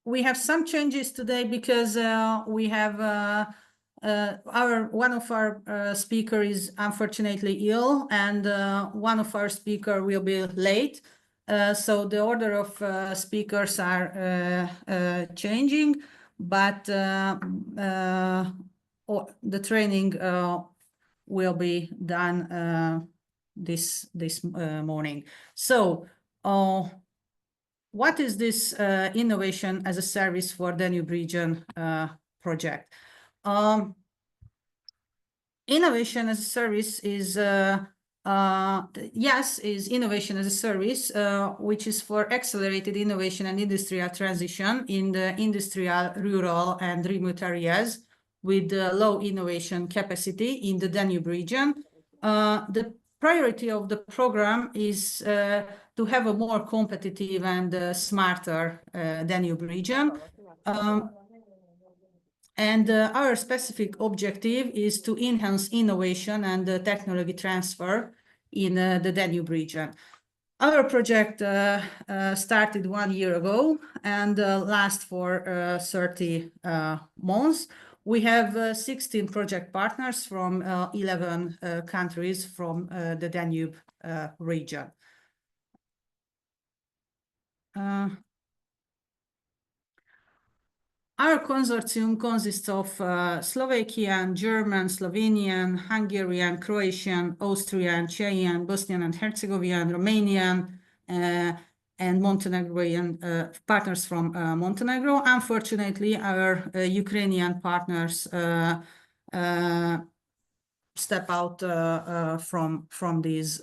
We have some changes today because we have one of our speaker is unfortunately ill, and one of our speaker will be late. So the order of speakers are changing, but the training will be done this morning. So what is this innovation as a service for Danube region project? Innovation as a service is IaaS is innovation as a service, which is for accelerated innovation and industrial transition in the industrial, rural, and remote areas with low innovation capacity in the Danube region. The priority of the program is to have a more competitive and smarter Danube region. And our specific objective is to enhance innovation and technology transfer in the Danube region. Our project started 1 year ago and lasts for 30 months. We have 16 project partners from 11 countries from the Danube region. Our consortium consists of Slovakian, German, Slovenian, Hungarian, Croatian, Austrian, Czech, Bosnian and Herzegovinian, Romanian, and Montenegrin partners from Montenegro. Unfortunately, our Ukrainian partners step out from this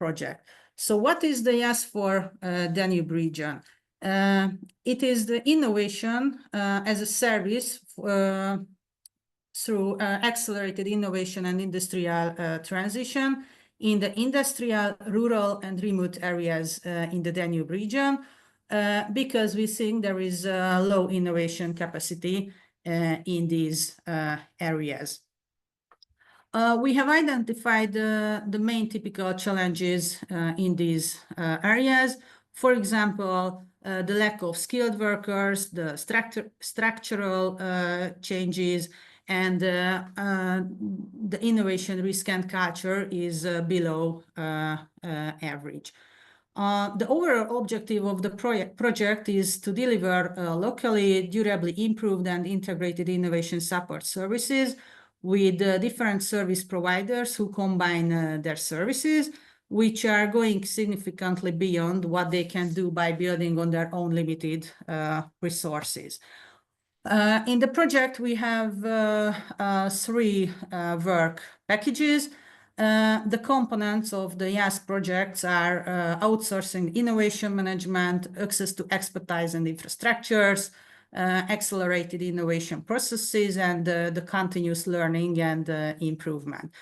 project. So what is the IaaS4 Danube region? It is the innovation as a service through accelerated innovation and industrial transition in the industrial, rural, and remote areas in the Danube region, because we think there is low innovation capacity in these areas. We have identified the main typical challenges in these areas. For example, the lack of skilled workers, the structural changes, and the innovation risk and culture is below average. The overall objective of the project is to deliver locally, durably improved and integrated innovation support services with different service providers who combine their services, which are going significantly beyond what they can do by building on their own limited resources. In the project, we have 3 work packages. The components of the IaaS projects are outsourcing innovation management, access to expertise and infrastructures, accelerated innovation processes, and the continuous learning and improvement.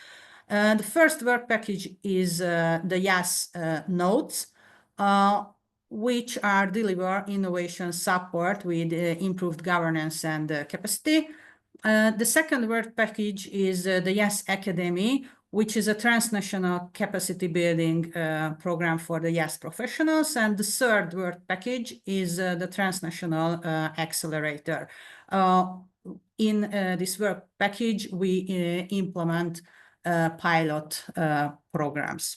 The first work package is the IaaS nodes, which are deliver innovation support with improved governance and capacity. The second work package is the IaaS Academy, which is a transnational capacity building program for the IaaS professionals. And the third work package is the transnational accelerator. In this work package, we implement pilot programs.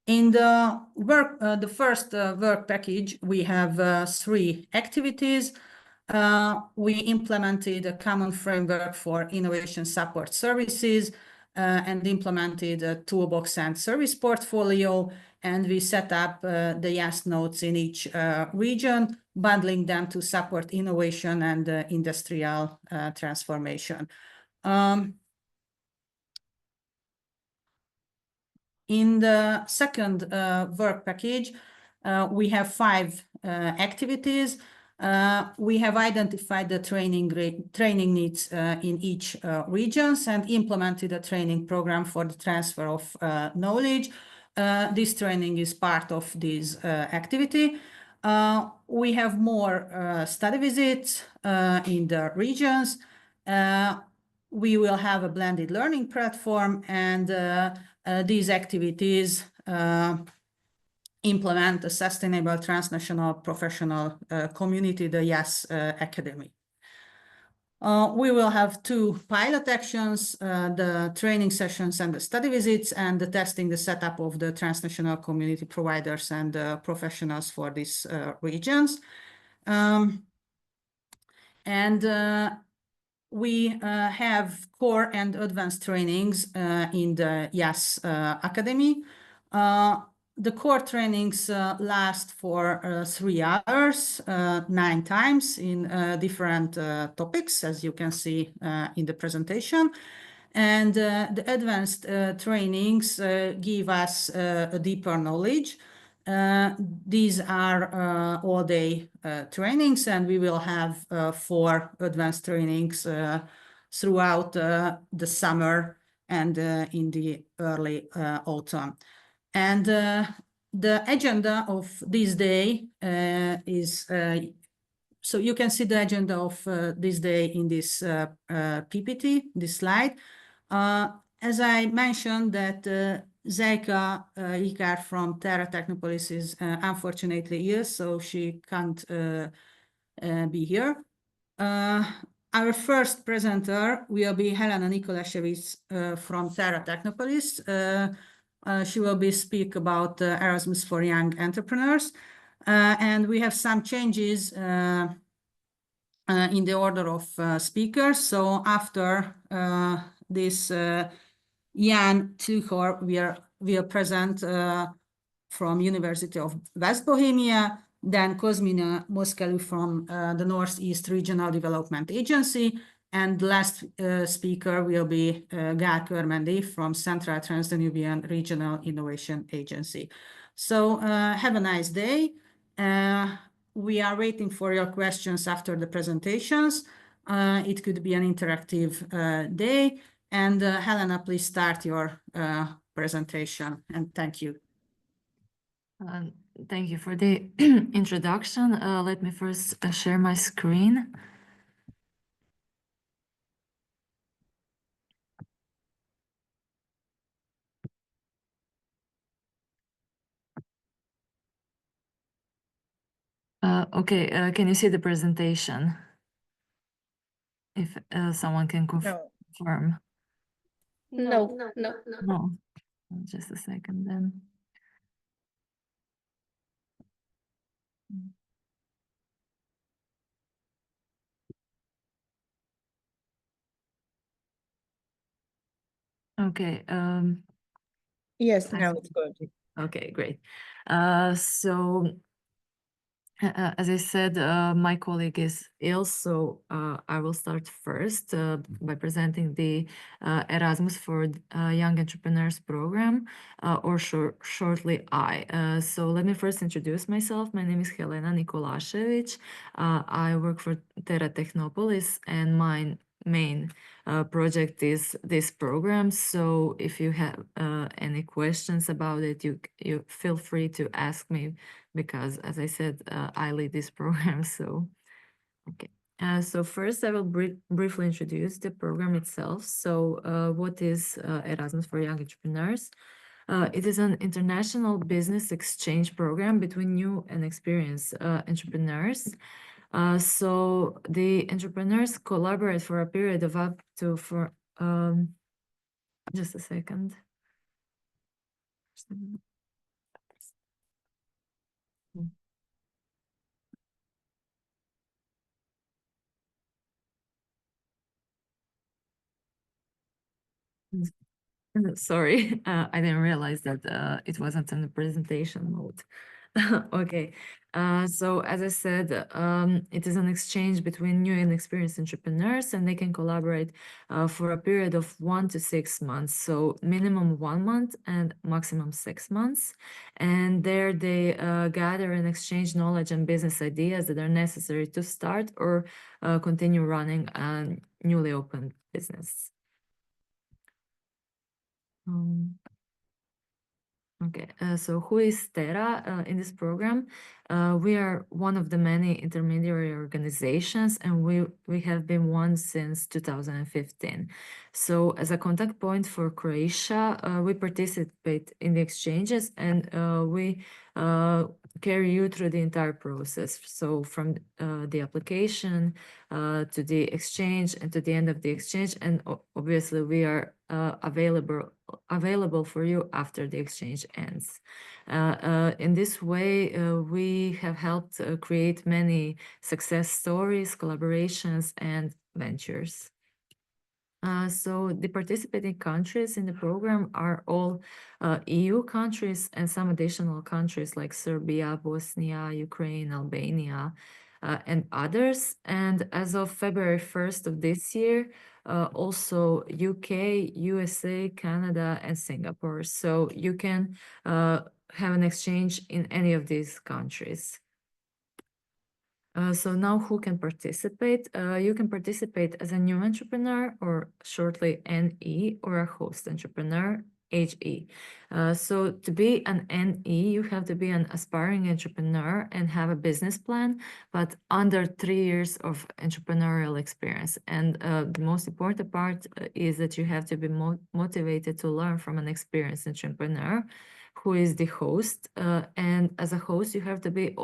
In the first work package, we have 3 activities. We implemented a common framework for innovation support services and implemented a toolbox and service portfolio. And we set up the IaaS nodes in each region, bundling them to support innovation and industrial transformation. In the second work package, we have 5 activities. We have identified the training needs in each regions and implemented a training program for the transfer of knowledge. This training is part of this activity. We have more study visits in the regions. we will have a blended learning platform, and these activities implement a sustainable transnational professional community, the IaaS Academy. We will have 2 pilot actions, the training sessions and the study visits, and the testing the setup of the transnational community providers and professionals for these regions. We have core and advanced trainings in the IaaS Academy. The core trainings last for 3 hours, 9 times in different topics, as you can see in the presentation. And the advanced trainings give us a deeper knowledge. These are all-day trainings, and we will have 4 advanced trainings throughout the summer and in the early autumn. And the agenda of this day is, so you can see the agenda of this day in this PPT, this slide. As I mentioned that Zeika Ricard from TERA Tehnopolis is unfortunately ill, so she can't be here. Our first presenter will be Helena Nikolašević from TERA Tehnopolis. She will speak about Erasmus for young entrepreneurs. And we have some changes in the order of speakers. So after this, Jan Tuhor will present from University of West Bohemia, then Kozmina Moskelu from the Northeast Regional Development Agency, and the last speaker will be Gál Körmendi from Central Transdanubian Regional Innovation Agency. So have a nice day. We are waiting for your questions after the presentations. It could be an interactive day. And Helena, please start your presentation, and thank you. Thank you for the introduction. Let me first share my screen. Okay, can you see the presentation? If someone can confirm. No. No. Just a second then. Okay. Yes, now it's good. Okay, great. As I said, my colleague is ill, so I will start first by presenting the Erasmus for Young Entrepreneurs program, or shortly I. So let me first introduce myself. My name is Helena Nikolašević. I work for TERA Tehnopolis, and my main project is this program. So if you have any questions about it, you feel free to ask me, because as I said, I lead this program. So, okay. So first I will briefly introduce the program itself. So what is Erasmus for Young Entrepreneurs? It is an international business exchange program between new and experienced entrepreneurs. So the entrepreneurs collaborate for a period of up to just a second. Sorry, I didn't realize that it wasn't in the presentation mode. Okay, so as I said, it is an exchange between new and experienced entrepreneurs, and they can collaborate for a period of 1 to 6 months. So minimum 1 month and maximum 6 months. And there they gather and exchange knowledge and business ideas that are necessary to start or continue running a newly opened business. Okay, so who is TERA in this program? We are one of the many intermediary organizations, and we have been one since 2015. So as a contact point for Croatia, we participate in the exchanges, and we carry you through the entire process. So from the application to the exchange and to the end of the exchange, and obviously we are available for you after the exchange ends. In this way, we have helped create many success stories, collaborations, and ventures. So the participating countries in the program are all EU countries and some additional countries like Serbia, Bosnia, Ukraine, Albania, and others. And as of February 1st of this year, also UK, USA, Canada, and Singapore. So you can have an exchange in any of these countries. So now who can participate? You can participate as a new entrepreneur, or shortly NE, or a host entrepreneur, HE. So to be an NE, you have to be an aspiring entrepreneur and have a business plan, but under 3 years of entrepreneurial experience. And the most important part is that you have to be motivated to learn from an experienced entrepreneur who is the host, and as a host you have to be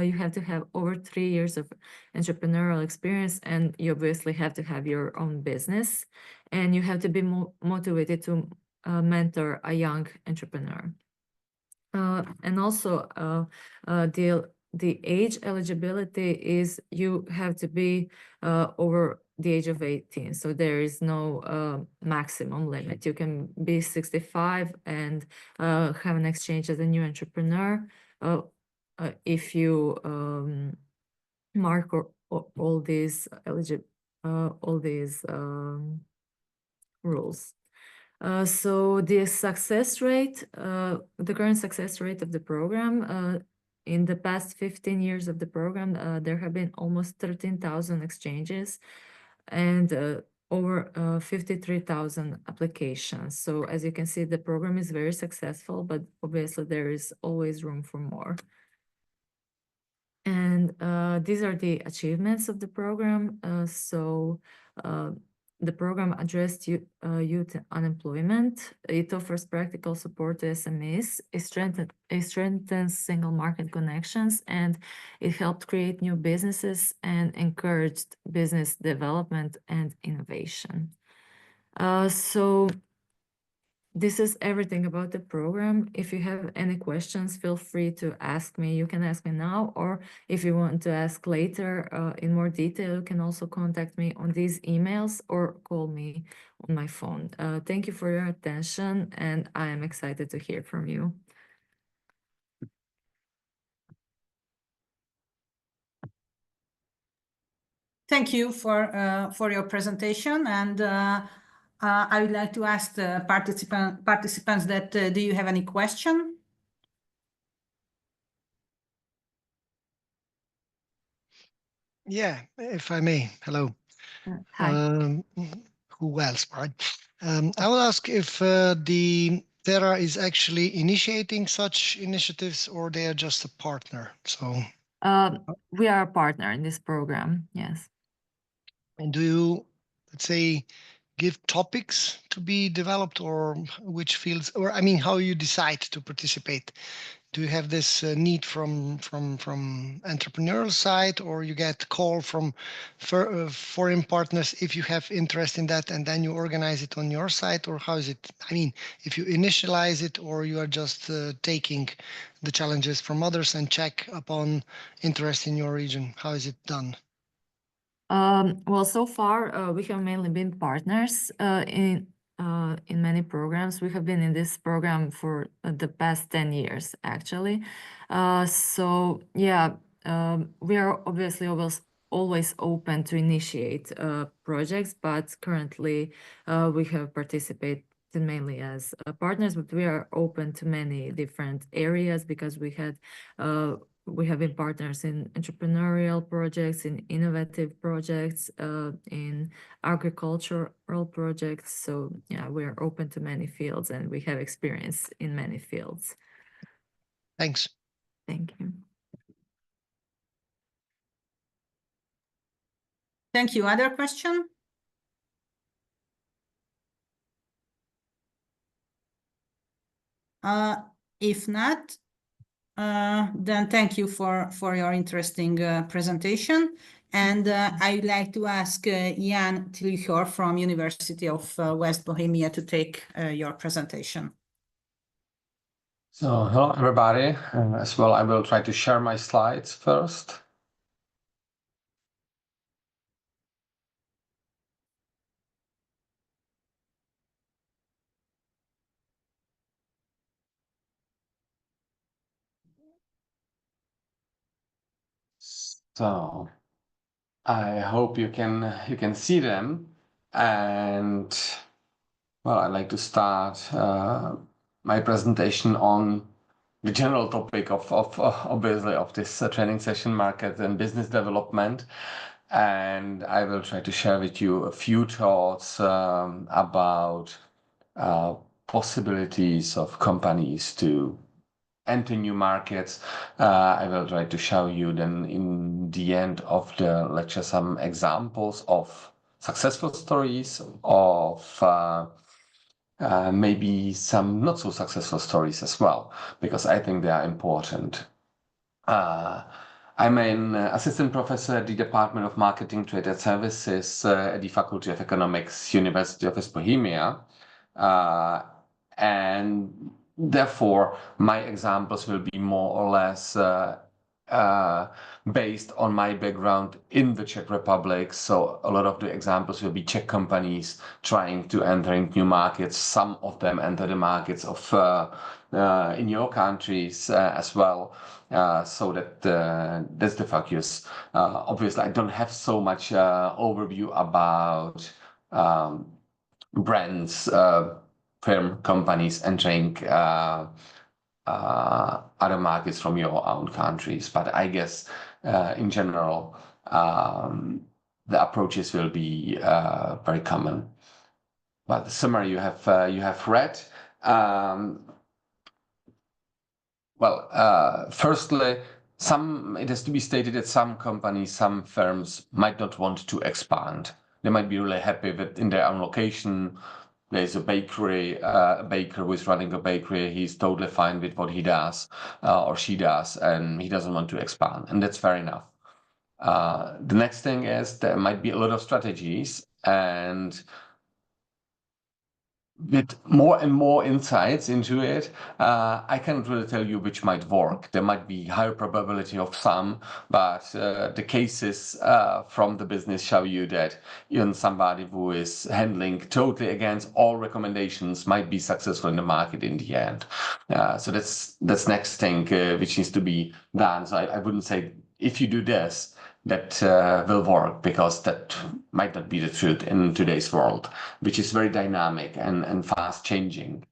you have to have over 3 years of entrepreneurial experience, and you obviously have to have your own business, and you have to be motivated to mentor a young entrepreneur. And also the age eligibility is you have to be over the age of 18. So there is no maximum limit. You can be 65 and have an exchange as a new entrepreneur if you mark all these rules. So the success rate, the current success rate of the program, in the past 15 years of the program, there have been almost 13,000 exchanges and over 53,000 applications. So as you can see, the program is very successful, but obviously there is always room for more. And these are the achievements of the program. The program addressed youth unemployment. It offers practical support to SMEs. It strengthens single market connections, and it helped create new businesses and encouraged business development and innovation. So this is everything about the program. If you have any questions, feel free to ask me. You can ask me now, or if you want to ask later in more detail, you can also contact me on these emails or call me on my phone. Thank you for your attention, and I am excited to hear from you. Thank you for your presentation, and I would like to ask the participants that do you have any question? Yeah, if I may. Hello. Hi. Who else, right? I will ask if the TERA is actually initiating such initiatives, or they are just a partner. So we are a partner in this program, yes. and do you, let's say, give topics to be developed, or which fields, or I mean, how you decide to participate? Do you have this need from entrepreneurial side, or you get call from foreign partners if you have interest in that, and then you organize it on your side, or how is it? I mean, if you initialize it, or you are just taking the challenges from others and check upon interest in your region, how is it done? Well, so far we have mainly been partners in many programs. We have been in this program for the past 10 years, actually. So yeah, we are obviously always open to initiate projects, but currently we have participated mainly as partners, but we are open to many different areas because we had we have been partners in entrepreneurial projects, in innovative projects, in agricultural projects. So yeah, we are open to many fields and we have experience in many fields. Thanks. Thank you. Thank you. Other question? If not, then thank you for your interesting presentation. And I'd like to ask Jan Tilichor from University of West Bohemia to take your presentation. So hello everybody. As well, I will try to share my slides first. So I hope you can see them, and well, I'd like to start my presentation on the general topic of obviously of this training session, market and business development, and I will try to share with you a few thoughts about possibilities of companies to enter new markets. I will try to show you then in the end of the lecture some examples of successful stories, of maybe some not so successful stories as well, because I think they are important. I'm an assistant professor at the Department of Marketing, Trade and Services at the Faculty of Economics, University of West Bohemia. And therefore, my examples will be more or less based on my background in the Czech Republic. So a lot of the examples will be Czech companies trying to enter into new markets. Some of them enter the markets of in your countries as well. So that's the focus. Obviously, I don't have so much overview about brands, firm companies entering other markets from your own countries. But I guess in general, the approaches will be very common. But the summary you have read. Firstly, it has to be stated that some companies, some firms might not want to expand. They might be really happy that in their own location, there's a bakery, a baker who is running a bakery. He's totally fine with what he does or she does, and he doesn't want to expand. And that's fair enough. The next thing is there might be a lot of strategies, and with more and more insights into it, I can't really tell you which might work. There might be higher probability of some, but the cases from the business show you that even somebody who is handling totally against all recommendations might be successful in the market in the end. So that's next thing which needs to be done. So I wouldn't say if you do this, that will work, because that might not be the truth in today's world, which is very dynamic and fast changing.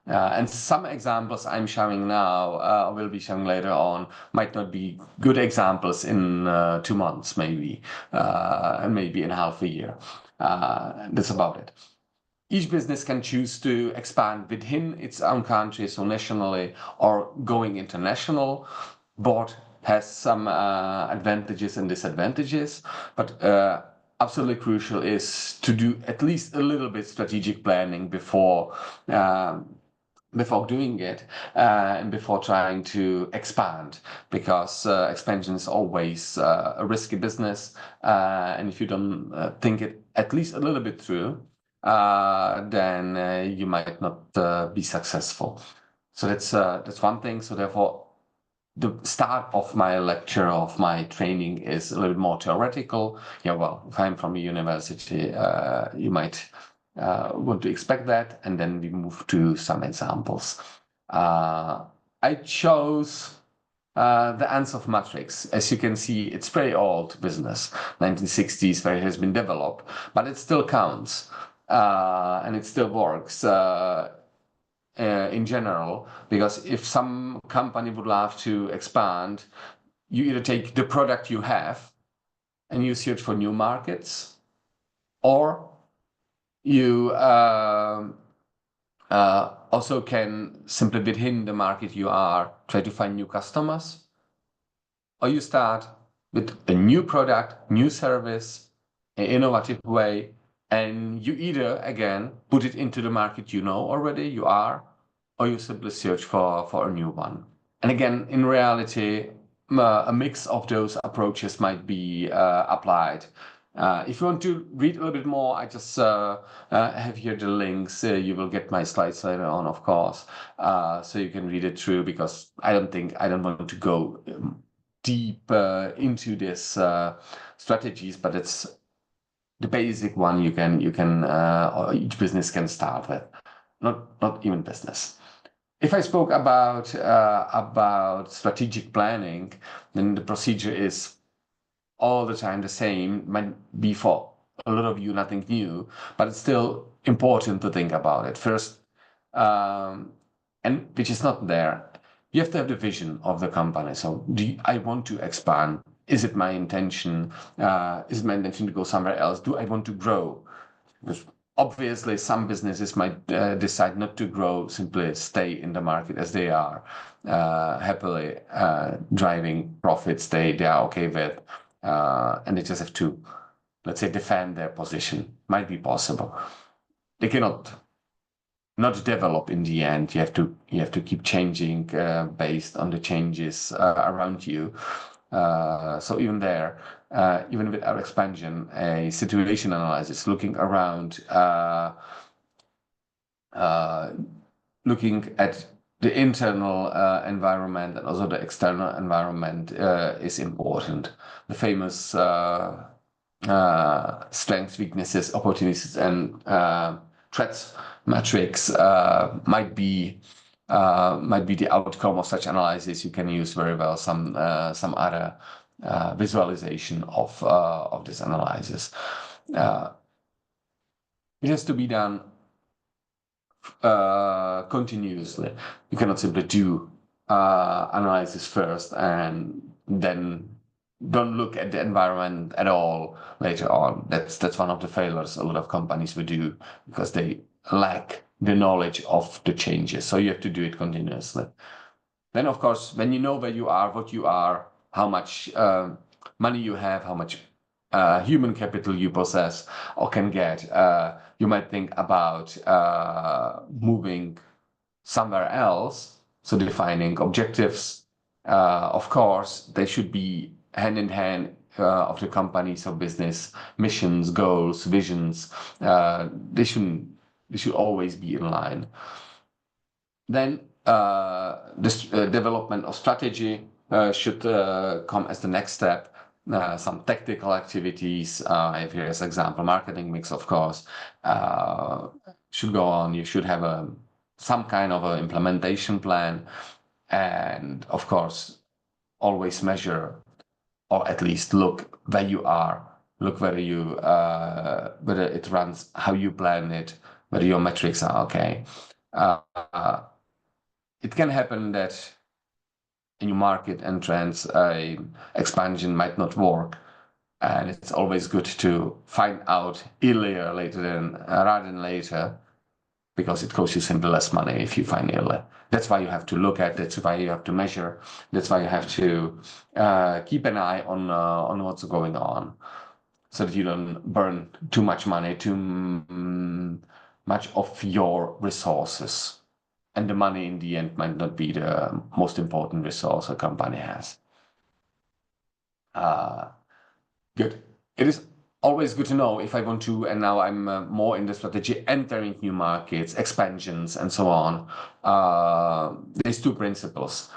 And some examples I'm showing now, will be showing later on, might not be good examples in 2 months, maybe, and maybe in half a year. That's about it. Each business can choose to expand within its own country, so nationally, or going international. Both has some advantages and disadvantages, but absolutely crucial is to do at least a little bit strategic planning before doing it and before trying to expand, because expansion is always a risky business, and if you don't think it at least a little bit through, then you might not be successful. So that's one thing. So therefore, the start of my lecture, of my training, is a little more theoretical. Yeah, well, if I'm from a university, you might want to expect that, and then we move to some examples. I chose the Ansoff matrix. As you can see, it's very old business, 1960s, where it has been developed, but it still counts, and it still works. In general, because if some company would love to expand, you either take the product you have and you search for new markets, or you also can simply within the market you are try to find new customers, or you start with a new product, new service, an innovative way, and you either again put it into the market you know already you are, or you simply search for a new one. And again, in reality, a mix of those approaches might be applied. If you want to read a little bit more, I just have here the links. You will get my slides later on, of course, so you can read it through, because I don't want to go deep into this strategies, but it's the basic one you can or each business can start with, not even business. If I spoke about strategic planning, then the procedure is all the time the same. Might be for a lot of you nothing new, but it's still important to think about it first, and which is not there. You have to have the vision of the company. So I want to expand? Is it my intention? Is it my intention to go somewhere else? Do I want to grow? Because obviously, some businesses might decide not to grow, simply stay in the market as they are, happily driving profits they are okay with, and they just have to, let's say, defend their position. Might be possible. They cannot not develop in the end. You have to keep changing based on the changes around you. So even there, even with our expansion, a situation analysis, looking around, looking at the internal environment and also the external environment is important. The famous strengths, weaknesses, opportunities, and threats matrix might be the outcome of such analysis. You can use very well some other visualization of this analysis. It has to be done continuously. You cannot simply do analysis first and then don't look at the environment at all later on. That's one of the failures a lot of companies would do, because they lack the knowledge of the changes. So you have to do it continuously. Then, of course, when you know where you are, what you are, how much money you have, how much human capital you possess or can get, you might think about moving somewhere else. So defining objectives, of course, they should be hand in hand of the company. So business missions, goals, visions, they should always be in line. Then this development of strategy should come as the next step. Some tactical activities, I have here as example, marketing mix, of course, should go on. You should have some kind of an implementation plan, and of course, always measure, or at least look where you are, look whether it runs how you plan it, whether your metrics are okay. It can happen that a new market entrance, expansion might not work, and it's always good to find out earlier rather than later, because it costs you simply less money if you find earlier. That's why you have to look at it. That's why you have to measure. That's why you have to keep an eye on what's going on, so that you don't burn too much money, too much of your resources. And the money in the end might not be the most important resource a company has. Good. It is always good to know if I want to, and now I'm more in the strategy, entering new markets, expansions, and so on. There's two principles.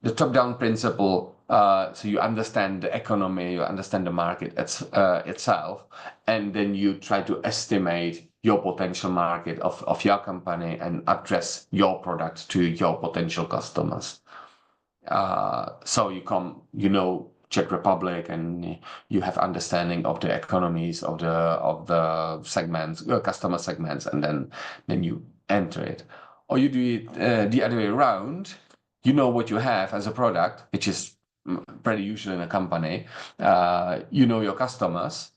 The top-down principle, so you understand the economy, you understand the market itself, and then you try to estimate your potential market of your company and address your product to your potential customers. So Czech Republic, and you have understanding of the economies of the segments, customer segments, and then you enter it. Or you do it the other way around. You know what you have as a product, which is pretty usual in a company. You know your customers,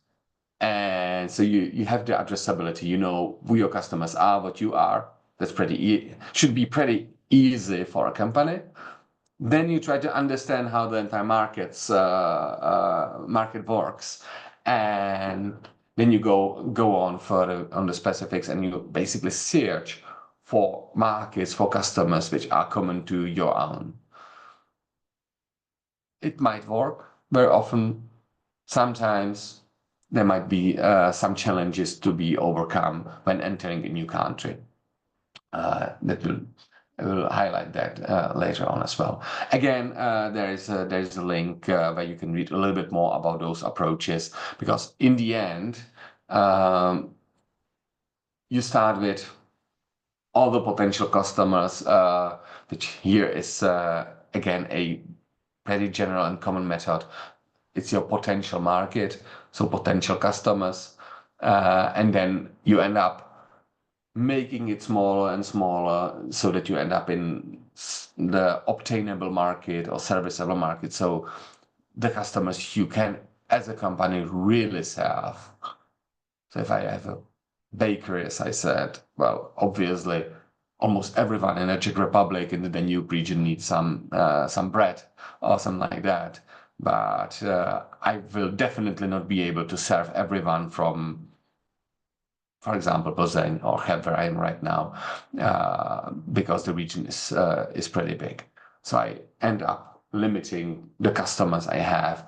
and so you have the addressability. You know who your customers are, what you are. That's should be pretty easy for a company. Then you try to understand how the entire market works, and then you go on further on the specifics, and you basically search for markets, for customers which are common to your own. It might work very often. Sometimes there might be some challenges to be overcome when entering a new country. I will highlight that later on as well. Again, there is a link where you can read a little bit more about those approaches, because in the end, you start with all the potential customers, which here is again a pretty general and common method. It's your potential market, so potential customers, and then you end up making it smaller and smaller so that you end up in the obtainable market or serviceable market. So the customers you can, as a company, really serve. So if I have a bakery, as I said, well, obviously, almost everyone in the Czech Republic in the Danube region needs some bread or something like that. But I will definitely not be able to serve everyone from, for example, Plzeň or where I am right now, because the region is pretty big. So I end up limiting the customers I have,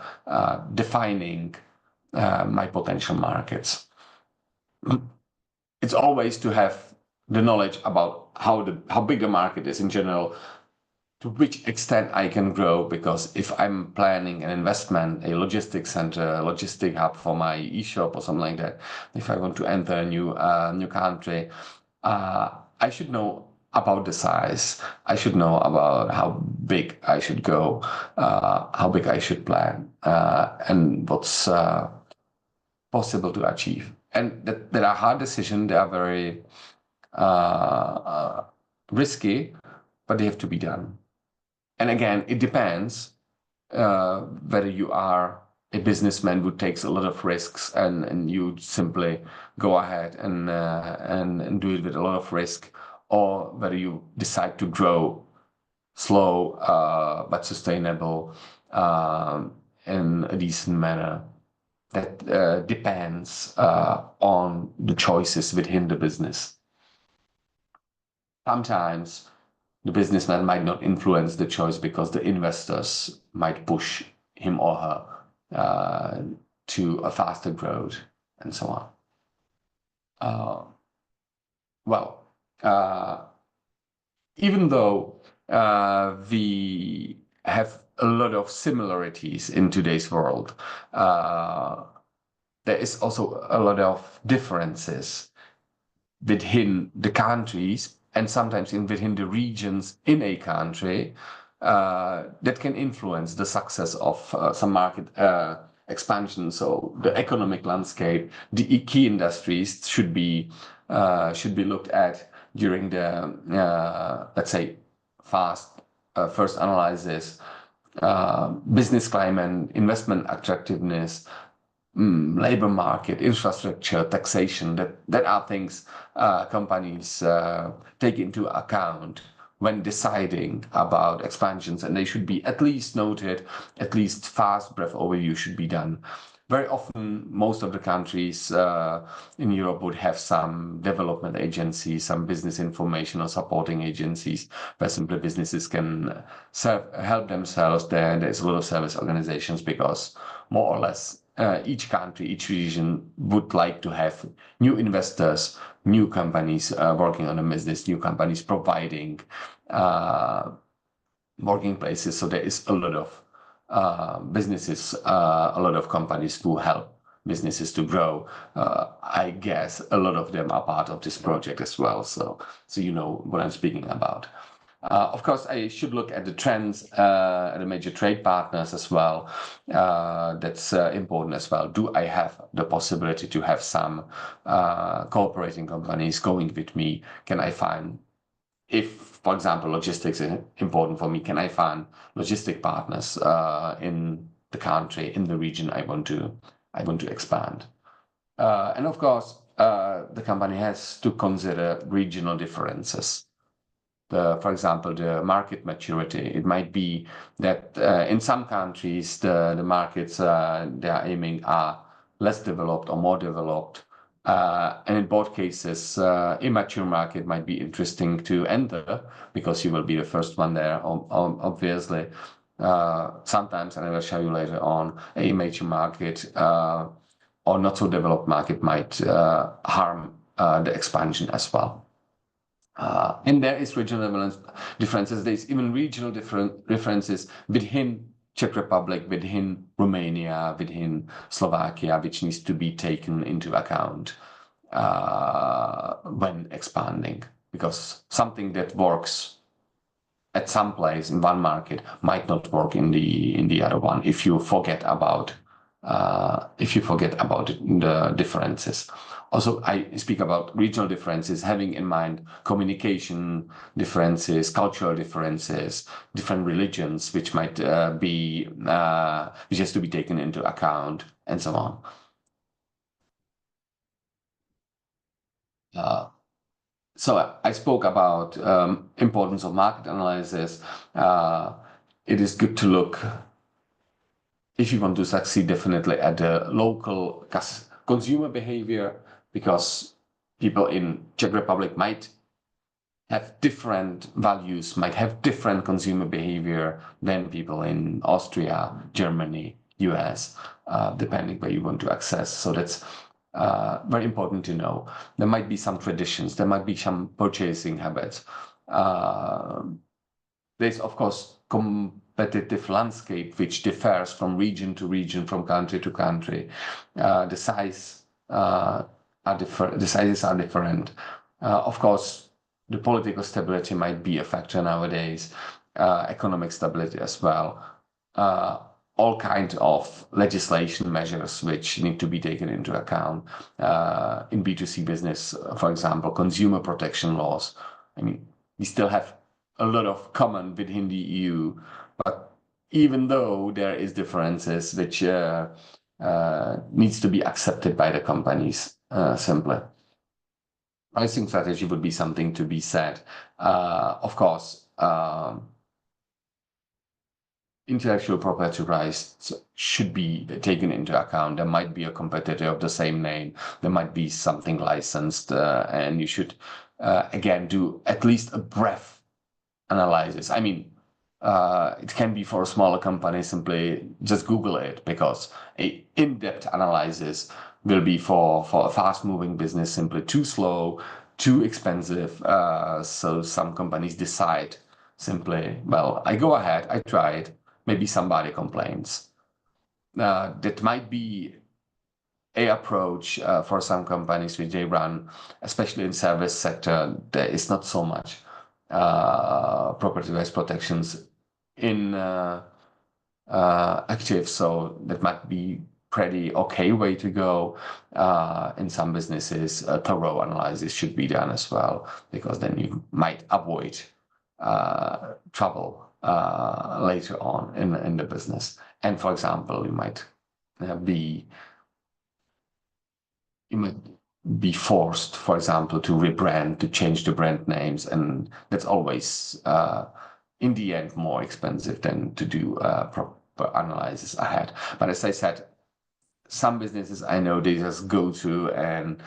defining my potential markets. It's always to have the knowledge about how big the market is in general, to which extent I can grow, because if I'm planning an investment, a logistics center, a logistic hub for my e-shop or something like that, if I want to enter a new country, I should know about the size. I should know about how big I should go, how big I should plan, and what's possible to achieve. And that are hard decisions. They are very risky, but they have to be done. And again, it depends whether you are a businessman who takes a lot of risks and you simply go ahead and do it with a lot of risk, or whether you decide to grow slow but sustainable in a decent manner. That depends on the choices within the business. Sometimes the businessman might not influence the choice because the investors might push him or her to a faster growth and so on. Even though we have a lot of similarities in today's world, there is also a lot of differences within the countries and sometimes within the regions in a country that can influence the success of some market expansion. So the economic landscape, the key industries should be looked at during the let's say first analysis, business climate, investment attractiveness, labor market, infrastructure, taxation. That are things companies take into account when deciding about expansions, and they should be at least noted. At least fast brief overview should be done. Very often, most of the countries in Europe would have some development agencies, some business information or supporting agencies where simply businesses can help themselves. There's a lot of service organizations, because more or less each country, each region would like to have new investors, new companies working on a business, new companies providing working places. So there is a lot of businesses, a lot of companies who help businesses to grow. I guess a lot of them are part of this project as well. So you know what I'm speaking about. Of course, I should look at the trends, at the major trade partners as well. That's important as well. Do I have the possibility to have some cooperating companies going with me? Can I find if, for example, logistics is important for me, can I find logistic partners in the country, in the region I want to expand? And of course, the company has to consider regional differences. For example, the market maturity. It might be that in some countries, the markets they are aiming are less developed or more developed. And in both cases, immature market might be interesting to enter because you will be the first one there, obviously. Sometimes, and I will show you later on, a immature market or not so developed market might harm the expansion as well. And there is regional differences. There's even regional differences within Czech Republic, within Romania, within Slovakia, which needs to be taken into account when expanding, because something that works at some place in one market might not work in the other one if you forget about the differences. Also, I speak about regional differences, having in mind communication differences, cultural differences, different religions, which might which has to be taken into account, and so on. So I spoke about importance of market analysis. It is good to look, if you want to succeed, definitely at the local consumer behavior, because people in Czech Republic might have different values, might have different consumer behavior than people in Austria, Germany, US, depending where you want to access. So that's very important to know. There might be some traditions, there might be some purchasing habits. There's, of course, competitive landscape which differs from region to region, from country to country. The sizes are different. Of course, the political stability might be a factor nowadays, economic stability as well. All kinds of legislation measures which need to be taken into account. In B2C business, for example, consumer protection laws. I mean, we still have a lot of common within the EU, but even though there is differences which needs to be accepted by the companies simply. Pricing strategy would be something to be said. Of course, intellectual property rights should be taken into account. There might be a competitor of the same name. There might be something licensed, and you should, again, do at least a brief analysis. I mean, it can be for a smaller company, simply just Google it, because a in-depth analysis will be for a fast-moving business simply too slow, too expensive. So some companies decide simply, well, I go ahead, I try it, maybe somebody complains. That might be a approach for some companies which they run, especially in service sector. There is not so much property rights protections in active, so that might be pretty okay way to go. In some businesses, a thorough analysis should be done as well, because then you might avoid trouble later on in the business. And for example, you might be forced, for example, to rebrand, to change the brand names, and that's always in the end more expensive than to do proper analysis ahead. But as I said, some businesses I know, they just go to and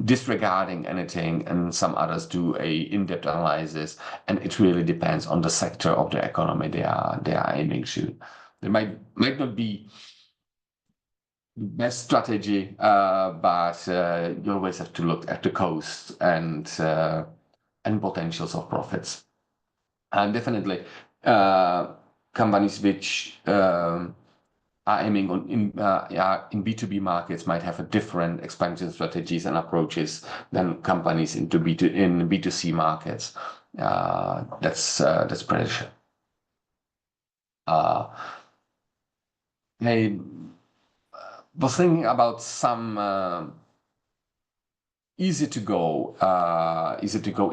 disregarding anything, and some others do a in-depth analysis, and it really depends on the sector of the economy they are aiming to. There might not be the best strategy, but you always have to look at the cost and potentials of profits. And definitely, companies which are aiming on in B2B markets might have a different expansion strategies and approaches than companies in B2C markets. That's pretty sure. I was thinking about some easy to go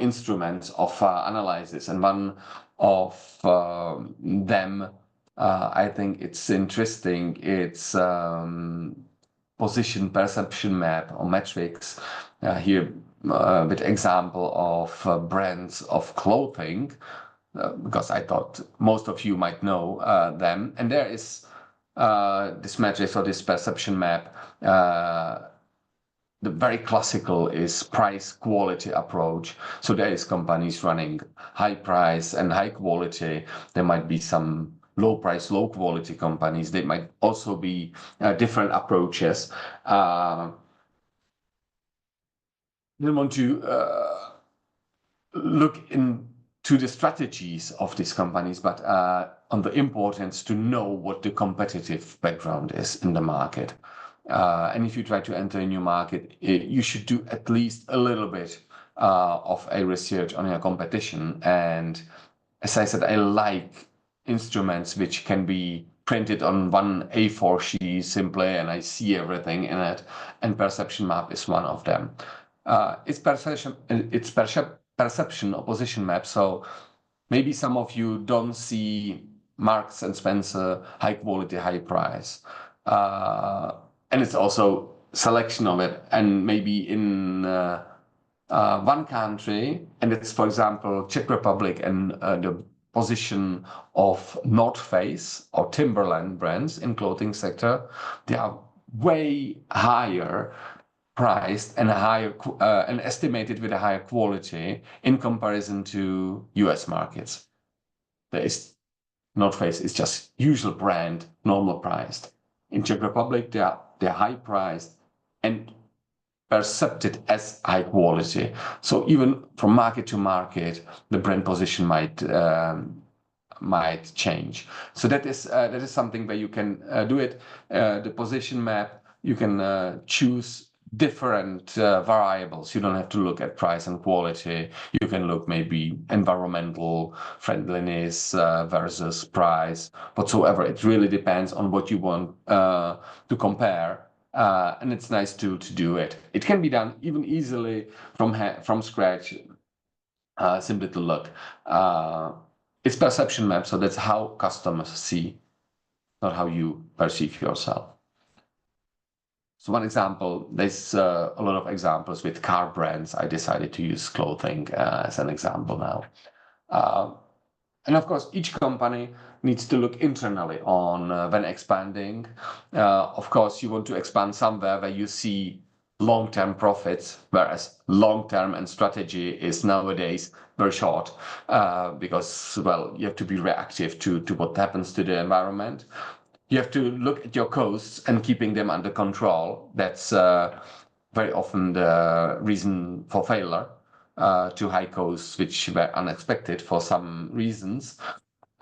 instruments of analysis, and one of them, I think it's interesting. It's position perception map or metrics. Here with example of brands of clothing, because I thought most of you might know them. And there is this matrix or this perception map. The very classical is price quality approach. So there is companies running high price and high quality. There might be some low price, low quality companies. They might also be different approaches. We want to look into the strategies of these companies, but on the importance to know what the competitive background is in the market. And if you try to enter a new market, you should do at least a little bit of a research on your competition. And as I said, I like instruments which can be printed on one A4 sheet simply, and I see everything in it. And perception map is one of them. It's perception or position map. So maybe some of you don't see Marks and Spencer, high quality, high price. And it's also selection of it. And maybe in one country, and it's, for example, Czech Republic, and the position of North Face or Timberland brands in clothing sector, they are way higher priced and higher and estimated with a higher quality in comparison to US markets. There is North Face is just usual brand, normal priced. In Czech Republic, they're high priced and perceived as high quality. So even from market to market, the brand position might change. So that is something where you can do it. The position map, you can choose different variables. You don't have to look at price and quality. You can look maybe environmental friendliness versus price, whatsoever. It really depends on what you want to compare. And it's nice to do it. It can be done even easily from scratch, simply to look. It's perception map, so that's how customers see, not how you perceive yourself. So one example, there's a lot of examples with car brands. I decided to use clothing as an example now. And of course, each company needs to look internally on when expanding. Of course, you want to expand somewhere where you see long-term profits, whereas long-term and strategy is nowadays very short because, well, you have to be reactive to what happens to the environment. You have to look at your costs and keeping them under control. That's very often the reason for failure, to high costs, which were unexpected for some reasons.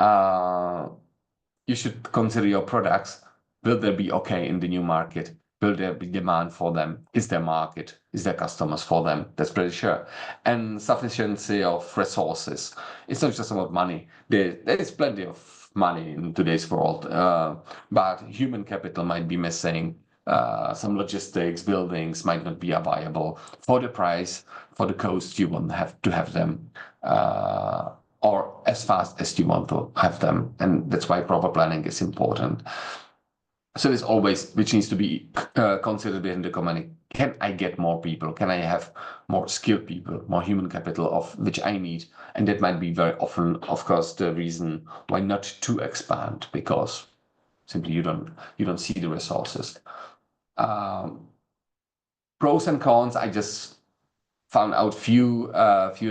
You should consider your products. Will they be okay in the new market? Will there be demand for them? Is there market? Is there customers for them? That's pretty sure. And sufficiency of resources. It's not just about money. There is plenty of money in today's world, but human capital might be missing. Some logistics, buildings might not be viable for the price, for the cost you want to have them, or as fast as you want to have them. And that's why proper planning is important. So there's always, which needs to be considered in the company. Can I get more people? Can I have more skilled people, more human capital of which I need? And that might be very often, of course, the reason why not to expand, because simply you don't see the resources. Pros and cons, I just found out few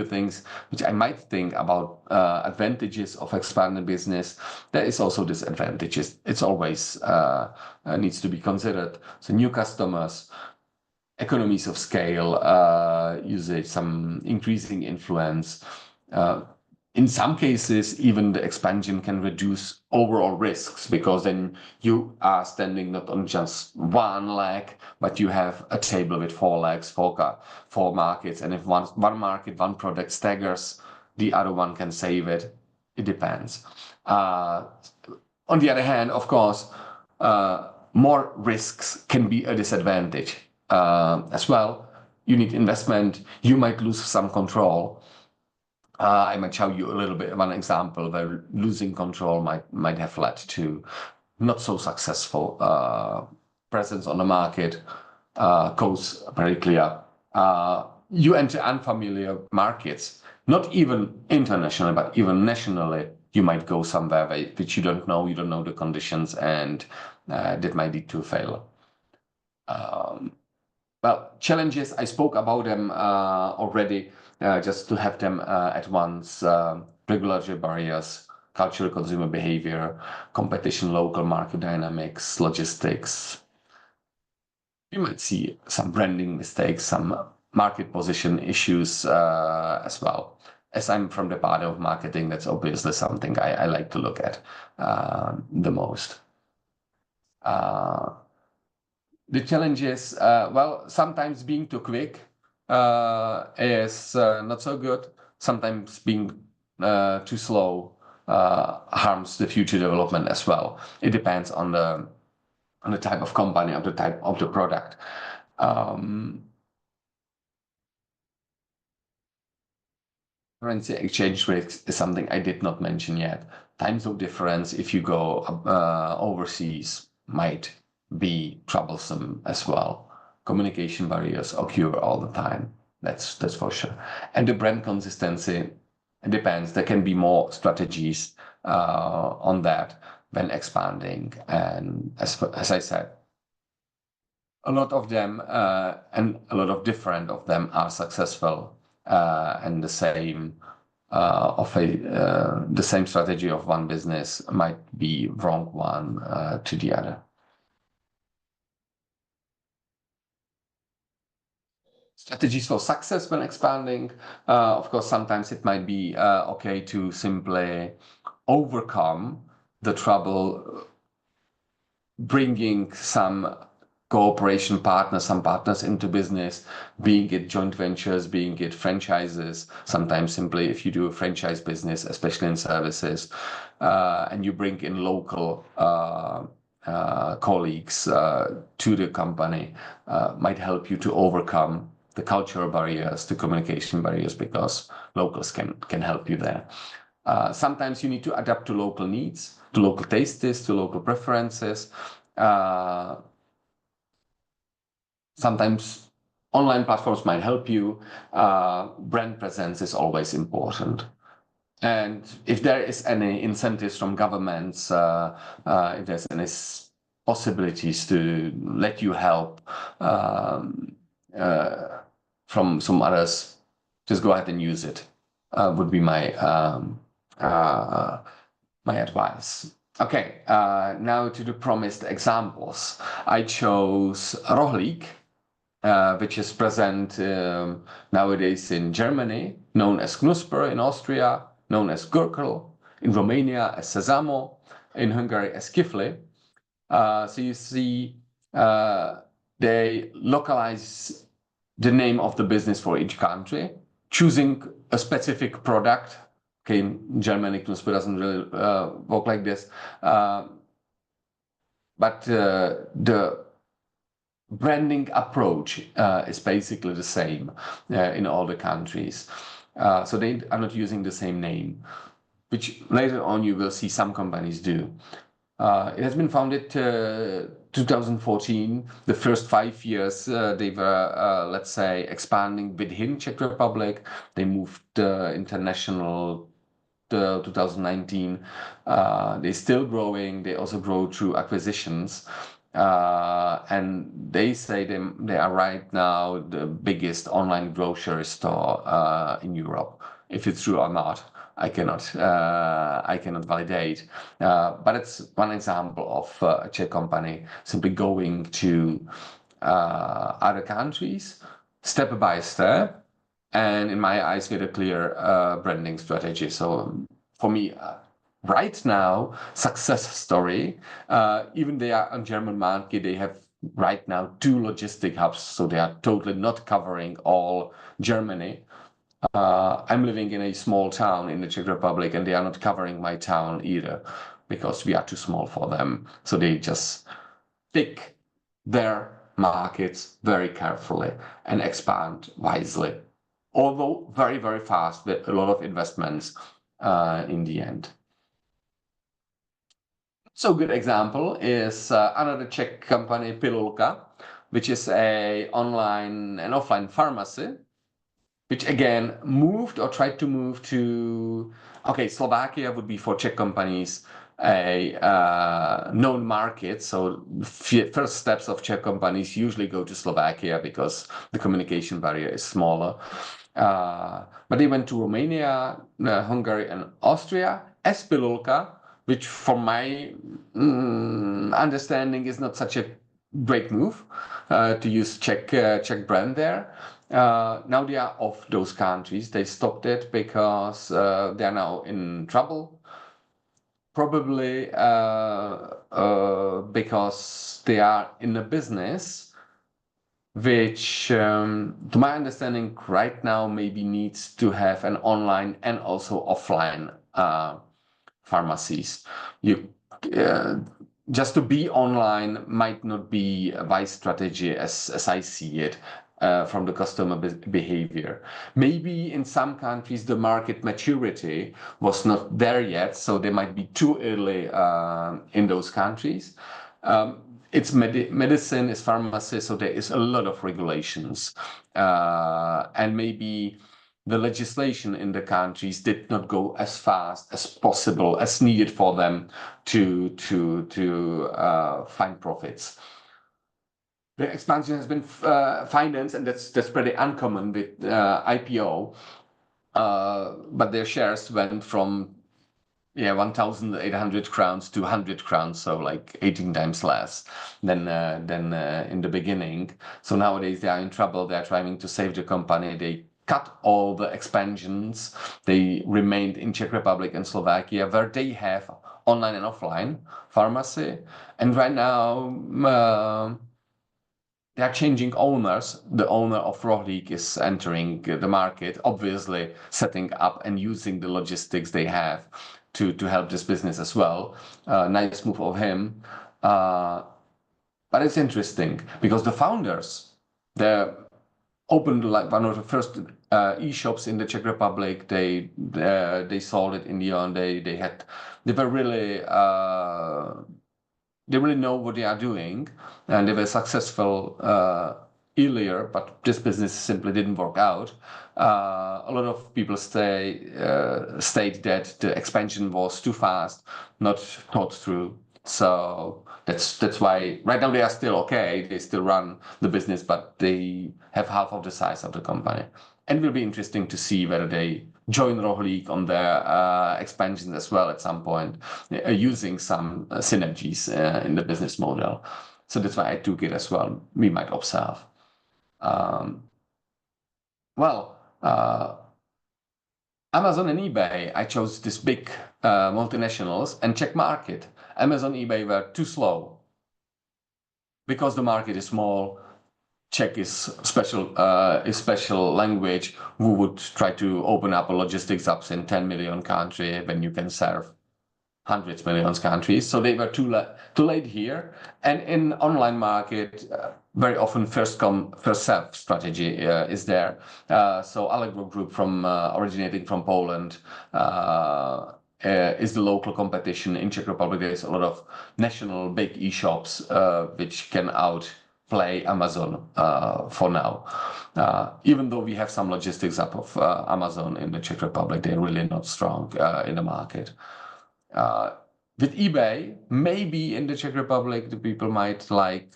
things which I might think about advantages of expanding business. There is also disadvantages. It's always needs to be considered. So new customers, economies of scale, usage, some increasing influence. In some cases, even the expansion can reduce overall risks, because then you are standing not on just one leg, but you have a table with 4 legs, four markets. And if one market, one product staggers, the other one can save it. It depends. On the other hand, of course, more risks can be a disadvantage as well. you need investment, you might lose some control. I might show you a little bit of an example where losing control might have led to not so successful presence on the market. Goes very clear. You enter unfamiliar markets, not even internationally, but even nationally. You might go somewhere which you don't know the conditions, and that might lead to a failure. Well, challenges, I spoke about them already, just to have them at once. Regulatory barriers, cultural consumer behavior, competition, local market dynamics, logistics. You might see some branding mistakes, some market position issues as well. As I'm from the part of marketing, that's obviously something I like to look at the most. The challenges, well, sometimes being too quick is not so good. Sometimes being too slow harms the future development as well. It depends on the type of company, on the type of the product. Currency exchange rates is something I did not mention yet. Time zone difference, if you go overseas, might be troublesome as well. Communication barriers occur all the time. That's for sure. And the brand consistency, it depends. There can be more strategies on that when expanding. And as I said, a lot of them and a lot of different of them are successful, and the same the same strategy of one business might be wrong one to the other. Strategies for success when expanding. Of course, sometimes it might be okay to simply overcome the trouble, bringing some cooperation partners, some partners into business, being it joint ventures, being it franchises. Sometimes simply if you do a franchise business, especially in services, and you bring in local colleagues to the company, might help you to overcome the cultural barriers, the communication barriers, because locals can help you there. Sometimes you need to adapt to local needs, to local tastes, to local preferences. Sometimes online platforms might help you. Brand presence is always important. And if there is any incentives from governments, if there's any possibilities to let you help from some others, just go ahead and use it, would be my my advice. Okay, now to the promised examples. I chose Rohlik, which is present nowadays in Germany, known as Knusper, in Austria, known as Gurkel, in Romania as Sesamo, in Hungary as Kifli. So you see, they localize the name of the business for each country, choosing a specific product. Okay, in Germany, Knusper doesn't really work like this. But the branding approach is basically the same in all the countries. So they are not using the same name, which later on you will see some companies do. It has been founded 2014. The first 5 years they were, let's say, expanding within Czech Republic. They moved international 2019. They're still growing. They also grow through acquisitions. And they say they are right now the biggest online grocery store in Europe. If it's true or not, I cannot validate. But it's one example of a Czech company simply going to other countries step by step, and in my eyes with a clear branding strategy. So for me, right now, success story. Even they are on German market, they have right now 2 logistic hubs, so they are totally not covering all Germany. I'm living in a small town in the Czech Republic, and they are not covering my town either, because we are too small for them. So they just pick their markets very carefully and expand wisely, although very, very fast with a lot of investments in the end. So good example is another Czech company, Pilulka, which is a online and offline pharmacy, which again moved or tried to move to, okay, Slovakia would be for Czech companies a known market. So first steps of Czech companies usually go to Slovakia because the communication barrier is smaller. But they went to Romania, Hungary, and Austria as Pilulka, which from my understanding is not such a great move to use Czech brand there. Now they are off those countries. They stopped it because they are now in trouble. Probably because they are in a business which, to my understanding right now, maybe needs to have an online and also offline pharmacies. Just to be online might not be a wise strategy as I see it from the customer behavior. Maybe in some countries the market maturity was not there yet, so they might be too early in those countries. It's medicine, it's pharmacy, so there is a lot of regulations, and maybe the legislation in the countries did not go as fast as possible, as needed for them to find profits. The expansion has been financed, and that's pretty uncommon with IPO. But their shares went from 1,800 crowns to 100 crowns, so like 18 times less than in the beginning. So nowadays they are in trouble. They are trying to save the company. They cut all the expansions. They remained in Czech Republic and Slovakia, where they have online and offline pharmacy. And right now they are changing owners. The owner of Rohlík is entering the market, obviously setting up and using the logistics they have to help this business as well. Nice move of him. But it's interesting because the founders, they opened like one of the first e-shops in the Czech Republic. They sold it in the end. They were really they really know what they are doing, and they were successful earlier, but this business simply didn't work out. A lot of people state that the expansion was too fast, not thought through. So that's why right now they are still okay. They still run the business, but they have half of the size of the company. And it will be interesting to see whether they join Rohlík on their expansion as well at some point, using some synergies in the business model. So that's why I took it as well. We might observe. Amazon and eBay, I chose this big multinationals, and Czech market. Amazon, eBay were too slow because the market is small. Czech is special language. Who would try to open up a logistics hubs in 10 million country when you can serve hundreds of millions countries? So they were too late here. And in online market, very often first come, first serve strategy is there. So Allegro Group originating from Poland is the local competition. In Czech Republic, there is a lot of national big e-shops which can outplay Amazon for now. Even though we have some logistics up of Amazon in the Czech Republic, they're really not strong in the market. With eBay, maybe in the Czech Republic, the people might like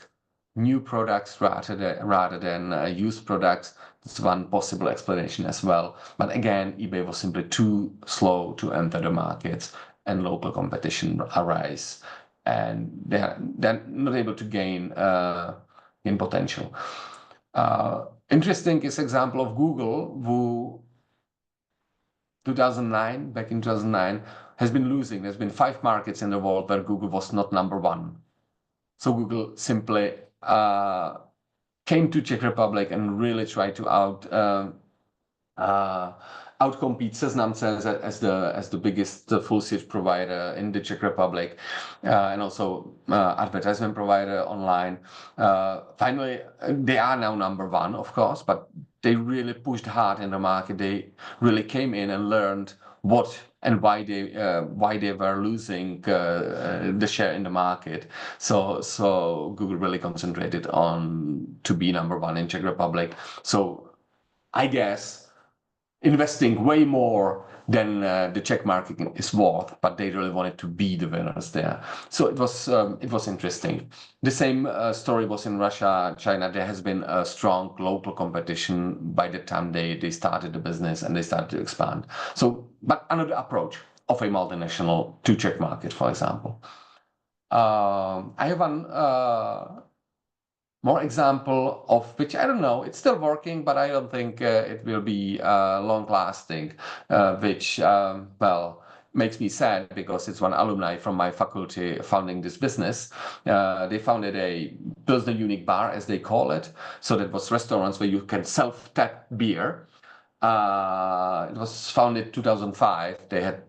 new products rather than used products. That's one possible explanation as well. But again, eBay was simply too slow to enter the markets, and local competition arise, and they're not able to gain potential. Interesting is example of Google, who back in 2009, has been losing. There's been 5 markets in the world where Google was not number 1. So Google simply came to Czech Republic and really tried to outcompete Seznamce as the biggest full search provider in the Czech Republic, and also advertisement provider online. Finally, they are now #1, of course, but they really pushed hard in the market. They really came in and learned what and why they were losing the share in the market. So Google really concentrated on to be #1 in Czech Republic. So I guess investing way more than the Czech market is worth, but they really wanted to be the winners there. So it was interesting. The same story was in Russia, China. There has been a strong local competition by the time they started the business and they started to expand. So, but another approach of a multinational to Czech market, for example. I have one more example of which I don't know, it's still working, but I don't think it will be long lasting, which, well, makes me sad because it's one alumni from my faculty founding this business. They founded a Pilsner unique bar, as they call it. So that was restaurants where you can self-tap beer. It was founded 2005. They have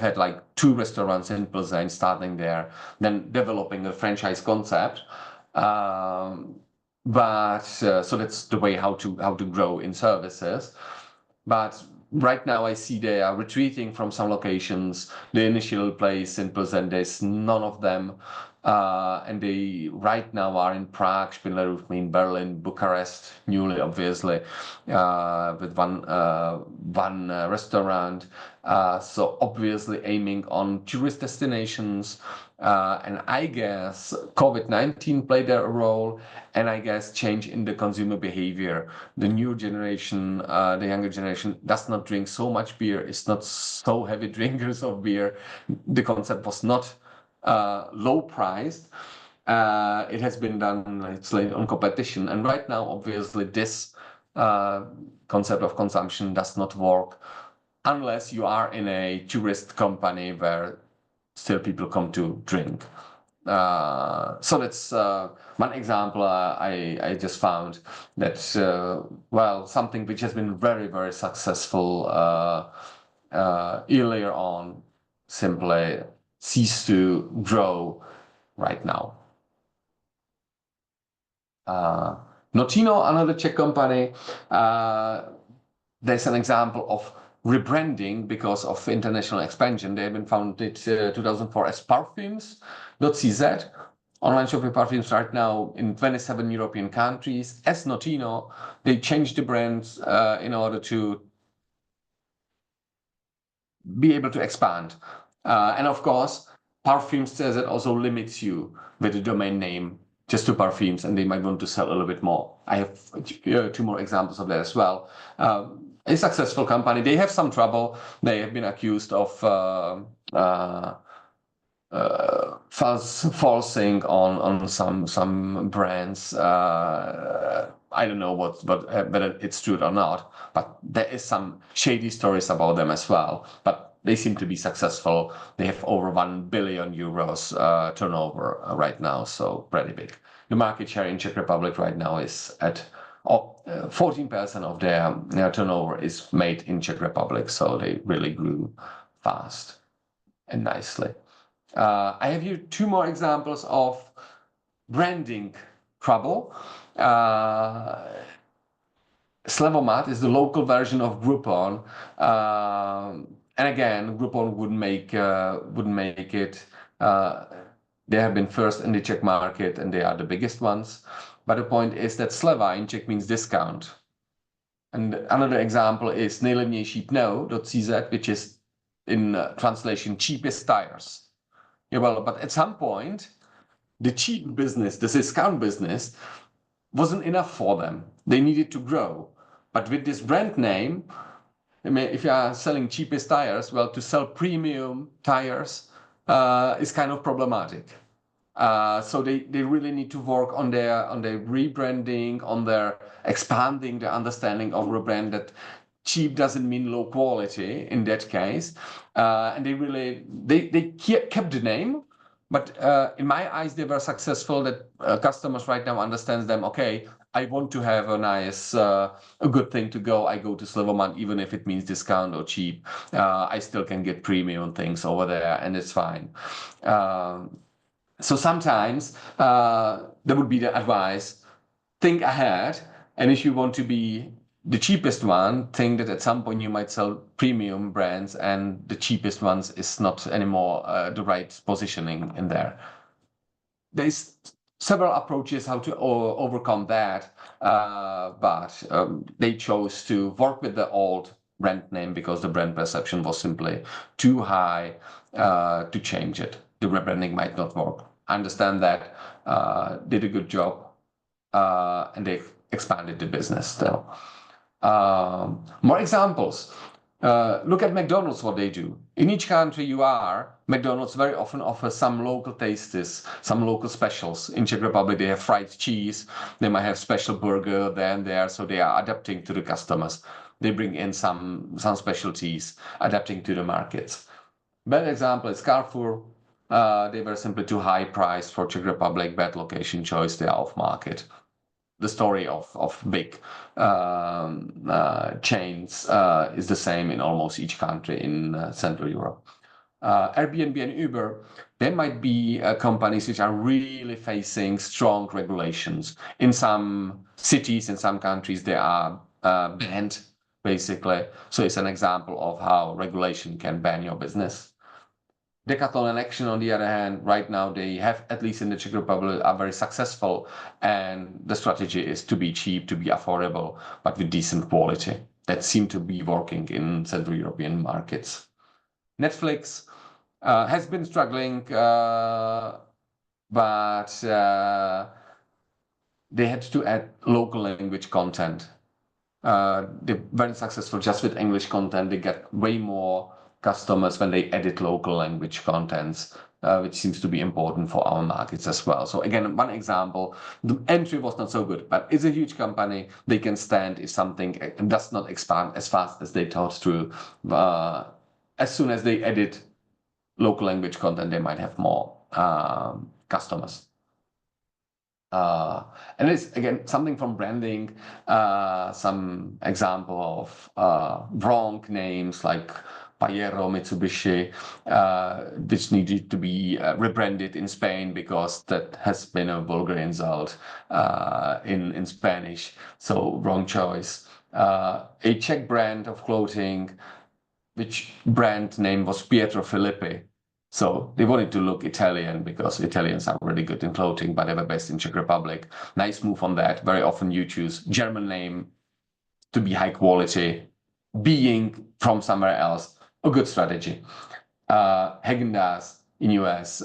had like 2 restaurants in Pilsen starting there, then developing a franchise concept. But so that's the way how to grow in services. But right now I see they are retreating from some locations. The initial place in Pilsen, there's none of them. And they right now are in Prague, Spindlerům, Berlin, Bucharest, newly obviously, with one restaurant. So obviously aiming on tourist destinations. And I guess COVID-19 played a role, and I guess change in the consumer behavior. The new generation, the younger generation, does not drink so much beer. It's not so heavy drinkers of beer. The concept was not low priced. It has been done on competition, and right now, obviously, this concept of consumption does not work unless you are in a tourist company where still people come to drink. So that's one example I just found that, well, something which has been very, very successful earlier on simply cease to grow right now. Notino, another Czech company, there's an example of rebranding because of international expansion. They have been founded 2004 as Parfums.cz, online shopping perfumes right now in 27 European countries. As Notino, they changed the brands in order to be able to expand. And of course, Parfums.cz also limits you with the domain name just to perfumes, and they might want to sell a little bit more. I have 2 more examples of that as well. A successful company. They have some trouble. They have been accused of falsing on some brands. I don't know whether it's true or not, but there is some shady stories about them as well. But they seem to be successful. They have over 1 billion euros turnover right now, so pretty big. The market share in Czech Republic right now is at 14% of their turnover is made in Czech Republic, so they really grew fast and nicely. I have here 2 more examples of branding trouble. Slevomat is the local version of Groupon, and again, Groupon wouldn't make it. They have been first in the Czech market, and they are the biggest ones. But the point is that sleva in Czech means discount. And another example is nejlevnější.cz, which is in translation cheapest tires. Yeah, well, but at some point, the cheap business, the discount business, wasn't enough for them. They needed to grow. But with this brand name, I mean, if you are selling cheapest tires, well, to sell premium tires is kind of problematic. So they really need to work on their rebranding, on their expanding the understanding of a brand that cheap doesn't mean low quality in that case. And they kept the name, but in my eyes, they were successful that customers right now understand them. Okay, I want to have a nice, a good thing to go. I go to Slivoman, even if it means discount or cheap. I still can get premium things over there, and it's fine. So sometimes there would be the advice: think ahead, and if you want to be the cheapest one, think that at some point you might sell premium brands, and the cheapest ones is not anymore the right positioning in there. There's several approaches how to overcome that, but they chose to work with the old brand name because the brand perception was simply too high to change it. The rebranding might not work. I understand that, did a good job, and they expanded the business still. More examples. Look at McDonald's, what they do. In each country you are, McDonald's very often offers some local tastes, some local specials. In Czech Republic, they have fried cheese. They might have special burger there and there, so they are adapting to the customers. They bring in some specialties, adapting to the markets. Better example is Carrefour. They were simply too high priced for Czech Republic, bad location choice, they are off market. The story of big chains is the same in almost each country in Central Europe. Airbnb and Uber, there might be companies which are really facing strong regulations. In some cities, in some countries, they are banned, basically. So it's an example of how regulation can ban your business. Decathlon and Action, on the other hand, right now they have, at least in the Czech Republic, are very successful, and the strategy is to be cheap, to be affordable, but with decent quality. That seemed to be working in Central European markets. Netflix has been struggling, but they had to add local language content. They're very successful just with English content. They get way more customers when they edit local language contents, which seems to be important for our markets as well. So again, one example, the entry was not so good, but it's a huge company. They can stand if something does not expand as fast as they thought through. As soon as they edit local language content, they might have more customers. And it's, again, something from branding, some example of wrong names like Pajero, Mitsubishi, which needed to be rebranded in Spain because that has been a vulgar insult in Spanish. So wrong choice. A Czech brand of clothing, which brand name was Pietro Filippi. So they wanted to look Italian because Italians are really good in clothing, but they were based in Czech Republic. Nice move on that. Very often you choose German name to be high quality, being from somewhere else. A good strategy. Häagen-Dazs in US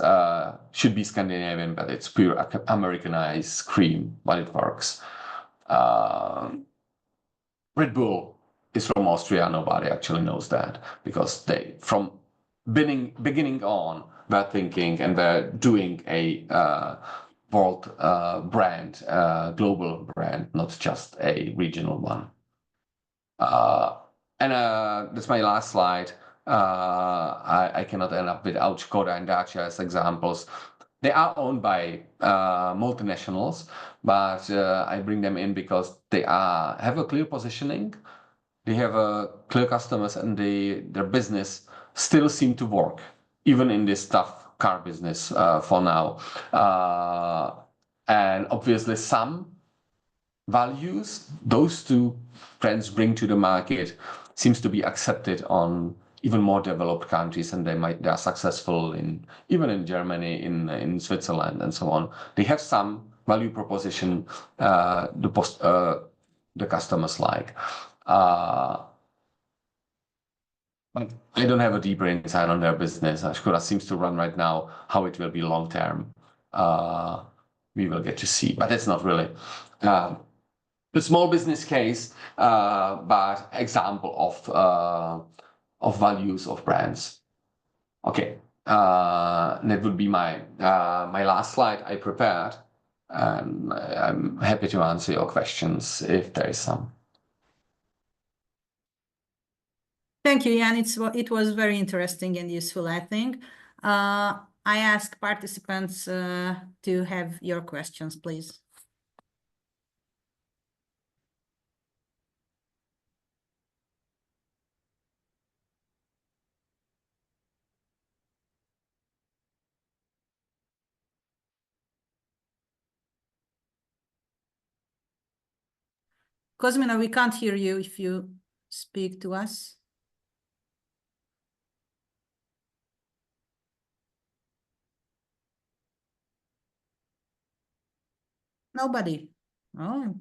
should be Scandinavian, but it's pure Americanized cream, but it works. Red Bull is from Austria. Nobody actually knows that because they, from beginning on, were thinking and were doing a world brand, global brand, not just a regional one. And that's my last slide. I cannot end up without Škoda and Dacia as examples. They are owned by multinationals, but I bring them in because they have a clear positioning. They have clear customers, and their business still seem to work, even in this tough car business for now. And obviously some values those two brands bring to the market seems to be accepted on even more developed countries, and they are successful even in Germany, in Switzerland, and so on. They have some value proposition the customers like. But I don't have a deeper insight on their business. Škoda seems to run right now. How it will be long term, we will get to see. But that's not really the small business case, but example of values of brands. Okay, that would be my last slide I prepared, and I'm happy to answer your questions if there is some. Thank you, Jan. It was very interesting and useful, I think. I ask participants to have your questions, please. Cosmina, we can't hear you if you speak to us. Nobody. Oh.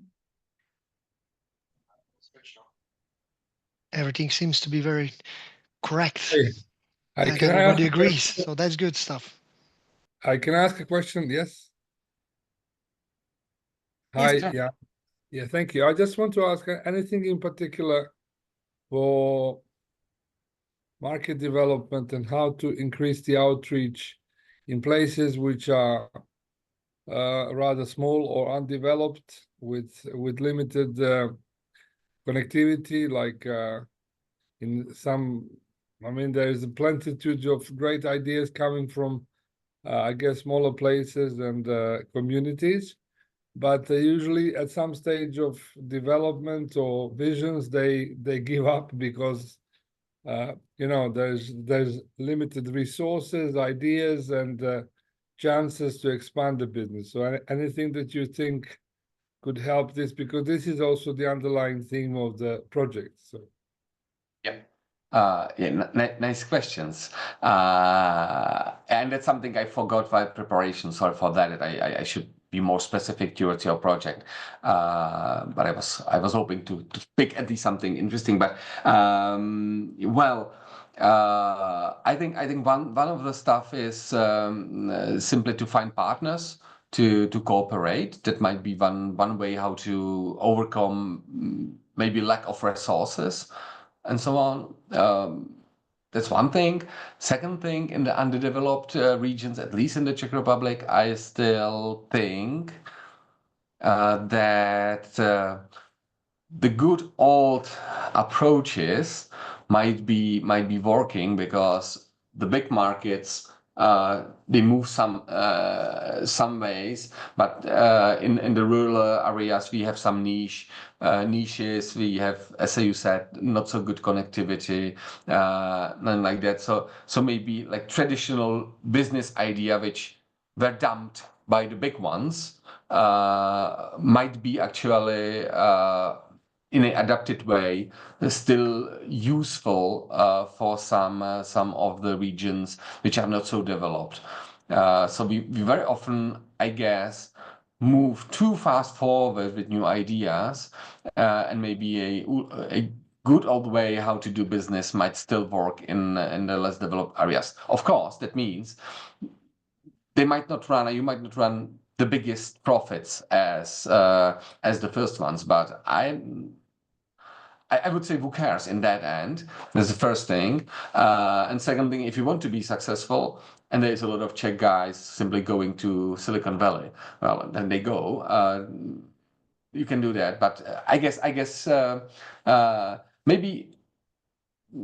Everything seems to be very correct. Hey, Like can I everybody ask a agrees, question? so that's good stuff. I can ask a question, yes? Yes, Hi, sure. yeah, thank you. I just want to ask anything in particular for market development and how to increase the outreach in places which are rather small or undeveloped with limited connectivity, like in some, I mean, there is a plentitude of great ideas coming from, I guess, smaller places and communities. But usually at some stage of development or visions, they give up because you know, there's limited resources, ideas, and chances to expand the business. So anything that you think could help this, because this is also the underlying theme of the project. So Yeah. Nice questions. And that's something I forgot while preparation. Sorry for that. I should be more specific towards your project. But I was hoping to pick at least something interesting. But well, I think one of the stuff is simply to find partners to cooperate. That might be one way how to overcome maybe lack of resources and so on. That's one thing. Second thing, in the underdeveloped regions, at least in the Czech Republic, I still think that the good old approaches might be working, because the big markets they move some ways, but in the rural areas we have some niches. We have, as you said, not so good connectivity, nothing like that. So maybe like traditional business idea which were dumped by the big ones might be actually in an adapted way still useful for some of the regions which are not so developed. So we very often, I guess, move too fast forward with new ideas, and maybe a good old way how to do business might still work in the less developed areas. Of course, that means you might not run the biggest profits as the first ones, but I would say who cares in that end. That's the first thing. And second thing, if you want to be successful, and there's a lot of Czech guys simply going to Silicon Valley, well, then they go. You can do that, but I guess maybe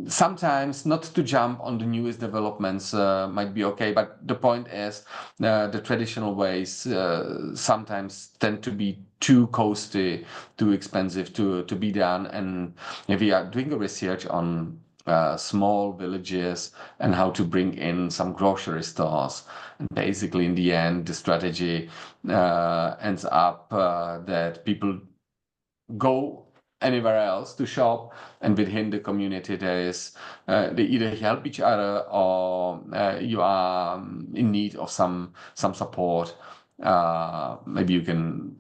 sometimes not to jump on the newest developments might be okay, but the point is the traditional ways sometimes tend to be too costly, too expensive to be done. And if we are doing a research on small villages and how to bring in some grocery stores, and basically in the end the strategy ends up that people go anywhere else to shop, and within the community there is they either help each other, or you are in need of some support. Maybe you can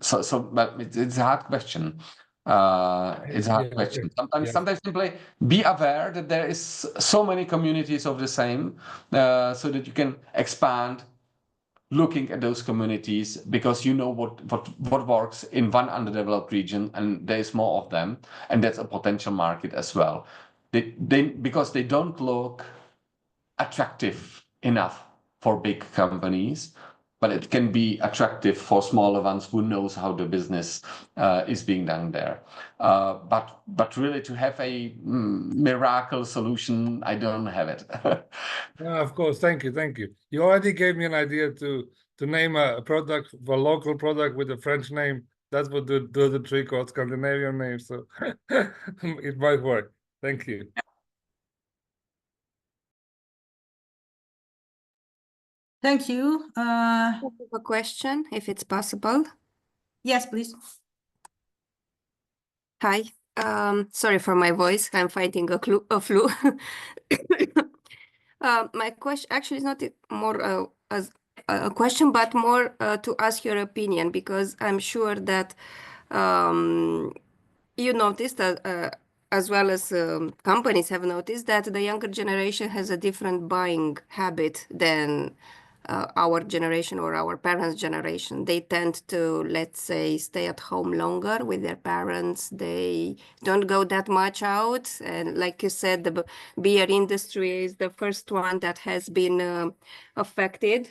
but it's a hard question. It's a hard question. Sometimes simply be aware that there is so many communities of the same, so that you can expand looking at those communities, because you know what works in one underdeveloped region, and there is more of them, and that's a potential market as well. Because they don't look attractive enough for big companies, but it can be attractive for smaller ones who knows how the business is being done there. But really to have a miracle solution, I don't have it. of course, thank you. You already gave me an idea to name a product, a local product with a French name. That would do the trick, or Scandinavian name. So it might work. Thank you. Thank you. I have a question, if it's possible. Yes, please. Hi. Sorry for my voice. I'm fighting a flu. My question actually is not more as a question, but more to ask your opinion, because I'm sure that you noticed as well as companies have noticed that the younger generation has a different buying habit than our generation or our parents' generation. They tend to, let's say, stay at home longer with their parents. They don't go that much out. And like you said, the beer industry is the first one that has been affected.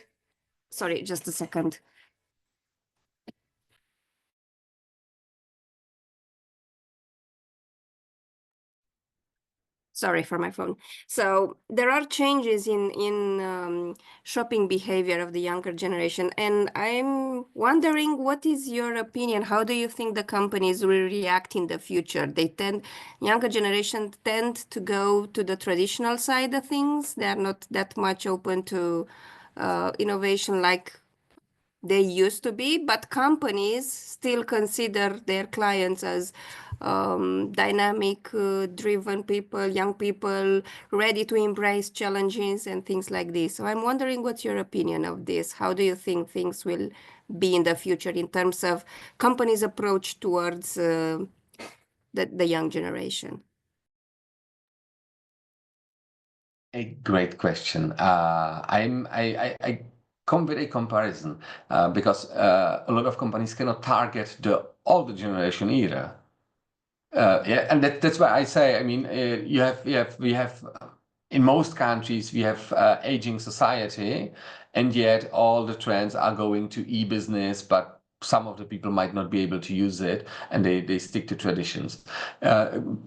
Sorry, just a second. Sorry for my phone. So there are changes in shopping behavior of the younger generation, and I'm wondering, what is your opinion? How do you think the companies will react in the future? Younger generation tend to go to the traditional side of things. They are not that much open to innovation like they used to be, but companies still consider their clients as dynamic, driven people, young people, ready to embrace challenges and things like this. So I'm wondering, what's your opinion of this? How do you think things will be in the future in terms of companies' approach towards the young generation? A great question. I come with a comparison because a lot of companies cannot target the older generation either. Yeah, and that's why I say, I mean, we have in most countries we have aging society, and yet all the trends are going to e-business, but some of the people might not be able to use it, and they stick to traditions.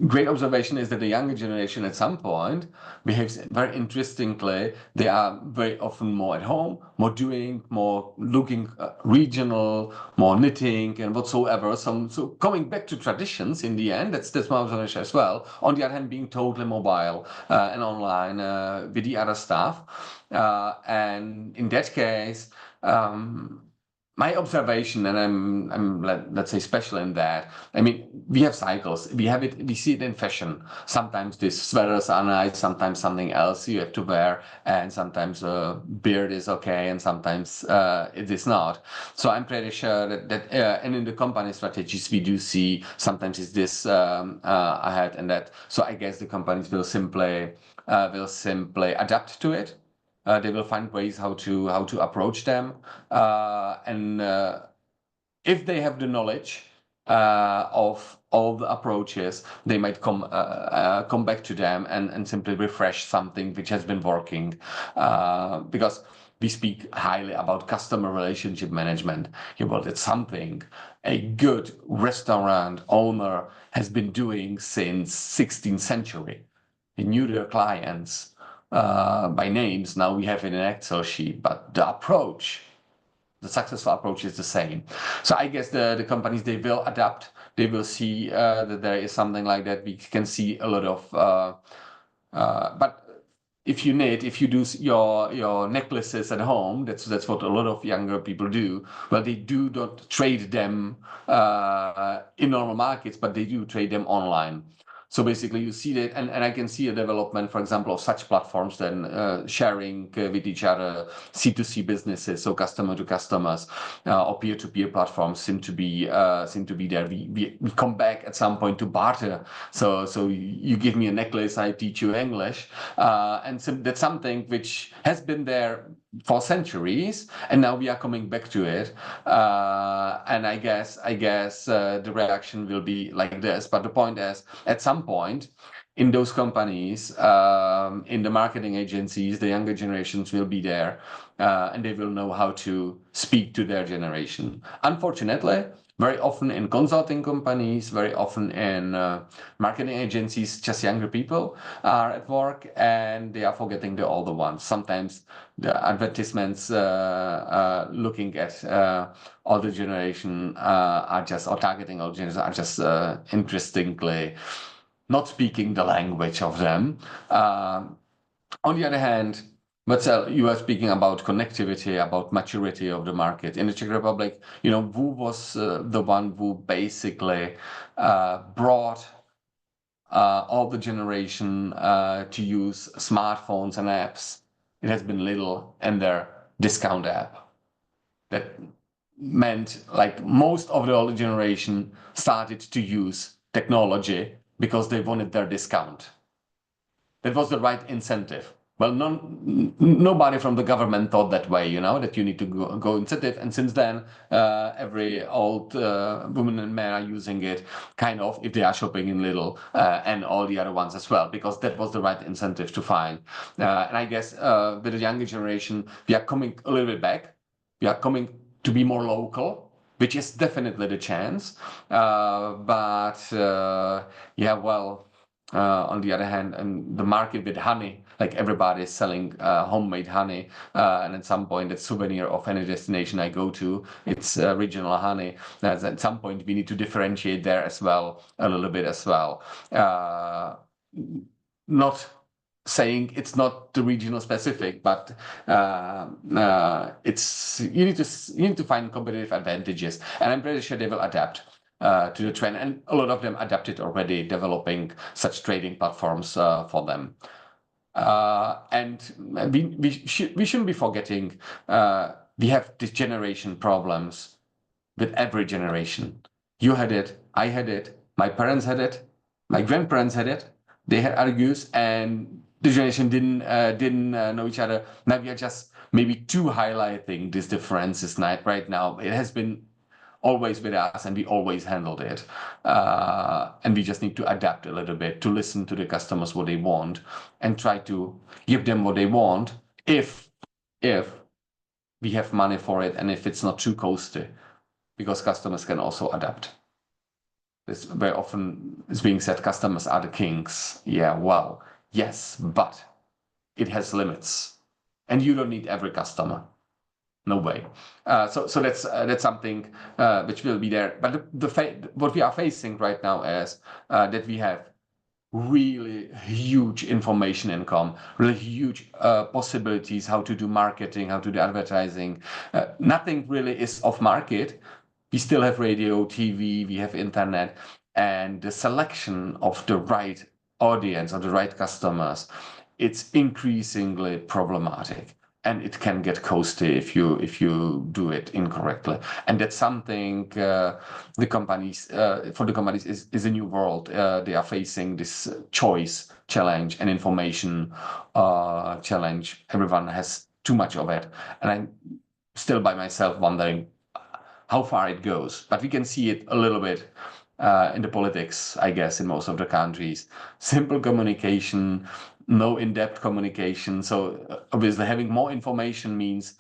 Great observation is that the younger generation at some point behaves very interestingly. They are very often more at home, more doing, more looking regional, more knitting and whatsoever. So coming back to traditions in the end, that's my observation as well. On the other hand, being totally mobile and online with the other stuff. And in that case, my observation, and I'm let's say special in that. I mean, we have cycles. We see it in fashion. Sometimes these sweaters are nice. Sometimes something else you have to wear, and sometimes a beard is okay, and sometimes it is not. So I'm pretty sure that and in the company strategies we do see sometimes it's this ahead and that. So I guess the companies will simply adapt to it. They will find ways how to approach them, and if they have the knowledge of all the approaches, they might come back to them and simply refresh something which has been working, because we speak highly about customer relationship management. Well, it's something a good restaurant owner has been doing since 16th century. He knew their clients by names. Now we have it in an Excel sheet, but the successful approach is the same. So I guess the companies, they will adapt. They will see that there is something like that. We can see a lot of, but if you do your necklaces at home, that's what a lot of younger people do. Well, they do not trade them in normal markets, but they do trade them online. So basically you see that, and I can see a development, for example, of such platforms then sharing with each other C2C businesses, so customer to customers, or peer-to-peer platforms seem to be there. We come back at some point to barter. So you give me a necklace, I teach you English, and so that's something which has been there for centuries, and now we are coming back to it. And I guess the reaction will be like this. But the point is, at some point in those companies, in the marketing agencies, the younger generations will be there, and they will know how to speak to their generation. Unfortunately, very often in consulting companies, very often in marketing agencies, just younger people are at work, and they are forgetting the older ones. Sometimes the advertisements looking at older generation or targeting older generation are just interestingly not speaking the language of them. On the other hand, But you are speaking about connectivity, about maturity of the market. In the Czech Republic, who was the one who basically brought all the generation to use smartphones and apps? It has been Lidl and their discount app. That meant like most of the older generation started to use technology because they wanted their discount. That was the right incentive. Well, nobody from the government thought that way, that you need to go incentive. And since then, every old woman and man are using it, kind of, if they are shopping in Lidl, and all the other ones as well, because that was the right incentive to find. And I guess with the younger generation, we are coming a little bit back. We are coming to be more local, which is definitely the chance. Yeah, well, on the other hand, and the market with honey, like everybody is selling homemade honey, and at some point, it's souvenir of any destination I go to, it's regional honey. At some point, we need to differentiate there as well, a little bit as well. Not saying it's not the regional specific, but you need to find competitive advantages, and I'm pretty sure they will adapt to the trend, and a lot of them adapted already, developing such trading platforms for them. And we shouldn't be forgetting we have this generation problems with every generation. You had it, I had it, my parents had it, my grandparents had it. They had argues, and the generation didn't know each other. Now we are just maybe too highlighting these differences right now. It has been always with us, and we always handled it. And we just need to adapt a little bit, to listen to the customers what they want, and try to give them what they want if we have money for it, and if it's not too costly, because customers can also adapt. This very often is being said, customers are the kings. Yeah, well, yes, but it has limits, and you don't need every customer. No way. So that's something which will be there. But what we are facing right now is that we have really huge information income, really huge possibilities how to do marketing, how to do advertising. Nothing really is off market. We still have radio, TV, we have internet, and the selection of the right audience or the right customers, it's increasingly problematic. And it can get costly if you do it incorrectly, and that's something for the companies is a new world. They are facing this choice challenge and information challenge. Everyone has too much of it, and I'm still by myself wondering how far it goes. But we can see it a little bit in the politics, I guess, in most of the countries. Simple communication, no in-depth communication. So obviously having more information means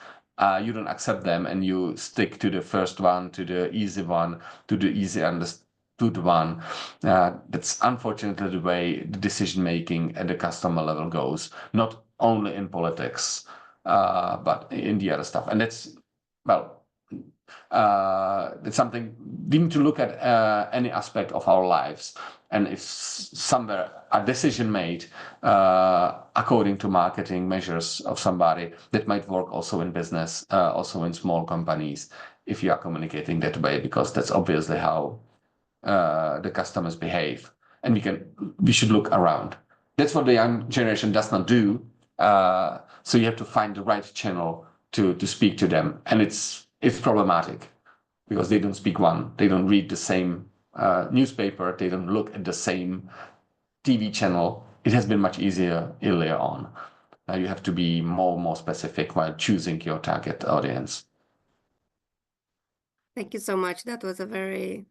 you don't accept them, and you stick to the first one, to the easy one, to the easy understood one. That's unfortunately the way the decision-making at the customer level goes, not only in politics, but in the other stuff. And that's, well, it's something we need to look at any aspect of our lives, and if somewhere a decision made according to marketing measures of somebody, that might work also in business, also in small companies, if you are communicating that way, because that's obviously how the customers behave, and we should look around. That's what the young generation does not do. So you have to find the right channel to speak to them, and it's problematic because they don't speak one, they don't read the same newspaper, they don't look at the same TV channel. It has been much easier earlier on. You have to be more specific while choosing your target audience. Thank you so much. That was a very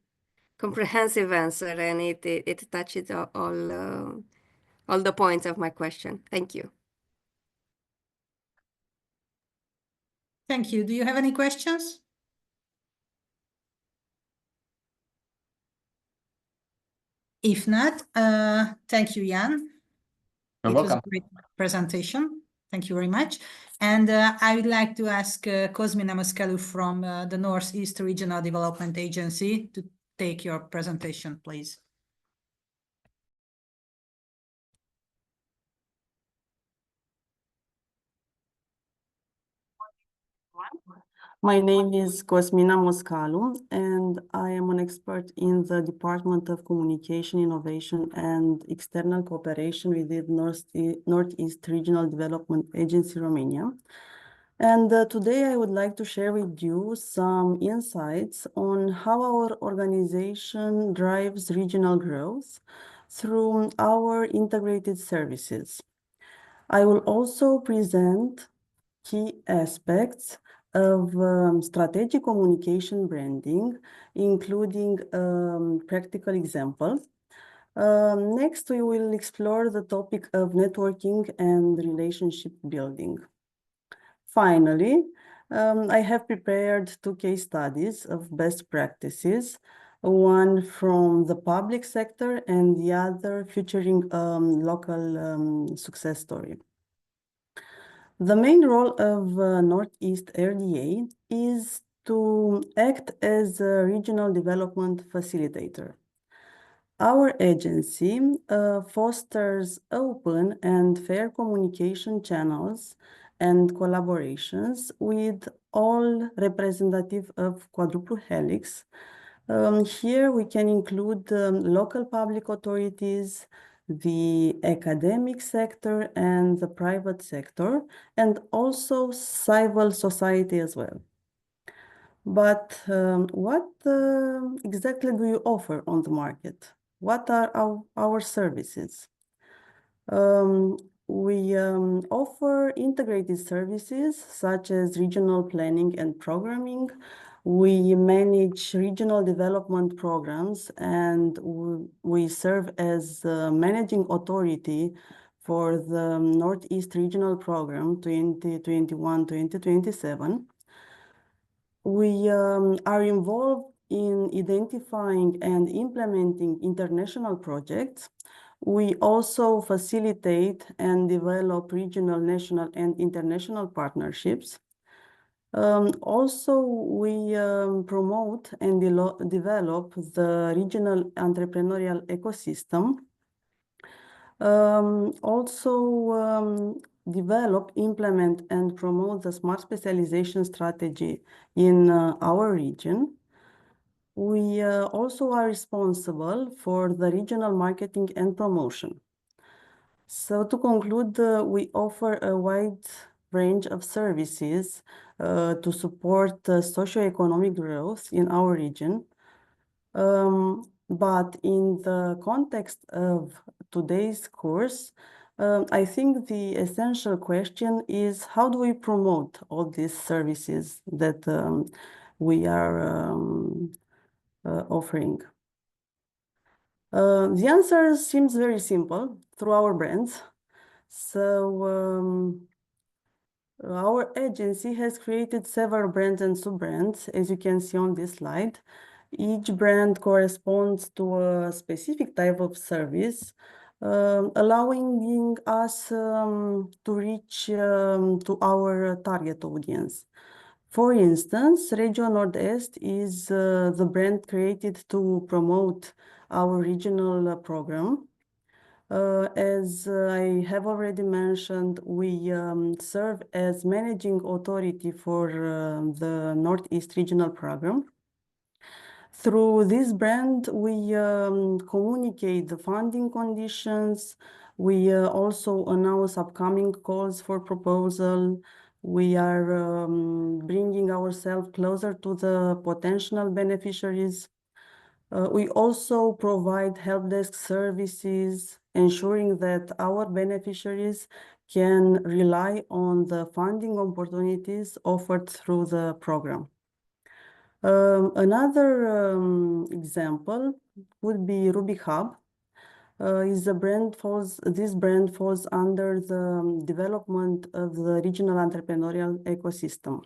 comprehensive answer, and it touches all the points of my question. Thank you. Thank you. Do you have any questions? If not, thank you, Jan. You're welcome. It was a great presentation. Thank you very much. And I would like to ask Cosmina Moscalu from the Northeast Regional Development Agency to take your presentation, please. My name is Cosmina Moscalu, and I am an expert in the Department of Communication, Innovation, and External Cooperation within Northeast Regional Development Agency, Romania. And today I would like to share with you some insights on how our organization drives regional growth through our integrated services. I will also present key aspects of strategic communication branding, including practical examples. Next, we will explore the topic of networking and relationship building. Finally, I have prepared 2 case studies of best practices, one from the public sector and the other featuring local success story. The main role of Northeast RDA is to act as a regional development facilitator. Our agency fosters open and fair communication channels and collaborations with all representative of quadruple helix. Here we can include local public authorities, the academic sector and the private sector, and also civil society as well. But what exactly do you offer on the market? What are our services? We offer integrated services such as regional planning and programming. We manage regional development programs, and we serve as managing authority for the Northeast Regional Program 2021-2027. We are involved in identifying and implementing international projects. We also facilitate and develop regional, national, and international partnerships. Also, we promote and develop the regional entrepreneurial ecosystem. Also, develop, implement, and promote the smart specialization strategy in our region. We also are responsible for the regional marketing and promotion. So to conclude, we offer a wide range of services to support socioeconomic growth in our region. But in the context of today's course, I think the essential question is how do we promote all these services that we are offering? The answer seems very simple, through our brands. So our agency has created several brands and sub-brands, as you can see on this slide. Each brand corresponds to a specific type of service, allowing us to reach to our target audience. For instance, Regio Nord-Est is the brand created to promote our regional program. As I have already mentioned, we serve as managing authority for the Northeast Regional Program. Through this brand, we communicate the funding conditions. We also announce upcoming calls for proposal. We are bringing ourselves closer to the potential beneficiaries. We also provide help desk services, ensuring that our beneficiaries can rely on the funding opportunities offered through the program. Another example would be Ruby Hub. This brand falls under the development of the regional entrepreneurial ecosystem.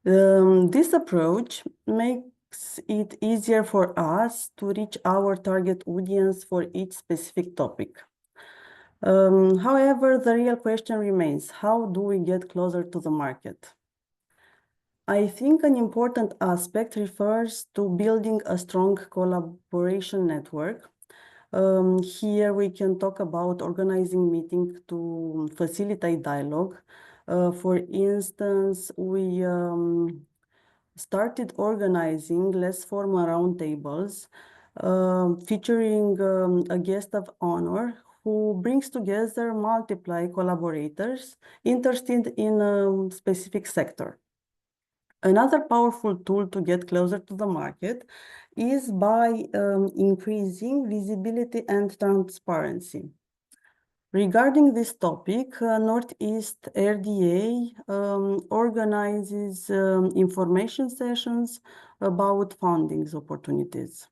This approach makes it easier for us to reach our target audience for each specific topic. However, the real question remains, how do we get closer to the market? I think an important aspect refers to building a strong collaboration network. Here we can talk about organizing meetings to facilitate dialogue, For instance, we started organizing less formal roundtables featuring a guest of honor who brings together multiple collaborators interested in a specific sector. Another powerful tool to get closer to the market is by increasing visibility and transparency. Regarding this topic, Northeast RDA organizes information sessions about funding opportunities.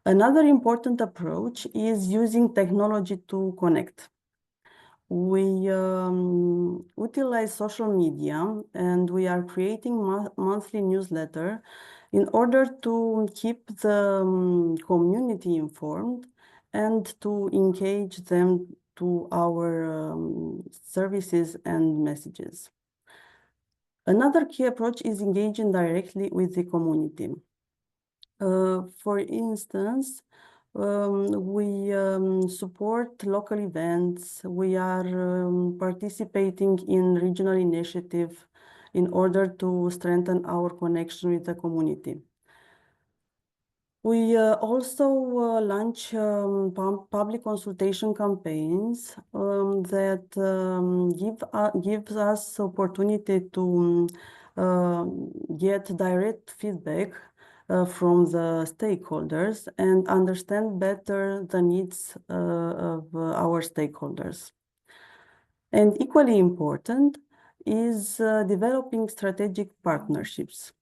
Another important approach is using technology to connect. We utilize social media and we are creating monthly newsletter in order to keep the community informed and to engage them to our services and messages. Another key approach is engaging directly with the community. For instance, we support local events. We are participating in regional initiative in order to strengthen our connection with the community. We also launch public consultation campaigns that gives us opportunity to get direct feedback from the stakeholders and understand better the needs of our stakeholders. And equally important is developing strategic partnerships.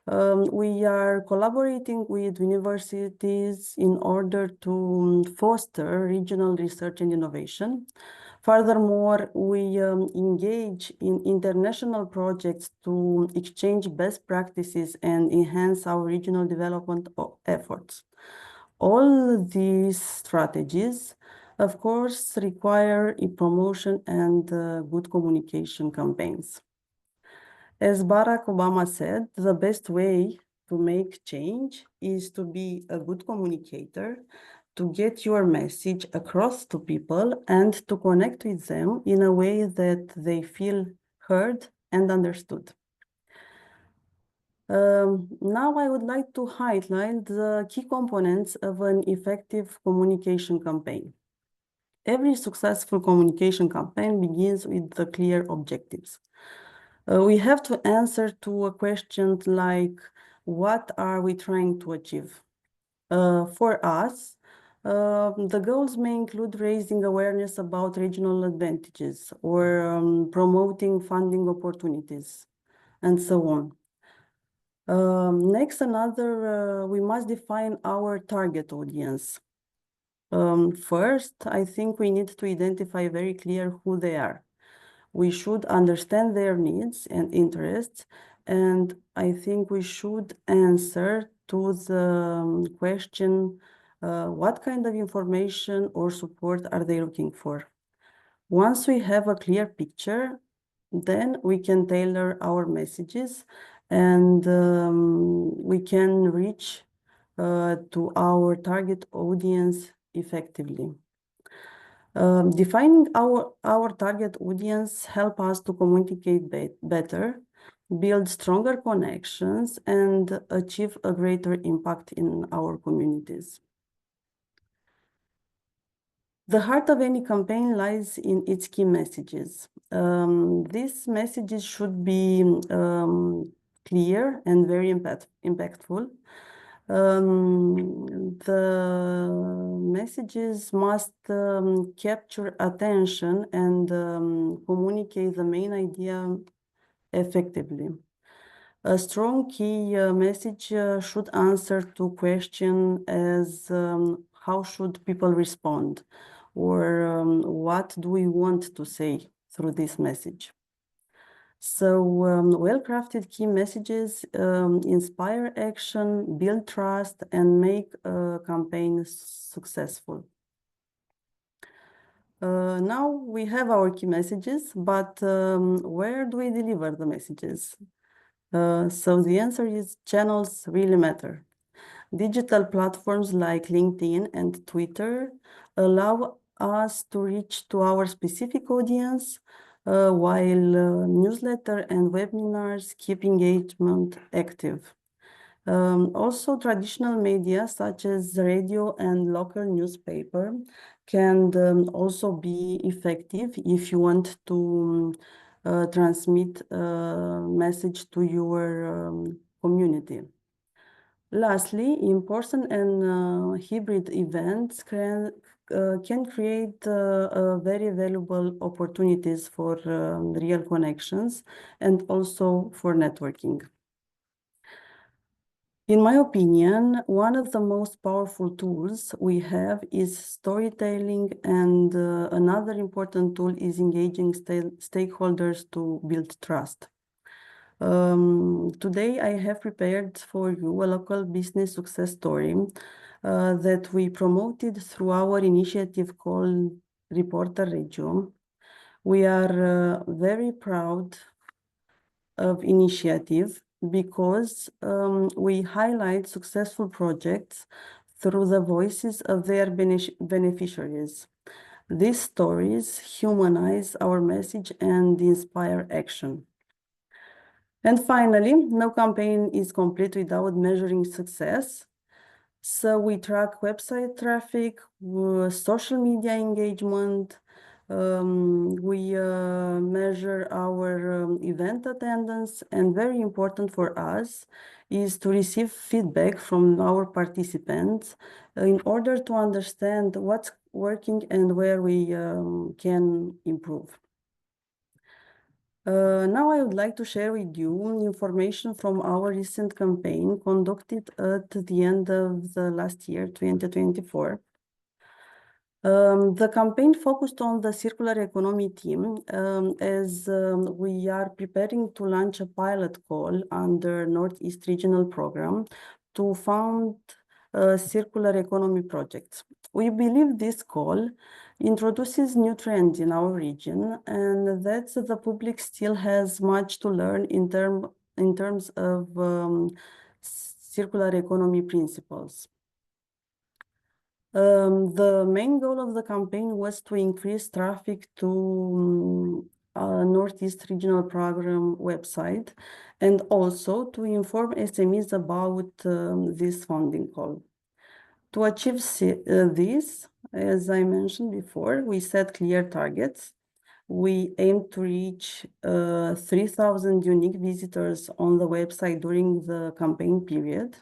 We are collaborating with universities in order to foster regional research and innovation. Furthermore, we engage in international projects to exchange best practices and enhance our regional development efforts. All these strategies, of course, require a promotion and good communication campaigns. As Barack Obama said, the best way to make change is to be a good communicator, to get your message across to people and to connect with them in a way that they feel heard and understood. Now I would like to highlight the key components of an effective communication campaign. Every successful communication campaign begins with the clear objectives. We have to answer to a question like, what are we trying to achieve? For us, the goals may include raising awareness about regional advantages or promoting funding opportunities and so on. Next, we must define our target audience. First, I think we need to identify very clear who they are. We should understand their needs and interests, and I think we should answer to the question, what kind of information or support are they looking for? Once we have a clear picture, then we can tailor our messages and we can reach to our target audience effectively. Defining our target audience help us to communicate better, build stronger connections, and achieve a greater impact in our communities. The heart of any campaign lies in its key messages. These messages should be clear and very impactful. The messages must capture attention and communicate the main idea effectively. A strong key message should answer to question as how should people respond, or what do we want to say through this message. So well-crafted key messages inspire action, build trust, and make a campaign successful. Now we have our key messages, but where do we deliver the messages? So the answer is channels really matter. Digital platforms like LinkedIn and Twitter allow us to reach to our specific audience while newsletter and webinars keep engagement active. Also, traditional media such as radio and local newspaper can also be effective if you want to transmit a message to your community. Lastly, in-person and hybrid events can create very valuable opportunities for real connections and also for networking. In my opinion, one of the most powerful tools we have is storytelling, and another important tool is engaging stakeholders to build trust. Today, I have prepared for you a local business success story that we promoted through our initiative called Reporter Regio. We are very proud of initiative because we highlight successful projects through the voices of their beneficiaries. These stories humanize our message and inspire action. And finally, no campaign is complete without measuring success. So we track website traffic, social media engagement, we measure our event attendance, and very important for us is to receive feedback from our participants in order to understand what's working and where we can improve. Now I would like to share with you information from our recent campaign conducted at the end of the last year, 2024. The campaign focused on the circular economy team as we are preparing to launch a pilot call under Northeast Regional Program to fund circular economy projects. We believe this call introduces new trends in our region, and that the public still has much to learn in terms of circular economy principles. The main goal of the campaign was to increase traffic to Northeast Regional Program website and also to inform SMEs about this funding call. To achieve this, as I mentioned before, we set clear targets. We aim to reach 3,000 unique visitors on the website during the campaign period.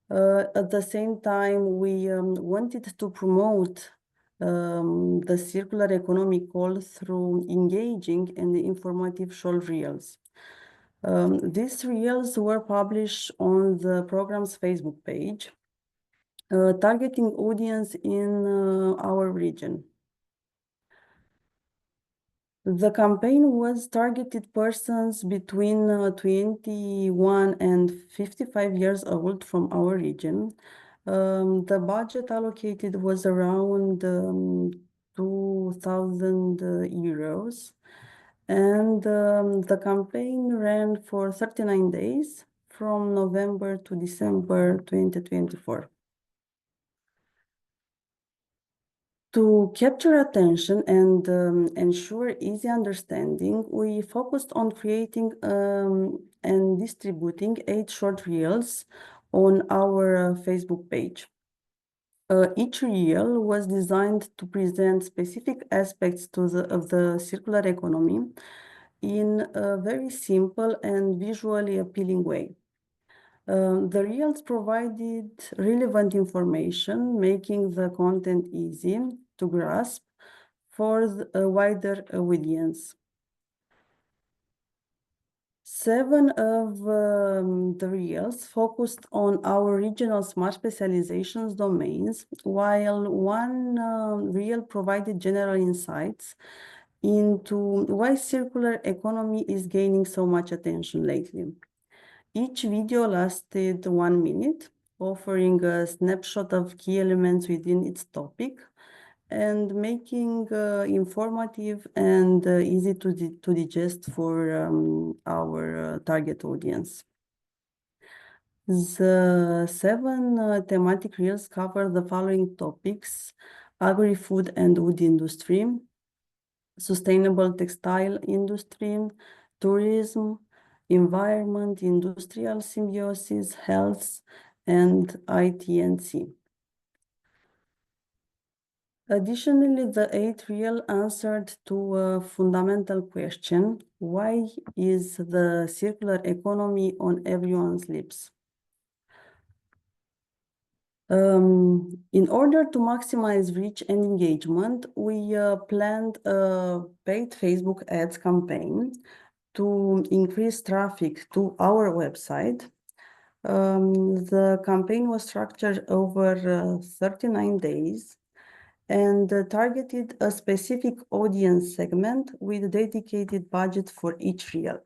At the same time, we wanted to promote the circular economy call through engaging and informative short reels. These reels were published on the program's Facebook page, targeting audience in our region. The campaign was targeted persons between 21 and 55 years old from our region. The budget allocated was around 2,000 euros. And the campaign ran for 39 days from November to December 2024. To capture attention and ensure easy understanding, we focused on creating and distributing 8 short reels on our Facebook page. Each reel was designed to present specific aspects of the circular economy in a very simple and visually appealing way. The reels provided relevant information, making the content easy to grasp for a wider audience. 7 of the reels focused on our regional smart specializations domains, while 1 reel provided general insights into why circular economy is gaining so much attention lately. Each video lasted 1 minute, offering a snapshot of key elements within its topic and making informative and easy to digest for our target audience. The 7 thematic reels cover the following topics: agri-food and wood industry, sustainable textile industry, tourism, environment, industrial symbiosis, health, and IT&C. Additionally, the 8 Real answered to a fundamental question: why is the circular economy on everyone's lips? In order to maximize reach and engagement, we planned a paid Facebook ads campaign to increase traffic to our website. The campaign was structured over 39 days and targeted a specific audience segment with dedicated budget for each reel.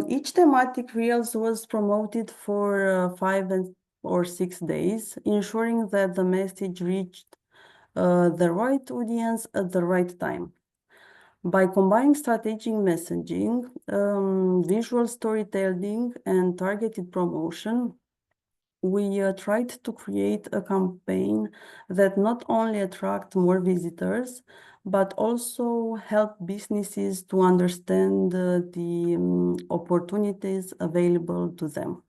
Each thematic reels was promoted for 5 or 6 days, ensuring that the message reached the right audience at the right time. By combining strategic messaging, visual storytelling, and targeted promotion, we tried to create a campaign that not only attract more visitors, but also help businesses to understand the opportunities available to them.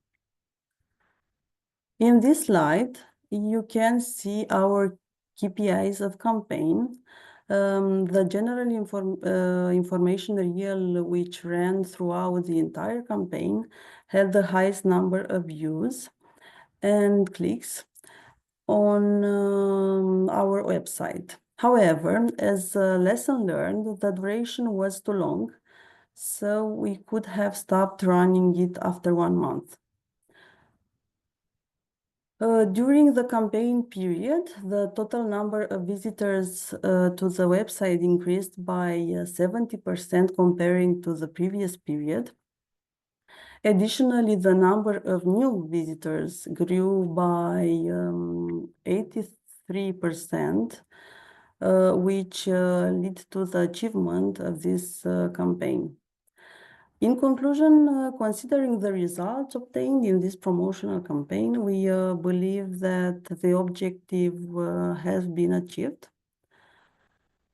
In this slide, you can see our KPIs of campaign. The general information reel, which ran throughout the entire campaign, had the highest number of views and clicks on our website. However, as a lesson learned, the duration was too long, so we could have stopped running it after 1 month. During the campaign period, the total number of visitors to the website increased by 70% comparing to the previous period. Additionally, the number of new visitors grew by 83%, which led to the achievement of this campaign. In conclusion, considering the results obtained in this promotional campaign, we believe that the objective has been achieved.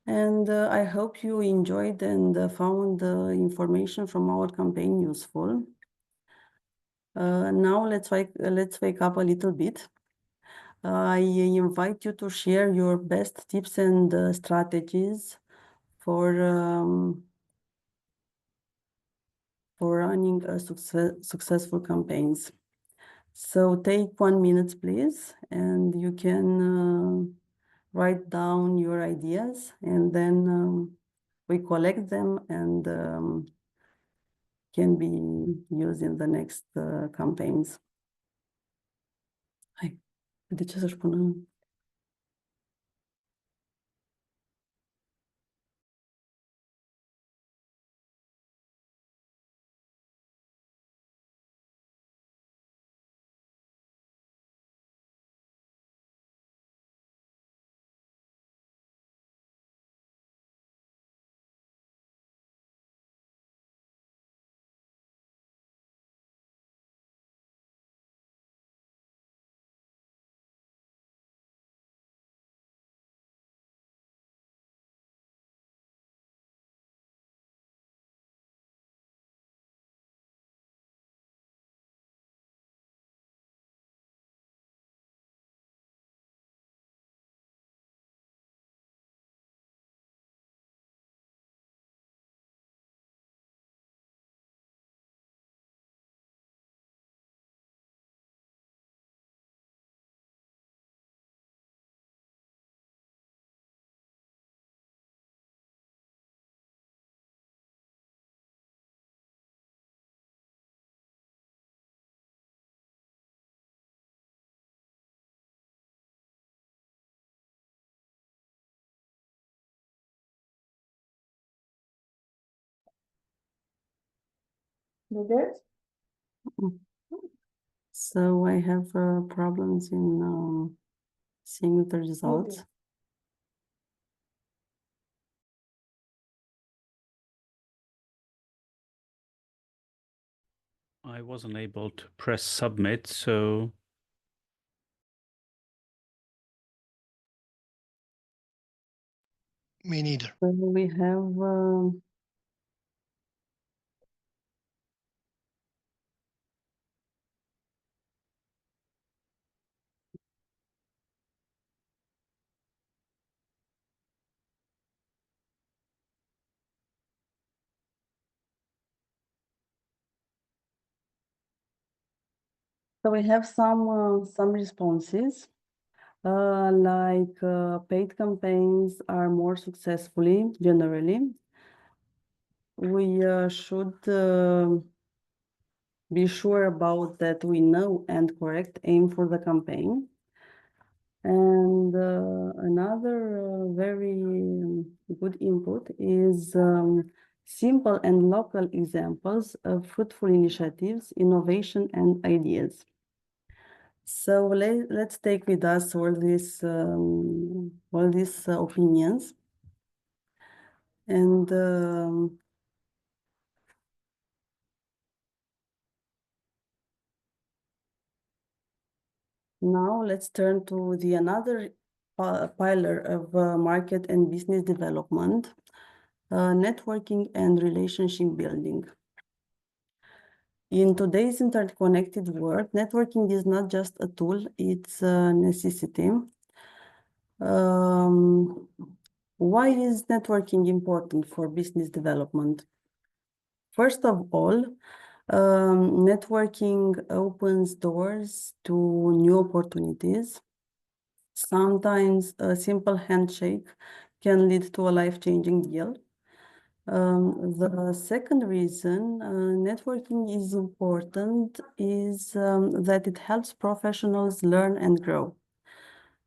And I hope you enjoyed and found the information from our campaign useful. Now let's wake up a little bit. I invite you to share your best tips and strategies for running successful campaigns. So take 1 minute, please, and you can write down your ideas, and then we collect them and can be used in the next campaigns. Hai, de ce să-și pună? So I have problems in seeing the results. Okay. I wasn't able to press submit, so Me neither. So we have so we have some responses. Like paid campaigns are more successfully generally. We should be sure about that we know and correct aim for the campaign. And another very good input is simple and local examples of fruitful initiatives, innovation, and ideas. So let's take with us all these opinions. And now let's turn to the another pillar of market and business development, networking and relationship building. In today's interconnected world, networking is not just a tool, it's a necessity. Why is networking important for business development? First of all, networking opens doors to new opportunities. Sometimes a simple handshake can lead to a life-changing deal. The second reason networking is important is that it helps professionals learn and grow.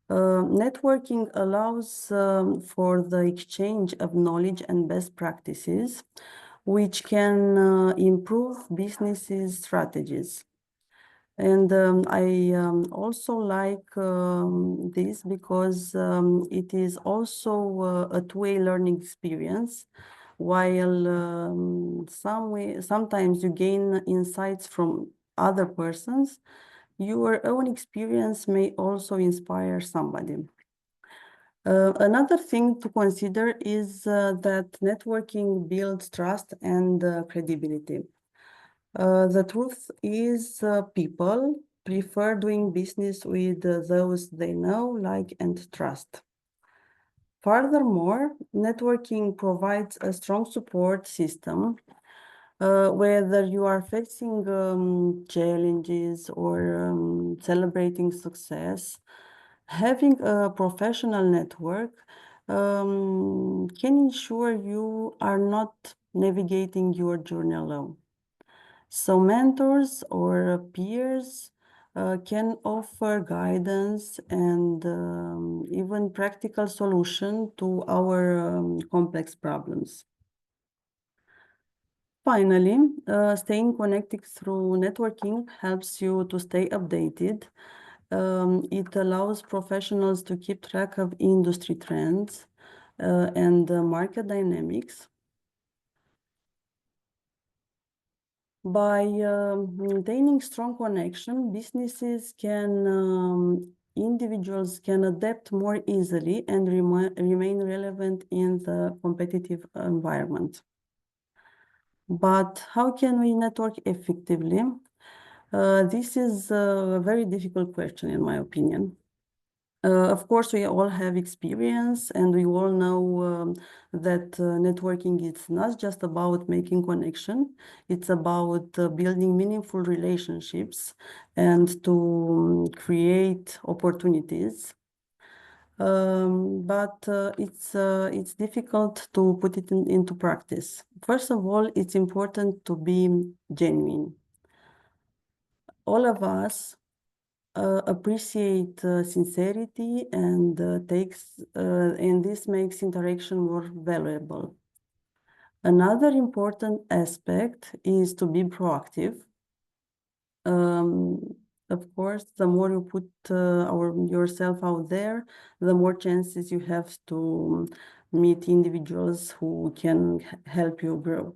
Networking allows for the exchange of knowledge and best practices, which can improve businesses' strategies. And I also like this because it is also a two-way learning experience. While sometimes you gain insights from other persons, your own experience may also inspire somebody. Another thing to consider is that networking builds trust and credibility. The truth is people prefer doing business with those they know, like, and trust. Furthermore, networking provides a strong support system. Whether you are facing challenges or celebrating success, having a professional network can ensure you are not navigating your journey alone. So mentors or peers can offer guidance and even practical solution to our complex problems. Finally, staying connected through networking helps you to stay updated. It allows professionals to keep track of industry trends and market dynamics. By maintaining strong connection, individuals can adapt more easily and remain relevant in the competitive environment. But how can we network effectively? This is a very difficult question, in my opinion. Of course, we all have experience and we all know that networking is not just about making connection, it's about building meaningful relationships and to create opportunities. But it's difficult to put it into practice. First of all, it's important to be genuine. All of us appreciate sincerity and this makes interaction more valuable. Another important aspect is to be proactive. Of course, the more you put yourself out there, the more chances you have to meet individuals who can help you grow.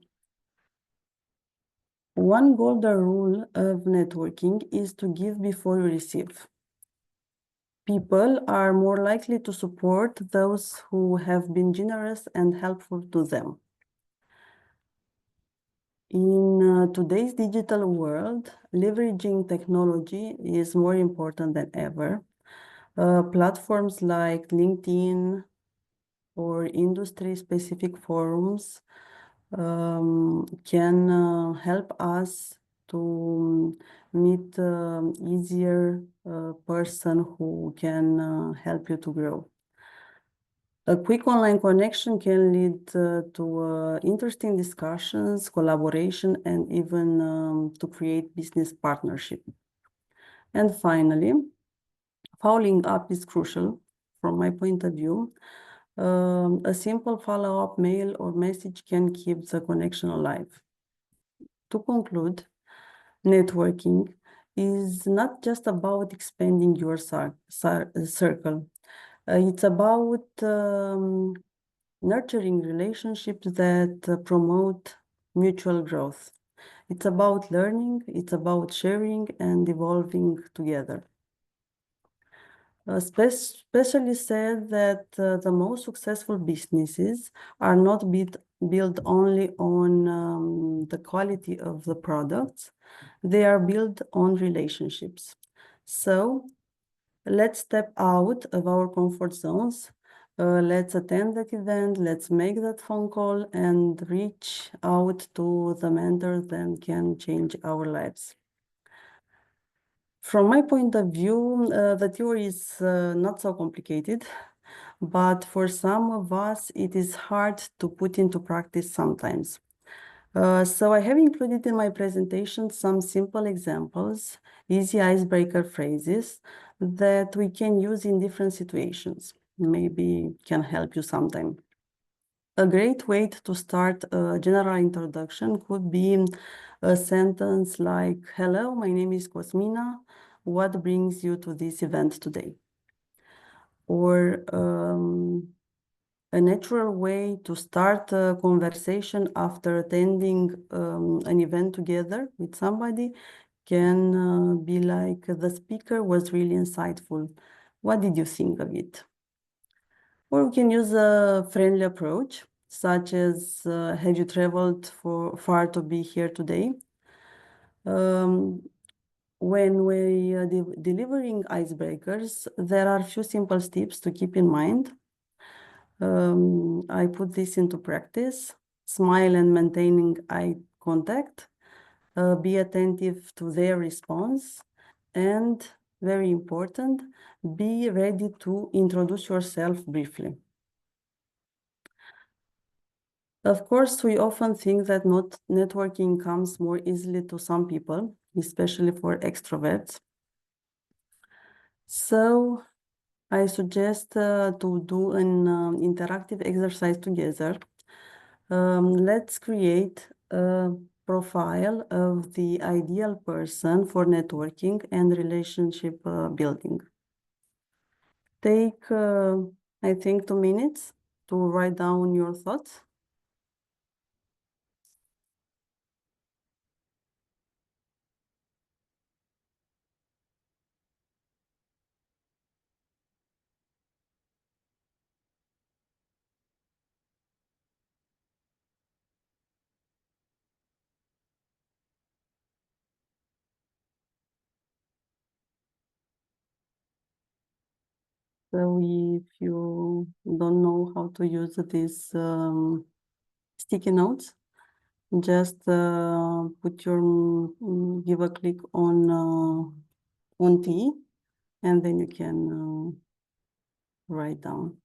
One golden rule of networking is to give before you receive. people are more likely to support those who have been generous and helpful to them. In today's digital world, leveraging technology is more important than ever. Platforms like LinkedIn or industry-specific forums can help us to meet easier person who can help you to grow. A quick online connection can lead to interesting discussions, collaboration, and even to create business partnership. And finally, following up is crucial from my point of view. A simple follow-up mail or message can keep the connection alive. To conclude, networking is not just about expanding your circle. It's about nurturing relationships that promote mutual growth. It's about learning, it's about sharing and evolving together. Especially said that the most successful businesses are not built only on the quality of the products, they are built on relationships. So let's step out of our comfort zones. Let's attend that event, let's make that phone call and reach out to the mentors that can change our lives. From my point of view, the theory is not so complicated, but for some of us, it is hard to put into practice sometimes. So I have included in my presentation some simple examples, easy icebreaker phrases that we can use in different situations. Maybe can help you sometime. A great way to start a general introduction could be a sentence like, "Hello, my name is Cosmina. What brings you to this event today?" Or a natural way to start a conversation after attending an event together with somebody can be like, "The speaker was really insightful. What did you think of it?" Or we can use a friendly approach, such as, "Have you traveled far to be here today?" When we are delivering icebreakers, there are a few simple tips to keep in mind. I put this into practice. Smile and maintaining eye contact. Be attentive to their response. And very important, be ready to introduce yourself briefly. Of course, we often think that networking comes more easily to some people, especially for extroverts. So I suggest to do an interactive exercise together. Let's create a profile of the ideal person for networking and relationship building. Take, I think, 2 minutes to write down your thoughts. So if you don't know how to use these sticky notes, just give a click on T, and then you can write down.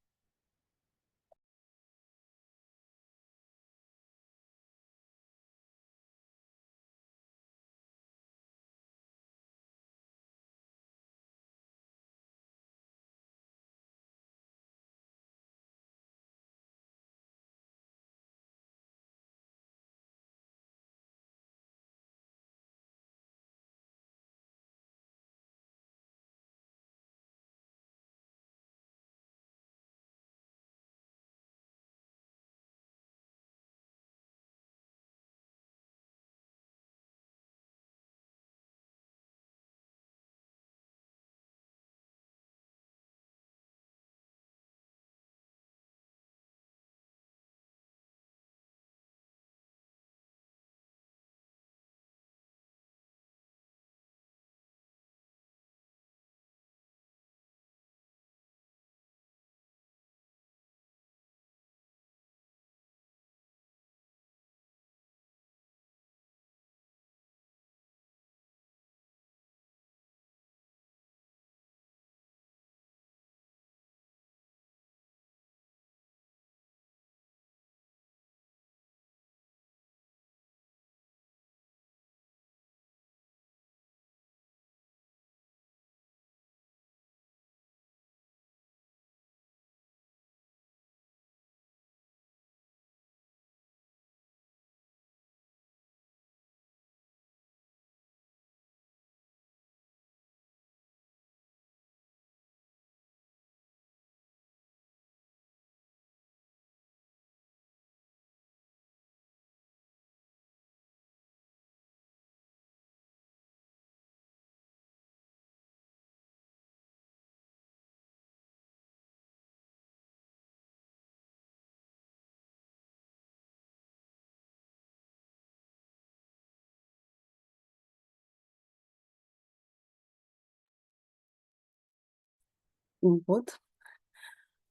input.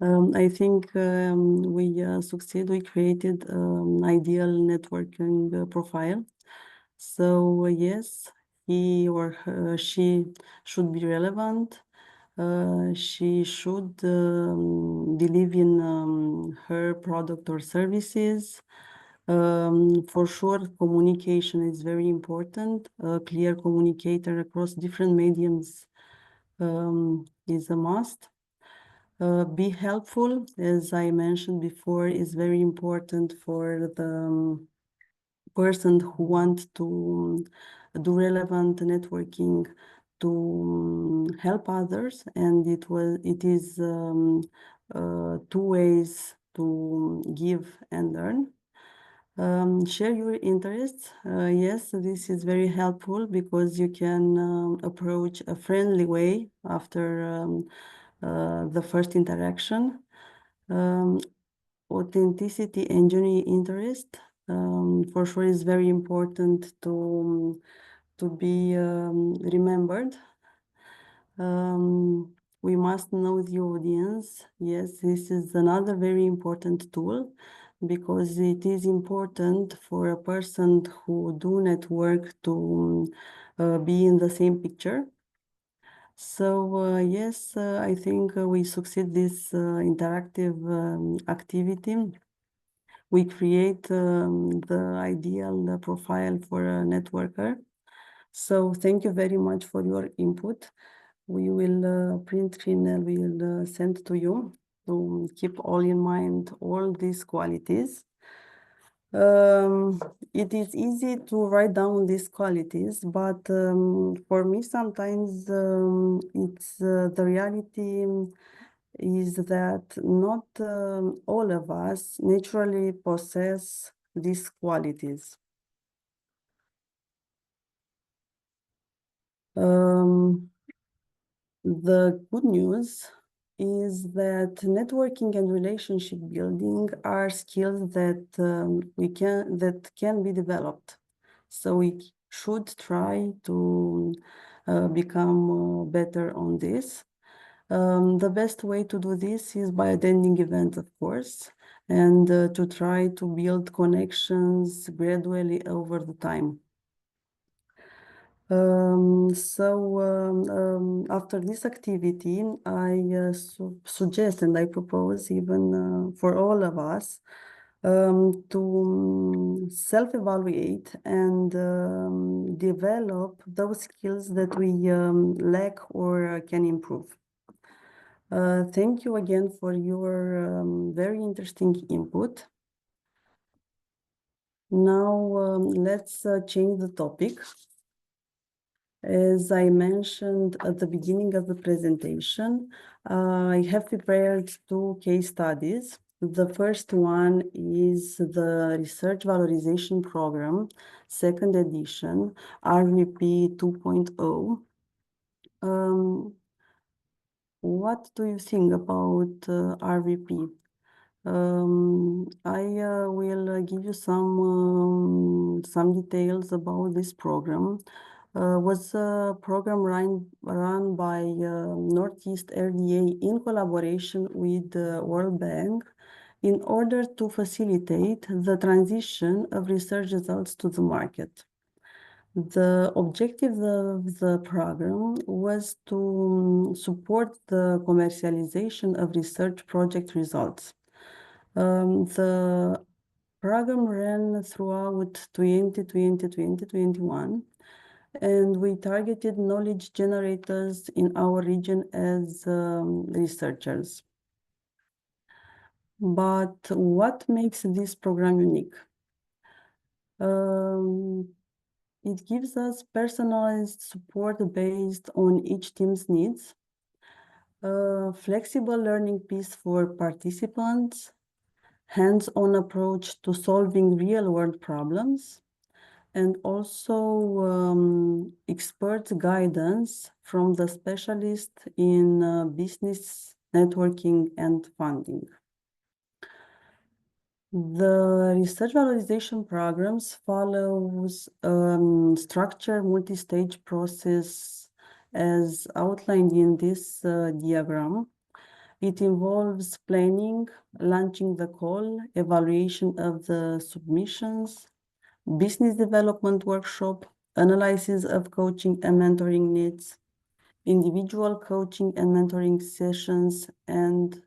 I think we succeed. We created ideal networking profile. So yes, he or she should be relevant. She should believe in her product or services. For sure, communication is very important. A clear communicator across different mediums is a must. Be helpful, as I mentioned before, is very important for the person who wants to do relevant networking to help others, and it is two ways to give and learn. Share your interests. Yes, this is very helpful because you can approach a friendly way after the first interaction. Authenticity and genuine interest for sure is very important to be remembered. We must know the audience. Yes, this is another very important tool because it is important for a person who do network to be in the same picture. So yes, I think we succeed this interactive activity. We create the ideal profile for a networker. So thank you very much for your input. We will print screen and we will send to you to keep all in mind all these qualities. It is easy to write down these qualities, but for me sometimes it's the reality is that not all of us naturally possess these qualities. The good news is that networking and relationship building are skills that can be developed. So we should try to become better on this. The best way to do this is by attending events, of course, and to try to build connections gradually over the time. After this activity, I suggest and I propose even for all of us to self-evaluate and develop those skills that we lack or can improve. Thank you again for your very interesting input. Now let's change the topic. As I mentioned at the beginning of the presentation, I have prepared two case studies. The first one is the Research Valorization Program, second edition, RVP 2.0. What do you think about RVP? I will give you some details about this program. Was a program run by Northeast RDA in collaboration with the World Bank in order to facilitate the transition of research results to the market. The objective of the program was to support the commercialization of research project results. The program ran throughout 2020-2021, and we targeted knowledge generators in our region as researchers. But what makes this program unique? It gives us personalized support based on each team's needs, a flexible learning piece for participants, hands-on approach to solving real-world problems, and also expert guidance from the specialist in business networking and funding. The research valorization programs follows structured multi-stage process as outlined in this diagram. It involves planning, launching the call, evaluation of the submissions, business development workshop, analysis of coaching and mentoring needs, individual coaching and mentoring sessions, and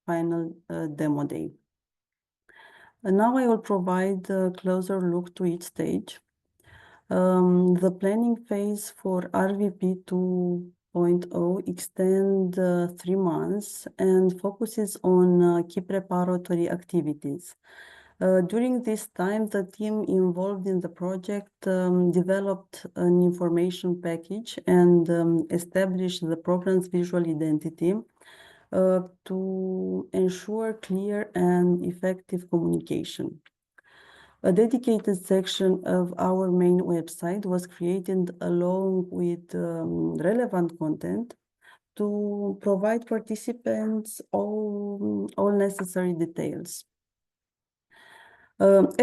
final demo day. And now I will provide a closer look to each stage. The planning phase for RVP 2.0 extends 3 months and focuses on key preparatory activities. During this time, the team involved in the project developed an information package and established the program's visual identity to ensure clear and effective communication. A dedicated section of our main website was created along with relevant content to provide participants all necessary details.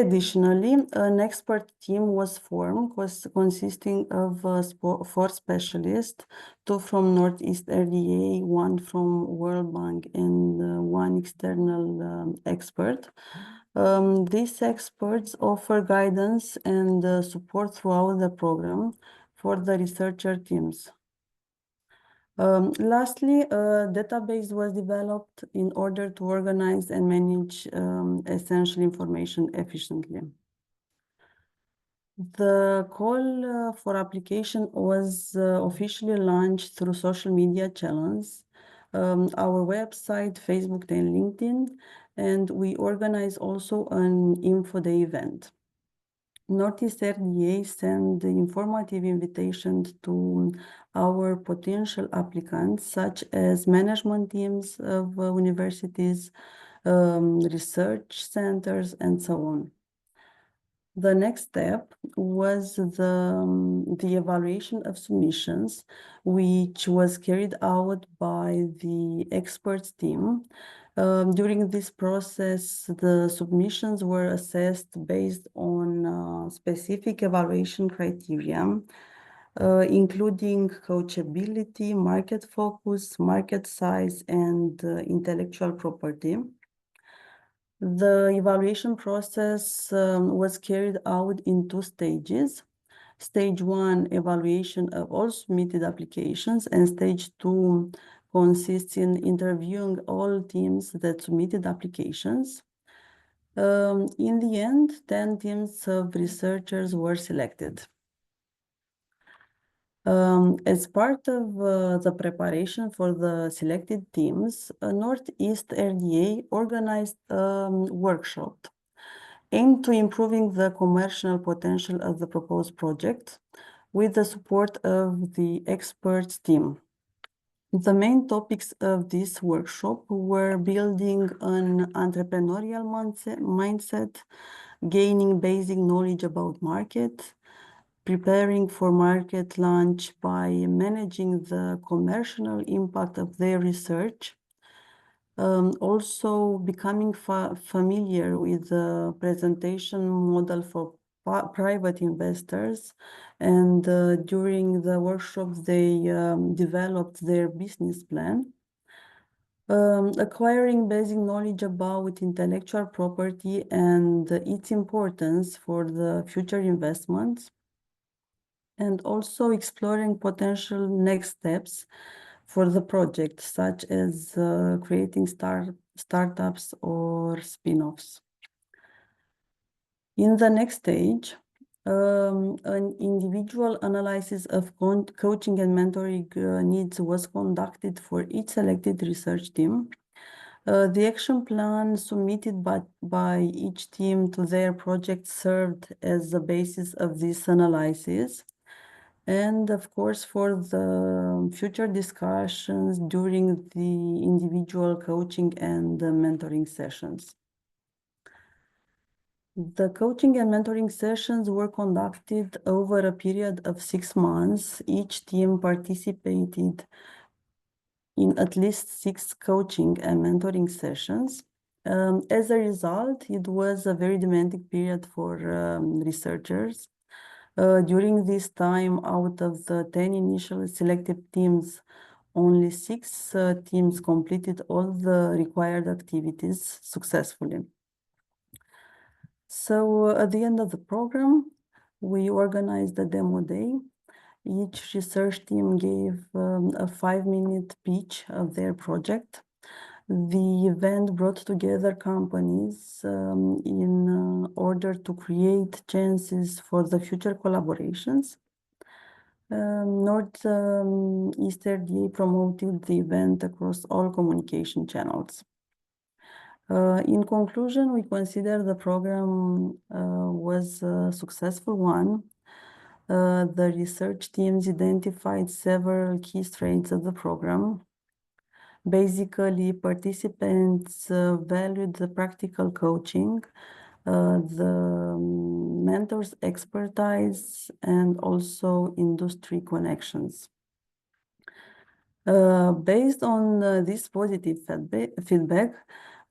Additionally, an expert team was formed, consisting of 4 specialists, 2 from Northeast RDA, 1 from World Bank, and 1 external expert. These experts offer guidance and support throughout the program for the researcher teams. Lastly, a database was developed in order to organize and manage essential information efficiently. The call for application was officially launched through social media channels, our website, Facebook, and LinkedIn, and we organize also an info day event. Northeast RDA sent informative invitations to our potential applicants, such as management teams of universities, research centers, and so on. The next step was the evaluation of submissions, which was carried out by the experts team. During this process, the submissions were assessed based on specific evaluation criteria, including coachability, market focus, market size, and intellectual property. The evaluation process was carried out in 2 stages. Stage 1, evaluation of all submitted applications, and stage 2 consists in interviewing all teams that submitted applications. In the end, 10 teams of researchers were selected. As part of the preparation for the selected teams, Northeast RDA organized a workshop aimed to improving the commercial potential of the proposed project with the support of the experts team. The main topics of this workshop were building an entrepreneurial mindset, gaining basic knowledge about market, preparing for market launch by managing the commercial impact of their research, also becoming familiar with the presentation model for private investors, and during the workshop they developed their business plan. Acquiring basic knowledge about intellectual property and its importance for the future investments, and also exploring potential next steps for the project, such as creating startups or spin-offs. In the next stage, an individual analysis of coaching and mentoring needs was conducted for each selected research team. The action plan submitted by each team to their project served as the basis of this analysis, and of course for the future discussions during the individual coaching and mentoring sessions. The coaching and mentoring sessions were conducted over a period of 6 months. Each team participated in at least 6 coaching and mentoring sessions. As a result, it was a very demanding period for researchers. During this time, out of the 10 initially selected teams, only 6 teams completed all the required activities successfully. So at the end of the program, we organized a demo day. Each research team gave a 5-minute pitch of their project. The event brought together companies in order to create chances for the future collaborations. Northeast RDA promoted the event across all communication channels. In conclusion, we consider the program was a successful one. The research teams identified several key strengths of the program. Basically, participants valued the practical coaching, the mentors' expertise, and also industry connections. Based on this positive feedback,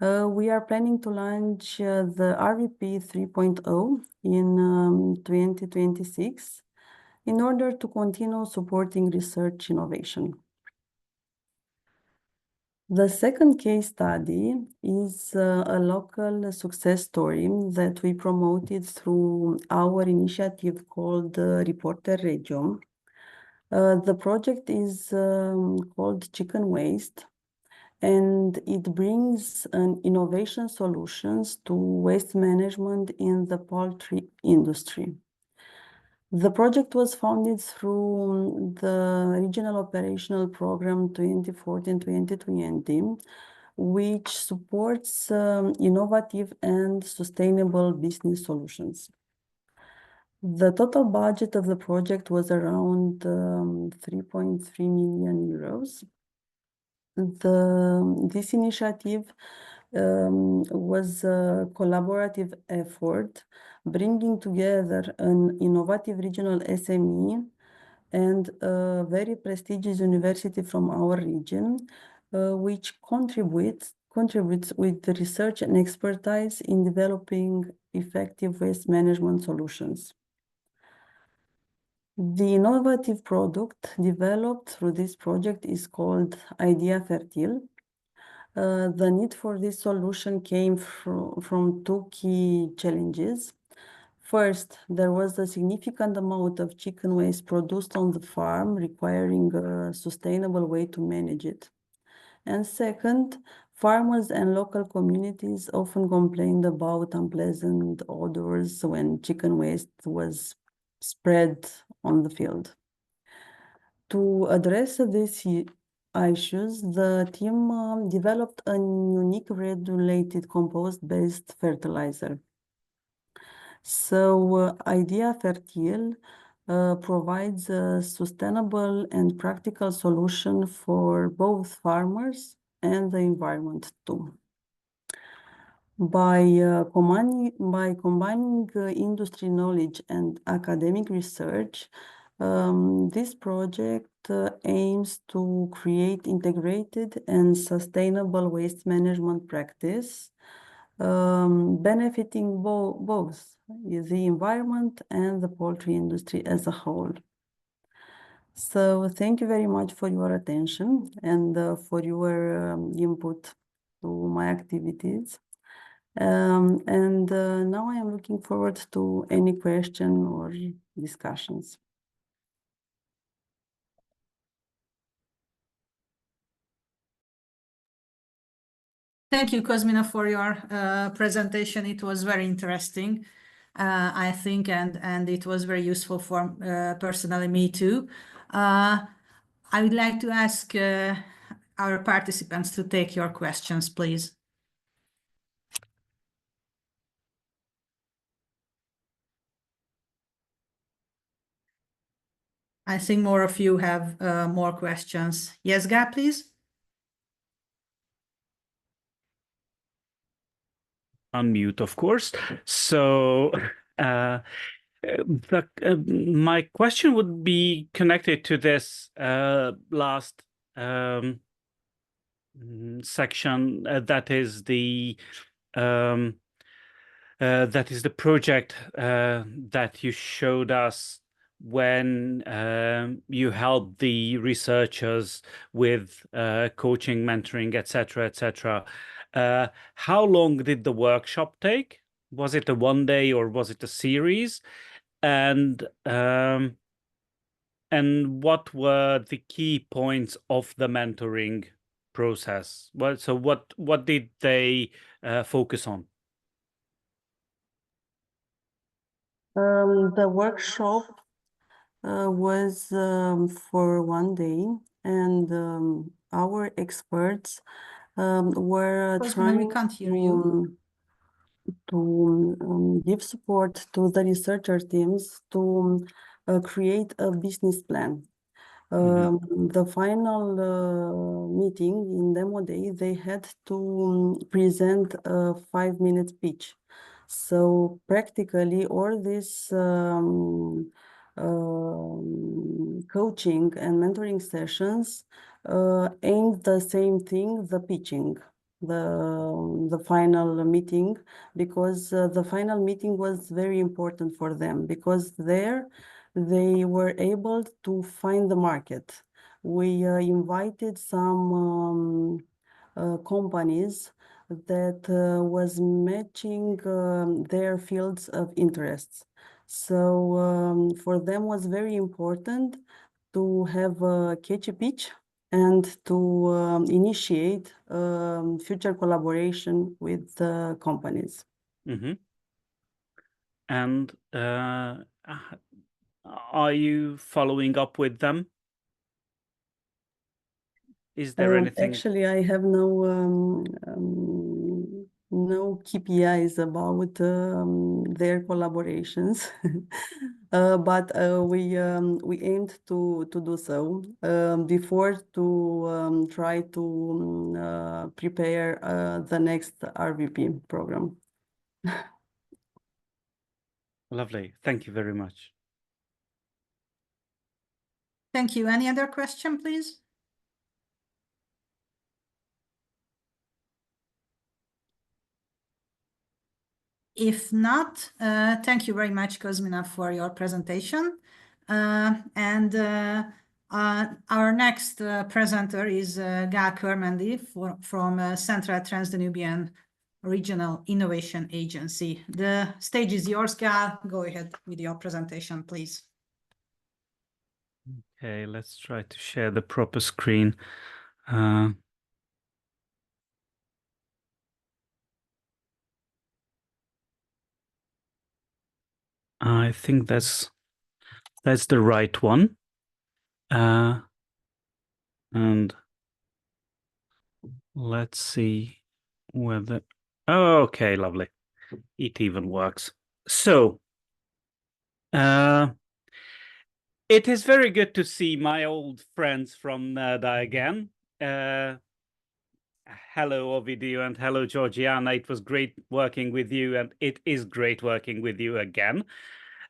we are planning to launch the RVP 3.0 in 2026 in order to continue supporting research innovation. The second case study is a local success story that we promoted through our initiative called Reporter Regio. The project is called Chicken Waste, and it brings an innovation solutions to waste management in the poultry industry. The project was funded through the Regional Operational Program 2014-2020, which supports innovative and sustainable business solutions. The total budget of the project was around 3.3 million euros. This initiative was a collaborative effort, bringing together an innovative regional SME and a very prestigious university from our region, which contributes with the research and expertise in developing effective waste management solutions. The innovative product developed through this project is called Idea Fertile. The need for this solution came from 2 key challenges. First, there was a significant amount of chicken waste produced on the farm, requiring a sustainable way to manage it. And second, farmers and local communities often complained about unpleasant odors when chicken waste was spread on the field. To address these issues, the team developed a unique regulated compost-based fertilizer. So Idea Fertile provides a sustainable and practical solution for both farmers and the environment too. By combining industry knowledge and academic research, this project aims to create integrated and sustainable waste management practice, benefiting both the environment and the poultry industry as a whole. So thank you very much for your attention and for your input to my activities. Now I am looking forward to any question or discussions. Thank you, Cosmina, for your presentation. It was very interesting, I think, and it was very useful for personally me too. I would like to ask our participants to take your questions, please. I think more of you have more questions. Yes, Gab, please. Unmute, of course. So my question would be connected to this last section, that is the project that you showed us when you help the researchers with coaching, mentoring, etc., etc. How long did the workshop take? Was it a one day or was it a series? And what were the key points of the mentoring process? Well, so what did they focus on? The workshop was for one day, and our experts were Cosmina, we trying can't hear you. to give support to the researcher teams to create a business plan. The final meeting in demo day, they had to present a 5-minute pitch. So practically all this coaching and mentoring sessions aimed the same thing, the pitching, the final meeting, because the final meeting was very important for them, because there they were able to find the market. We invited some companies that was matching their fields of interests. So for them was very important to have a catchy pitch and to initiate future collaboration with the companies. Mm-hmm. And are you following up with them? Is there anything? Actually, I have no KPIs about their collaborations, but we aimed to do so before to try to prepare the next RVP program. Lovely. Thank you very much. Thank you. Any other question, please? If not, thank you very much, Cosmina, for your presentation. Our next presenter is Gal Kermendi from Central Transdanubian Regional Innovation Agency. The stage is yours, Gal. Go ahead with your presentation, please. Okay, let's try to share the proper screen. I think that's the right one. And let's see whether, oh, okay, lovely. It even works. So, it is very good to see my old friends from NERDA again. Hello, Ovidio, and hello, Georgiana. It was great working with you, and it is great working with you again.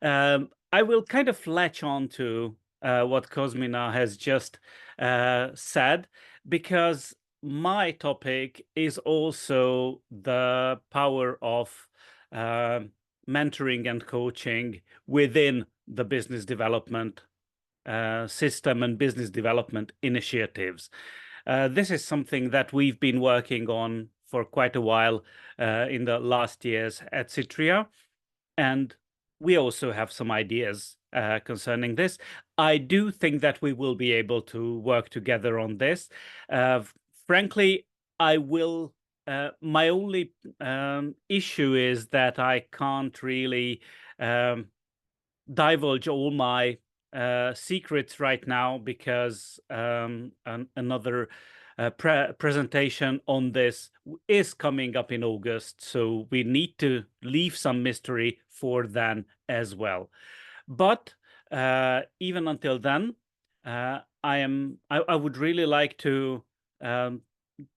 I will kind of latch on to what Cosmina has just said, because my topic is also the power of mentoring and coaching within the business development system and business development initiatives. This is something that we've been working on for quite a while in the last years at Citria, and we also have some ideas concerning this. I do think that we will be able to work together on this. Frankly, I will. My only issue is that I can't really divulge all my secrets right now, because another presentation on this is coming up in August, so we need to leave some mystery for then as well. But even until then, I would really like to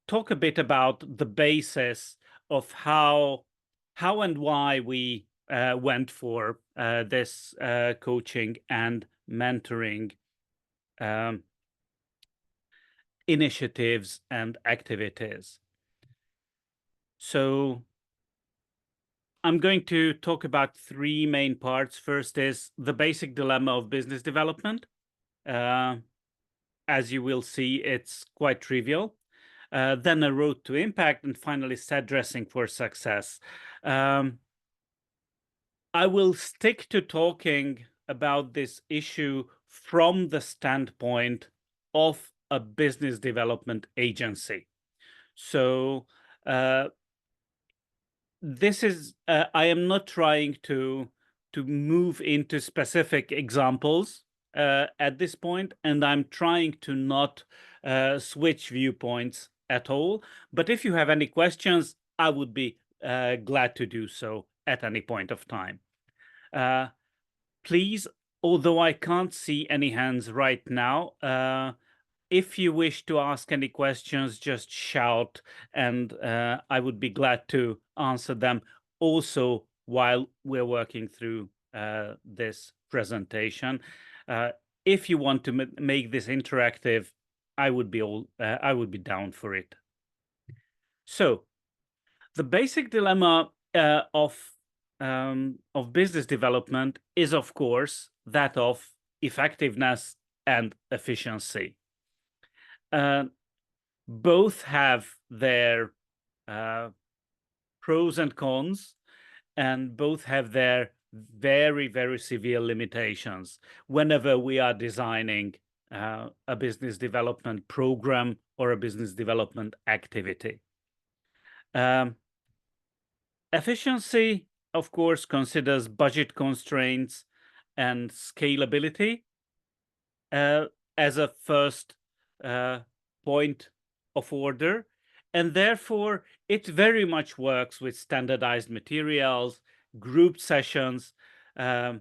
talk a bit about the basis of how and why we went for this coaching and mentoring initiatives and activities. So I'm going to talk about three main parts. First is the basic dilemma of business development. As you will see, it's quite trivial. Then a road to impact, and finally set dressing for success. I will stick to talking about this issue from the standpoint of a business development agency. So this is, I am not trying to move into specific examples at this point, and I'm trying to not switch viewpoints at all. But if you have any questions, I would be glad to do so at any point of time. Please, although I can't see any hands right now, if you wish to ask any questions, just shout, and I would be glad to answer them also while we're working through this presentation. If you want to make this interactive, I would be down for it. So, the basic dilemma of business development is, of course, that of effectiveness and efficiency. Both have their pros and cons, and both have their very, very severe limitations whenever we are designing a business development program or a business development activity. Efficiency, of course, considers budget constraints and scalability as a first point of order, and therefore it very much works with standardized materials, group sessions. It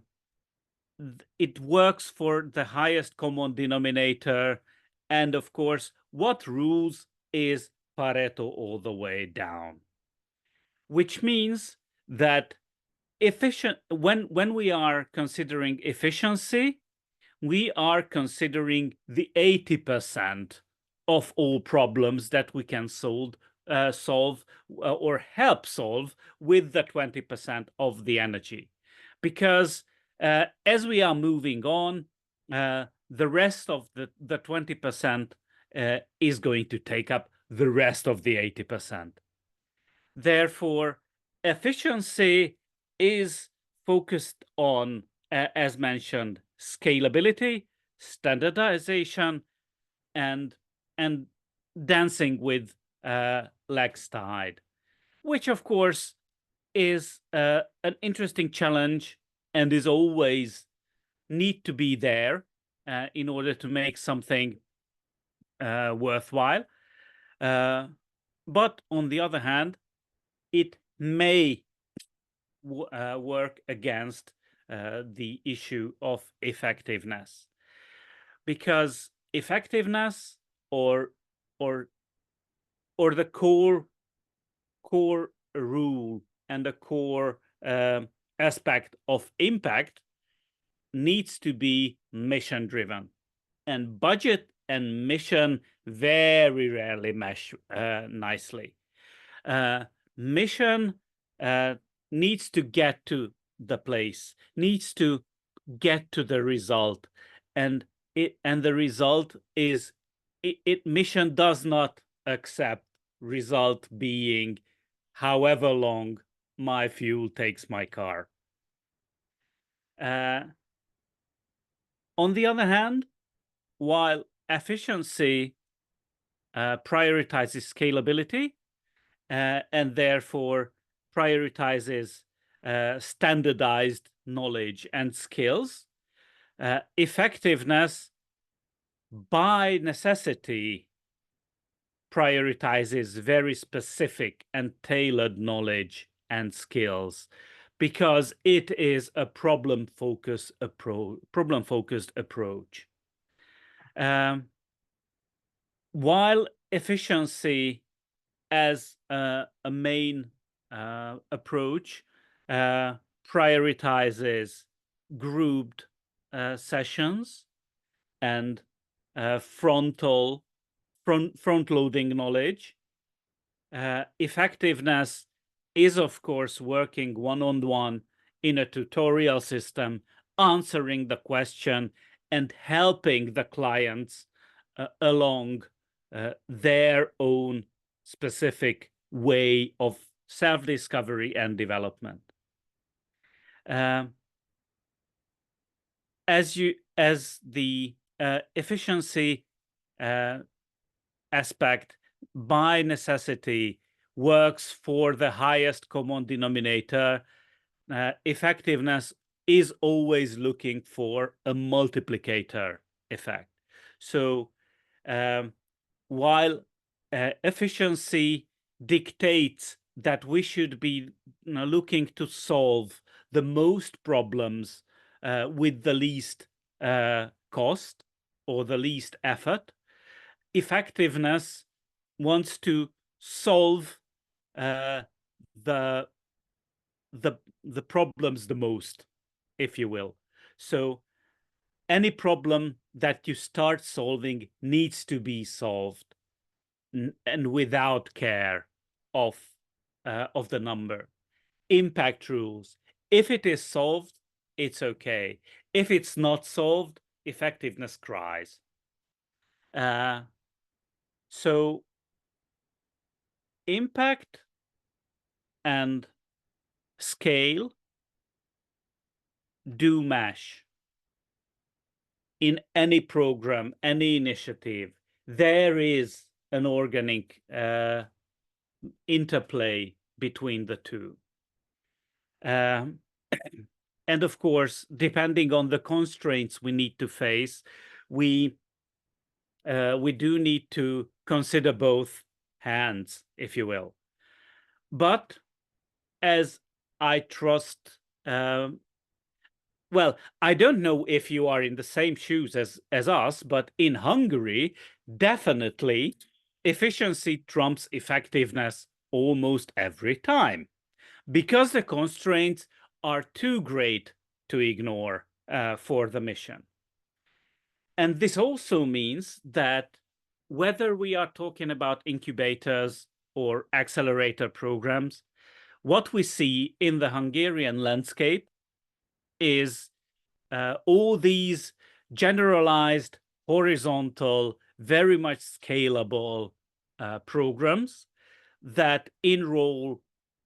works for the highest common denominator, and of course, what rules is Pareto all the way down, which means that when we are considering efficiency, we are considering the 80% of all problems that we can solve or help solve with the 20% of the energy. Because as we are moving on, the rest of the 20% is going to take up the rest of the 80%. Therefore, efficiency is focused on, as mentioned, scalability, standardization, and dancing with legs tied, which of course is an interesting challenge and is always need to be there in order to make something worthwhile. But on the other hand, it may work against the issue of effectiveness, because effectiveness or the core rule and the core aspect of impact needs to be mission driven, and budget and mission very rarely mesh nicely. Mission needs to get to the place, needs to get to the result, and the result is mission does not accept result being however long my fuel takes my car. On the other hand, while efficiency prioritizes scalability and therefore prioritizes standardized knowledge and skills, effectiveness by necessity prioritizes very specific and tailored knowledge and skills, because it is a problem-focused approach. While efficiency as a main approach prioritizes grouped sessions and front-loading knowledge, effectiveness is, of course, working one-on-one in a tutorial system, answering the question and helping the clients along their own specific way of self-discovery and development. As the efficiency aspect by necessity works for the highest common denominator, effectiveness is always looking for a multiplicator effect. So while efficiency dictates that we should be looking to solve the most problems with the least cost or the least effort, effectiveness wants to solve the problems the most, if you will. So any problem that you start solving needs to be solved, and without care of the number. Impact rules. If it is solved, it's okay. If it's not solved, effectiveness cries. So impact and scale do mesh. In any program, any initiative, there is an organic interplay between the two. And of course, depending on the constraints we need to face, we do need to consider both hands, if you will. But as I trust, well, I don't know if you are in the same shoes as us, but in Hungary, definitely efficiency trumps effectiveness almost every time, because the constraints are too great to ignore for the mission. And this also means that whether we are talking about incubators or accelerator programs, what we see in the Hungarian landscape is all these generalized, horizontal, very much scalable programs that enroll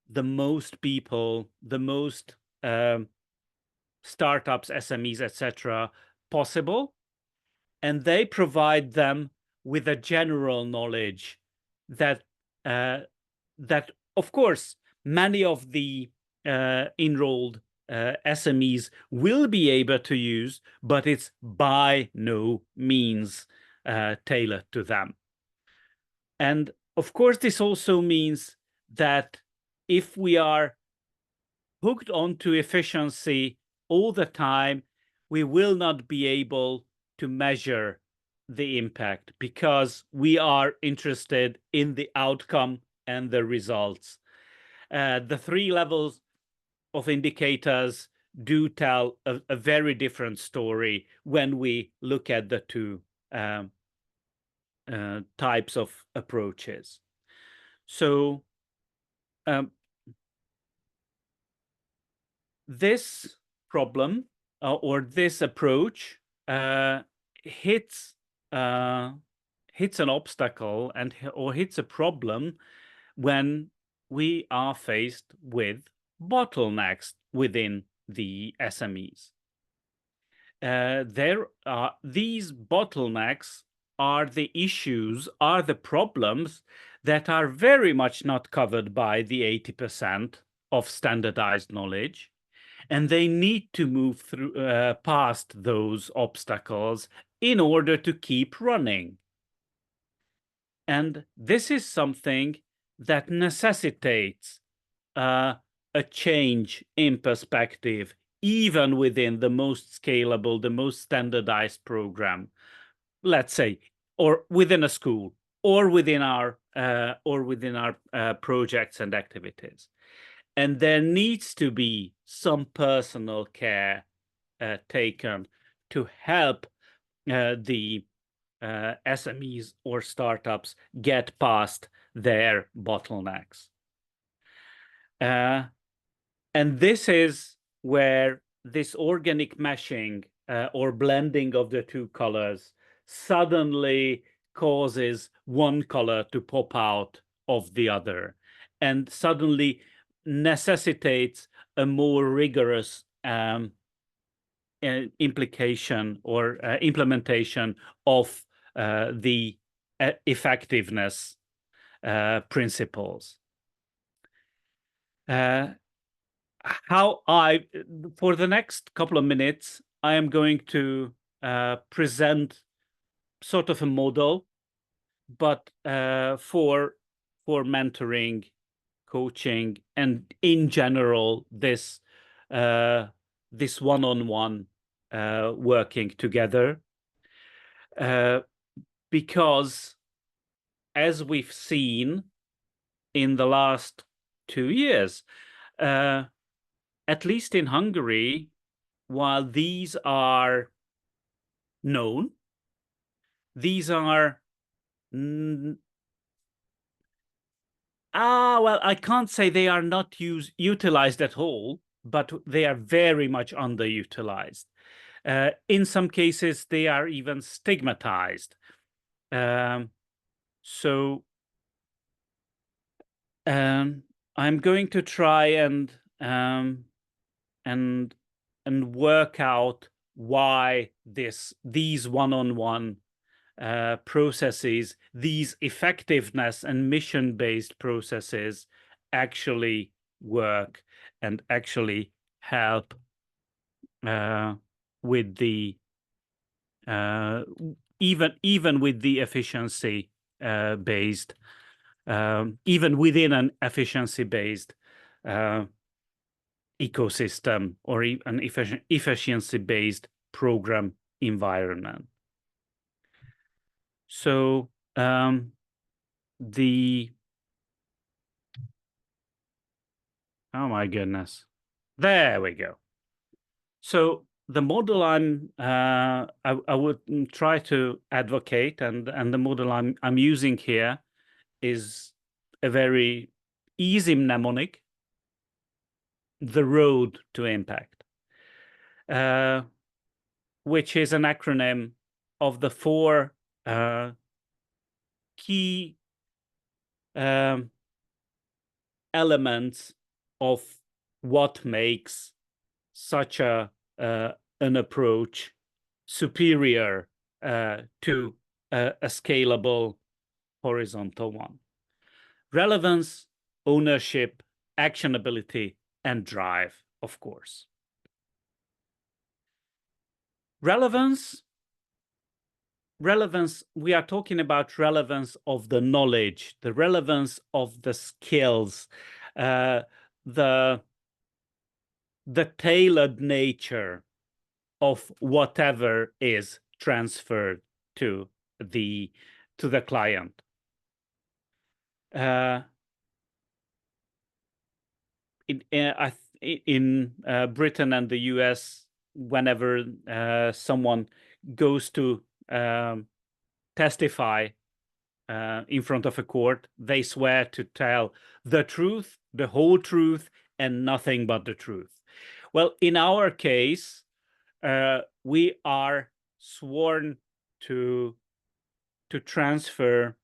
the most people, the most startups, SMEs, etc., possible, and they provide them with a general knowledge that of course many of the enrolled SMEs will be able to use, but it's by no means tailored to them. And of course, this also means that if we are hooked onto efficiency all the time, we will not be able to measure the impact, because we are interested in the outcome and the results. The 3 levels of indicators do tell a very different story when we look at the 2 types of approaches. So this problem or this approach hits an obstacle or hits a problem when we are faced with bottlenecks within the SMEs. These bottlenecks are the issues, are the problems that are very much not covered by the 80% of standardized knowledge, and they need to move through past those obstacles in order to keep running. And this is something that necessitates a change in perspective, even within the most scalable, the most standardized program, let's say, or within a school, or within our projects and activities. And there needs to be some personal care taken to help the SMEs or startups get past their bottlenecks. And this is where this organic meshing or blending of the two colors suddenly causes one color to pop out of the other, and suddenly necessitates a more rigorous implication or implementation of the effectiveness principles. For the next couple of minutes, I am going to present sort of a model, but for mentoring, coaching, and in general, this one-on-one working together, because as we've seen in the last 2 years, at least in Hungary, while these are known, these are well, I can't say they are not utilized at all, but they are very much underutilized. In some cases, they are even stigmatized. So I'm going to try and work out why these one-on-one processes, these effectiveness and mission-based processes actually work and actually help with the even with the efficiency based, even within an efficiency-based ecosystem or an efficiency-based program environment. So oh my goodness, there we go. So the model I would try to advocate, and the model I'm using here is a very easy mnemonic: the road to impact, which is an acronym of the 4 key elements of what makes such an approach superior to a scalable horizontal one: relevance, ownership, actionability, and drive, of course. Relevance, we are talking about relevance of the knowledge, the relevance of the skills, the tailored nature of whatever is transferred to the client. In Britain and the US, whenever someone goes to testify in front of a court, they swear to tell the truth, the whole truth, and nothing but the truth. Well, in our case, we are sworn to transfer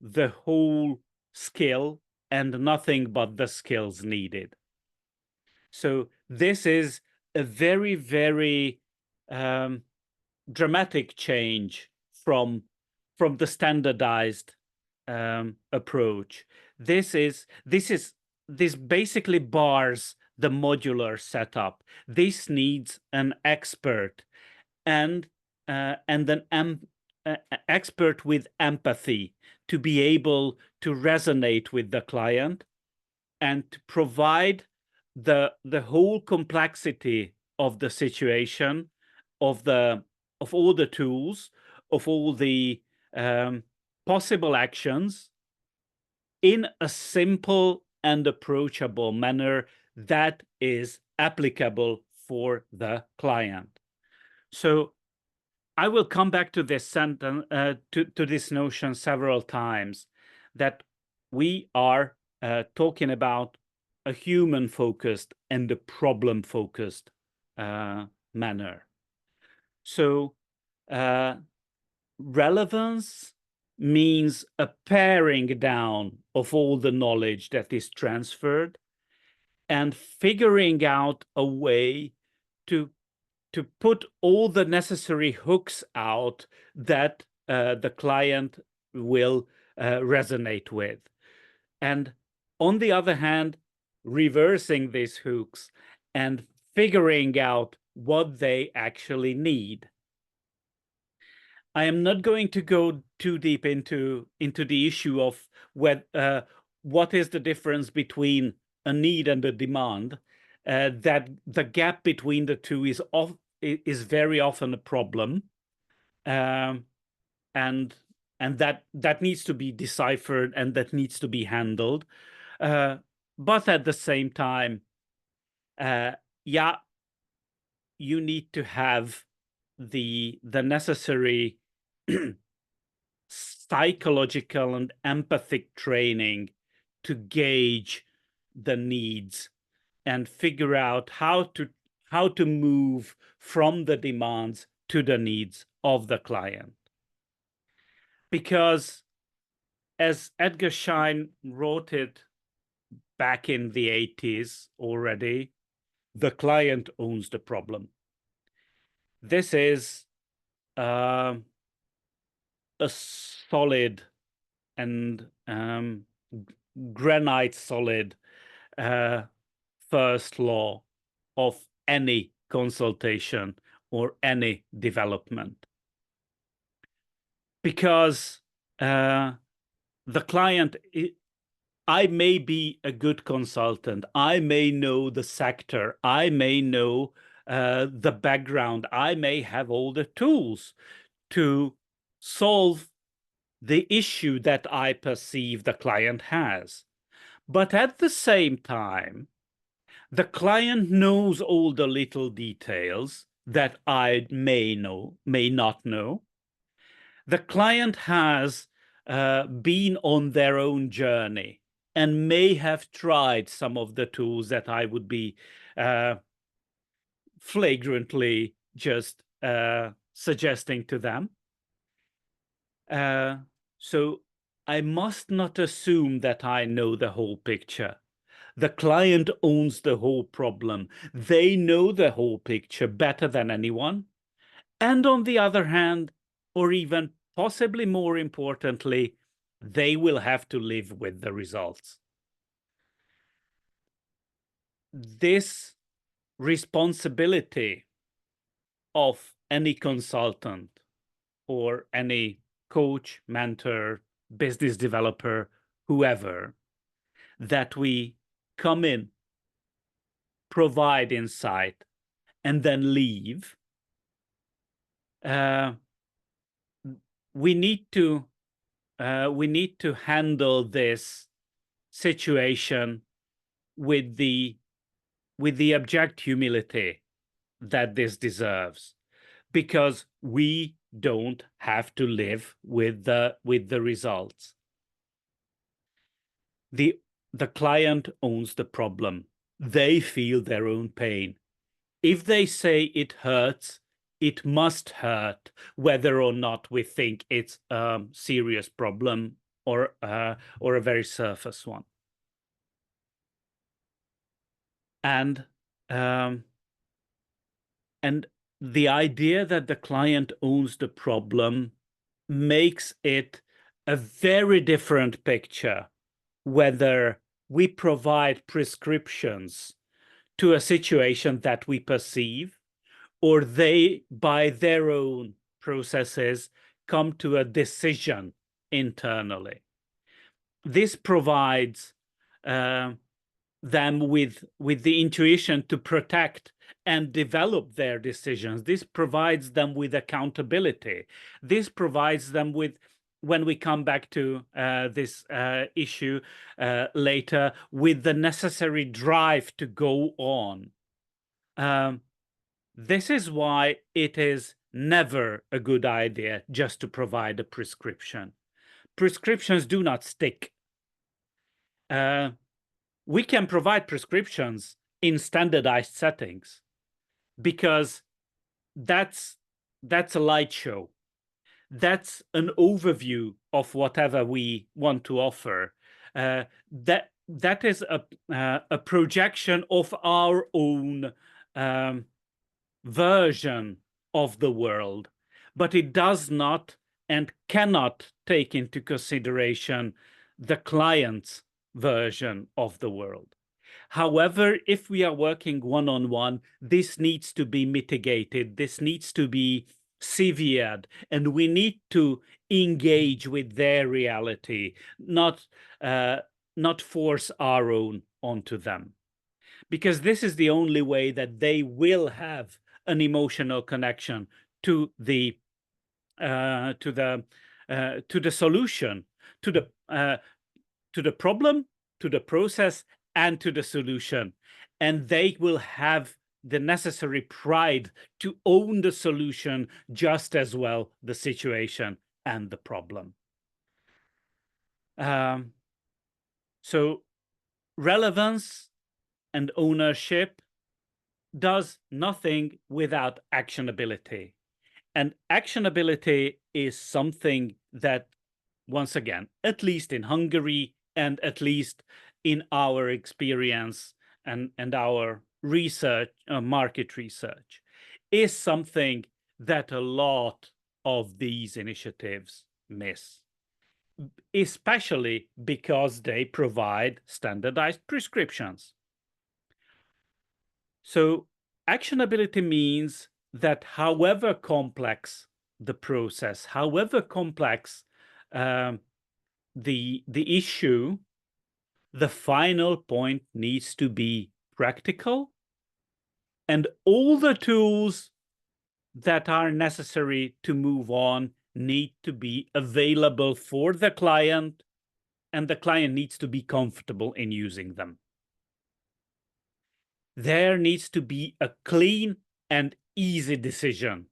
the whole skill and nothing but the skills needed. So this is a very, very dramatic change from the standardized approach. This basically bars the modular setup. This needs an expert and an expert with empathy to be able to resonate with the client and to provide the whole complexity of the situation, of all the tools, of all the possible actions in a simple and approachable manner that is applicable for the client. So I will come back to this sentence, to this notion several times, that we are talking about a human-focused and a problem-focused manner. So relevance means a paring down of all the knowledge that is transferred and figuring out a way to put all the necessary hooks out that the client will resonate with. And on the other hand, reversing these hooks and figuring out what they actually need. I am not going to go too deep into the issue of what is the difference between a need and a demand. That the gap between the two is very often a problem, and that needs to be deciphered and that needs to be handled. But at the same time, yeah, you need to have the necessary psychological and empathic training to gauge the needs and figure out how to move from the demands to the needs of the client. Because as Edgar Schein wrote it back in the 80s already, the client owns the problem. This is a solid and granite solid first law of any consultation or any development. Because the client, I may be a good consultant, I may know the sector, I may know the background, I may have all the tools to solve the issue that I perceive the client has. But at the same time, the client knows all the little details that I may not know. The client has been on their own journey and may have tried some of the tools that I would be flagrantly just suggesting to them. So I must not assume that I know the whole picture. The client owns the whole problem. They know the whole picture better than anyone. And on the other hand, or even possibly more importantly, they will have to live with the results. This responsibility of any consultant or any coach, mentor, business developer, whoever, that we come in, provide insight, and then leave. We need to handle this situation with the abject humility that this deserves, because we don't have to live with the results. The client owns the problem. They feel their own pain. If they say it hurts, it must hurt, whether or not we think it's a serious problem or a very surface one. And the idea that the client owns the problem makes it a very different picture whether we provide prescriptions to a situation that we perceive, or they, by their own processes, come to a decision internally. This provides them with the intuition to protect and develop their decisions. This provides them with accountability. This provides them with, when we come back to this issue later, with the necessary drive to go on. This is why it is never a good idea just to provide a prescription. Prescriptions do not stick. we can provide prescriptions in standardized settings because that's a light show. That's an overview of whatever we want to offer. That is a projection of our own version of the world, but it does not and cannot take into consideration the client's version of the world. However, if we are working one-on-one, this needs to be mitigated, this needs to be severed, and we need to engage with their reality, not force our own onto them. Because this is the only way that they will have an emotional connection to the solution, to the problem, to the process, and to the solution. And they will have the necessary pride to own the solution just as well the situation and the problem. So relevance and ownership does nothing without actionability. And actionability is something that, once again, at least in Hungary and at least in our experience and our research, market research, is something that a lot of these initiatives miss, especially because they provide standardized prescriptions. So actionability means that however complex the process, however complex the issue, the final point needs to be practical, and all the tools that are necessary to move on need to be available for the client, and the client needs to be comfortable in using them. There needs to be a clean and easy decision,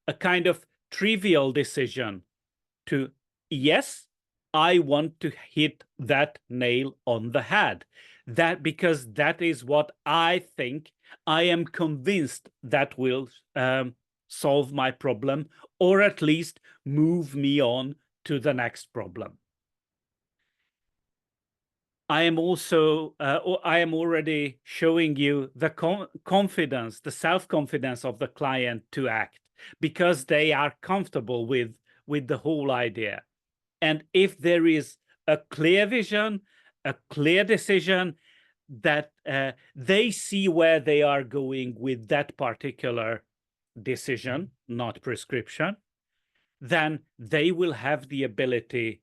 a kind of trivial decision to, yes, I want to hit that nail on the head. That because that is what I think, I am convinced that will solve my problem, or at least move me on to the next problem. I am also, I am already showing you the confidence, the self-confidence of the client to act, because they are comfortable with the whole idea. And if there is a clear vision, a clear decision, that they see where they are going with that particular decision, not prescription, then they will have the ability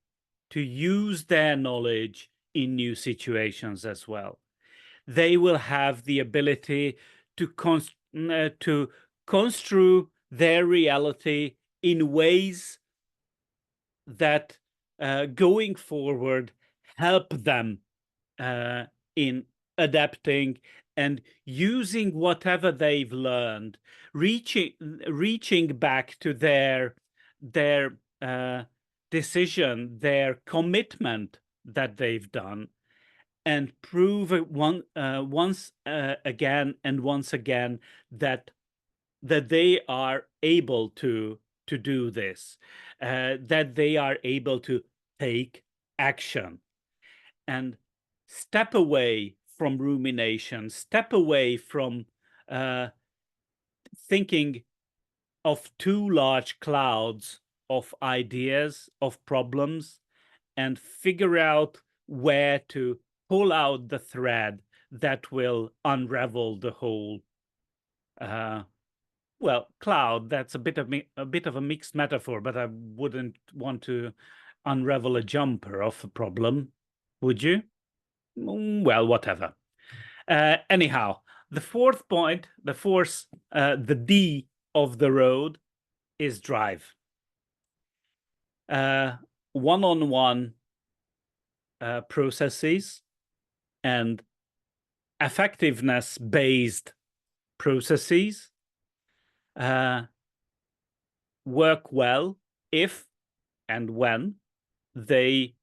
to use their knowledge in new situations as well. They will have the ability to construe their reality in ways that going forward help them in adapting and using whatever they've learned, reaching back to their decision, their commitment that they've done, and prove once again and once again that they are able to do this, that they are able to take action and step away from rumination, step away from thinking of too large clouds of ideas, of problems, and figure out where to pull out the thread that will unravel the whole well, cloud. That's a bit of a mixed metaphor, but I wouldn't want to unravel a jumper of a problem, would you? Well, whatever. Anyhow, the fourth point, the D of the road is drive. One-on-one processes and effectiveness-based processes work well if and when they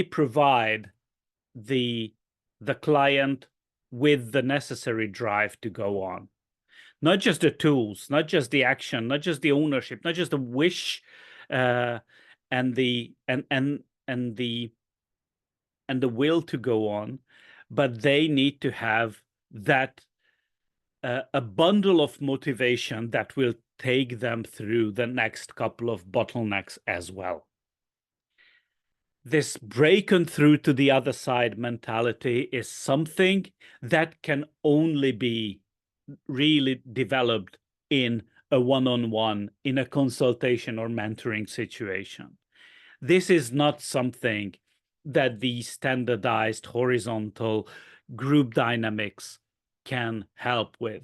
provide the the client with the necessary drive to go on. Not just the tools, not just the action, not just the ownership, not just the wish, and the will to go on, but they need to have that a bundle of motivation that will take them through the next couple of bottlenecks as well. This break-on through to the other side mentality is something that can only be really developed in a one-on-one, in a consultation or mentoring situation. This is not something that the standardized horizontal group dynamics can help with.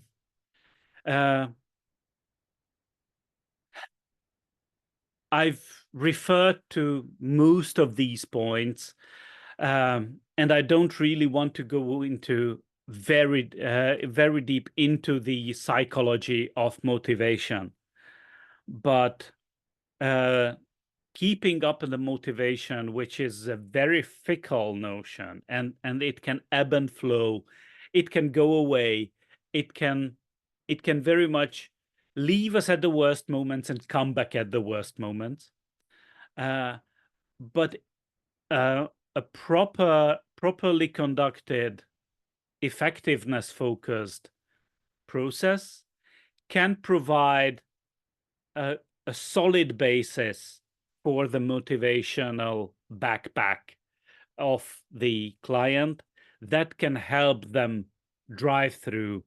I've referred to most of these points, and I don't really want to go into very deep into the psychology of motivation, but keeping up the motivation, which is a very fickle notion, and it can ebb and flow, it can go away, it can very much leave us at the worst moments and come back at the worst moments. But a properly conducted, effectiveness-focused process can provide a solid basis for the motivational backpack of the client that can help them drive through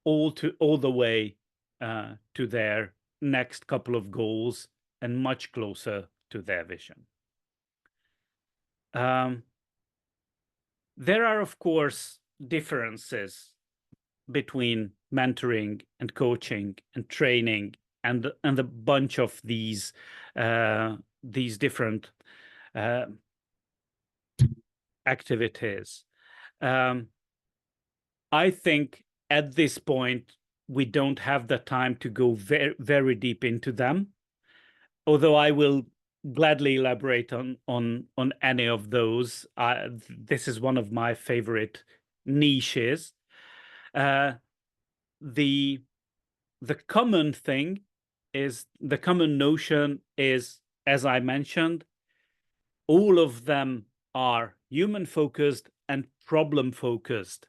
all the way to their next couple of goals and much closer to their vision. There are, of course, differences between mentoring and coaching and training and a bunch of these different activities. I think at this point we don't have the time to go very deep into them, although I will gladly elaborate on any of those. This is one of my favorite niches. The common thing is, the common notion is, as I mentioned, all of them are human-focused and problem-focused.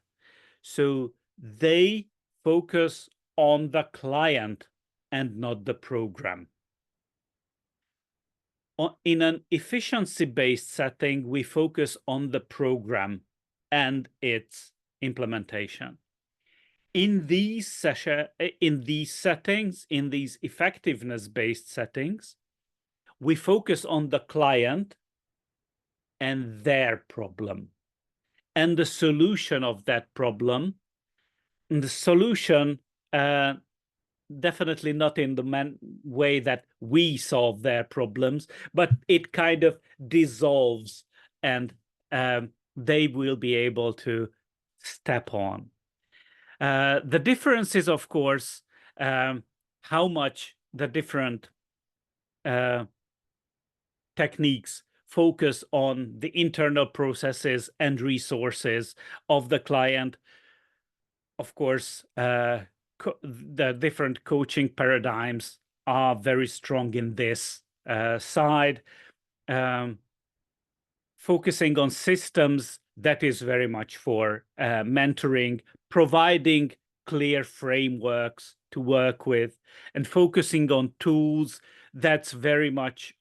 So they focus on the client and not the program. In an efficiency-based setting, we focus on the program and its implementation. In these settings, in these effectiveness-based settings, we focus on the client and their problem and the solution of that problem. And the solution, definitely not in the way that we solve their problems, but it kind of dissolves and they will be able to step on. The difference is, of course, how much the different techniques focus on the internal processes and resources of the client. Of course, the different coaching paradigms are very strong in this side. Focusing on systems, that is very much for mentoring, providing clear frameworks to work with, and focusing on tools, that's very much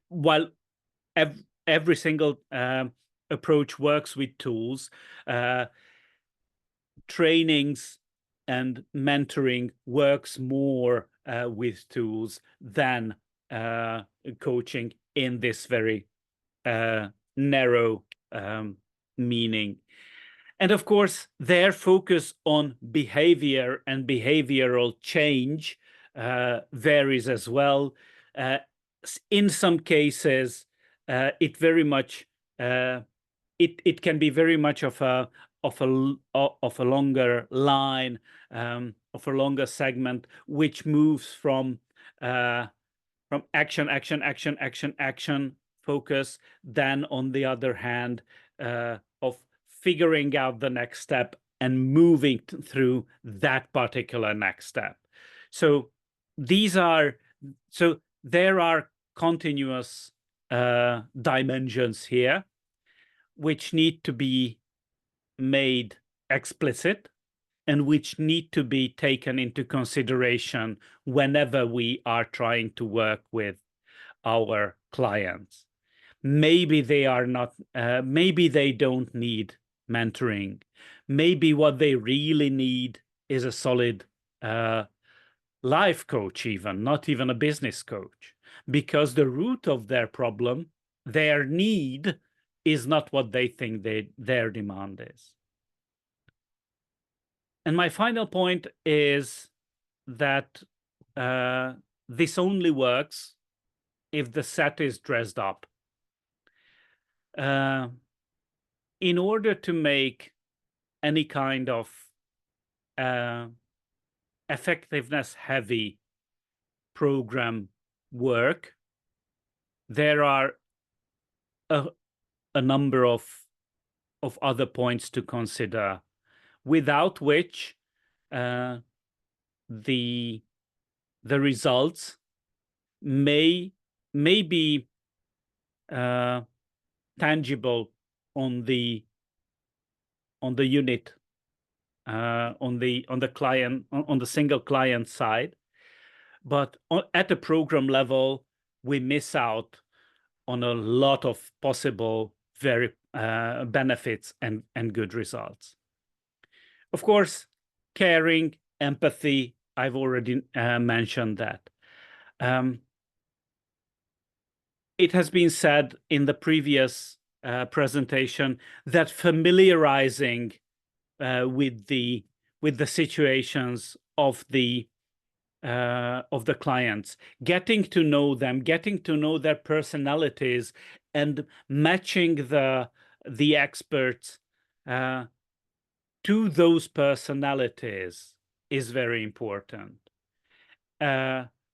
while every single approach works with tools, trainings and mentoring works more with tools than coaching in this very narrow meaning. And of course, their focus on behavior and behavioral change varies as well. In some cases, it very much it can be very much of a longer line, of a longer segment, which moves from action focus than, on the other hand, of figuring out the next step and moving through that particular next step. So there are continuous dimensions here which need to be made explicit and which need to be taken into consideration whenever we are trying to work with our clients. Maybe they are not, maybe they don't need mentoring. Maybe what they really need is a solid life coach, even, not even a business coach, because the root of their problem, their need, is not what they think their demand is. And my final point is that this only works if the set is dressed up. In order to make any kind of effectiveness-heavy program work, there are a number of other points to consider, without which the results may be tangible on the unit, on the client, on the single client side, but at the program level, we miss out on a lot of possible very benefits and good results. Of course, caring, empathy, I've already mentioned that. It has been said in the previous presentation that familiarizing with the situations of the clients, getting to know them, getting to know their personalities, and matching the experts to those personalities is very important.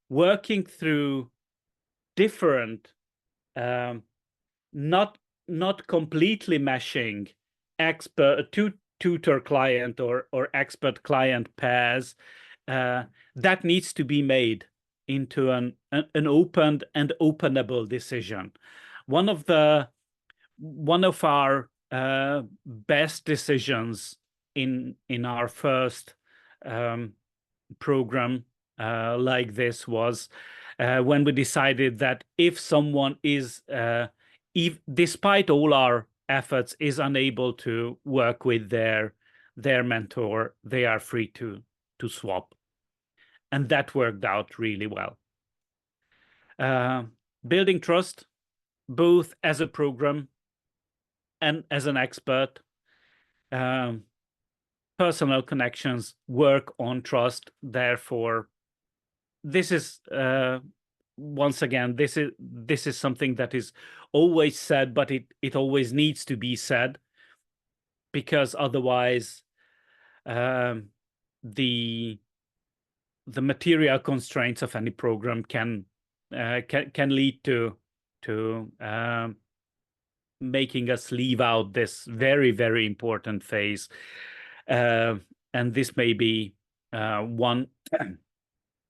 Working through different, not completely meshing tutor client or expert client pairs, that needs to be made into an open and openable decision. One of our best decisions in our first program like this was when we decided that if someone is, despite all our efforts, is unable to work with their mentor, they are free to swap. And that worked out really well. Building trust, both as a program and as an expert. Personal connections work on trust. Therefore, this is, once again, this is something that is always said, but it always needs to be said, because otherwise the material constraints of any program can lead to making us leave out this very, very important phase, and this may be one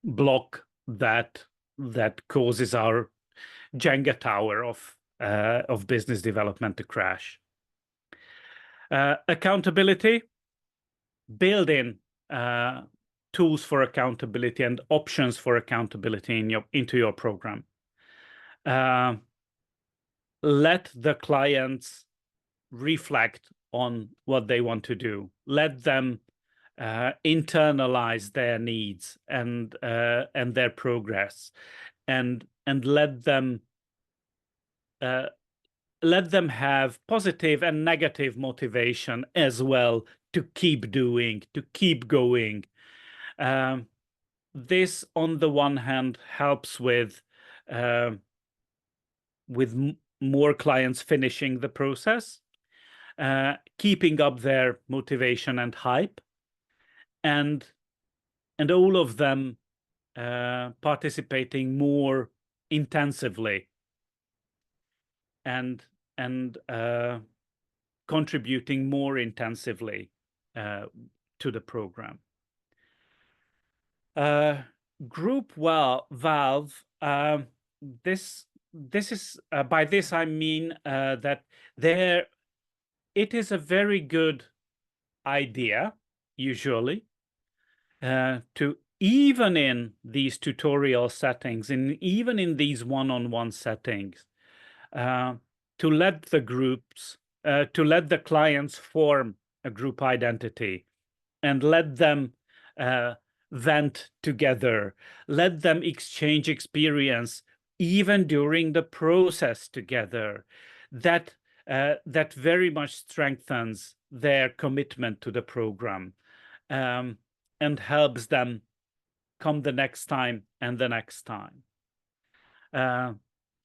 block that causes our Jenga tower of business development to crash. Accountability, build in tools for accountability and options for accountability into your program. Let the clients reflect on what they want to do. Let them internalize their needs and their progress, and let them have positive and negative motivation as well to keep doing, to keep going. This, on the one hand, helps with more clients finishing the process, keeping up their motivation and hype, and all of them participating more intensively and contributing more intensively to the program. Group Valve. This is by this I mean that it is a very good idea usually to, even in these tutorial settings, even in these one-on-one settings, to let the groups, to let the clients form a group identity and let them vent together, let them exchange experience even during the process together. That very much strengthens their commitment to the program and helps them come the next time and the next time.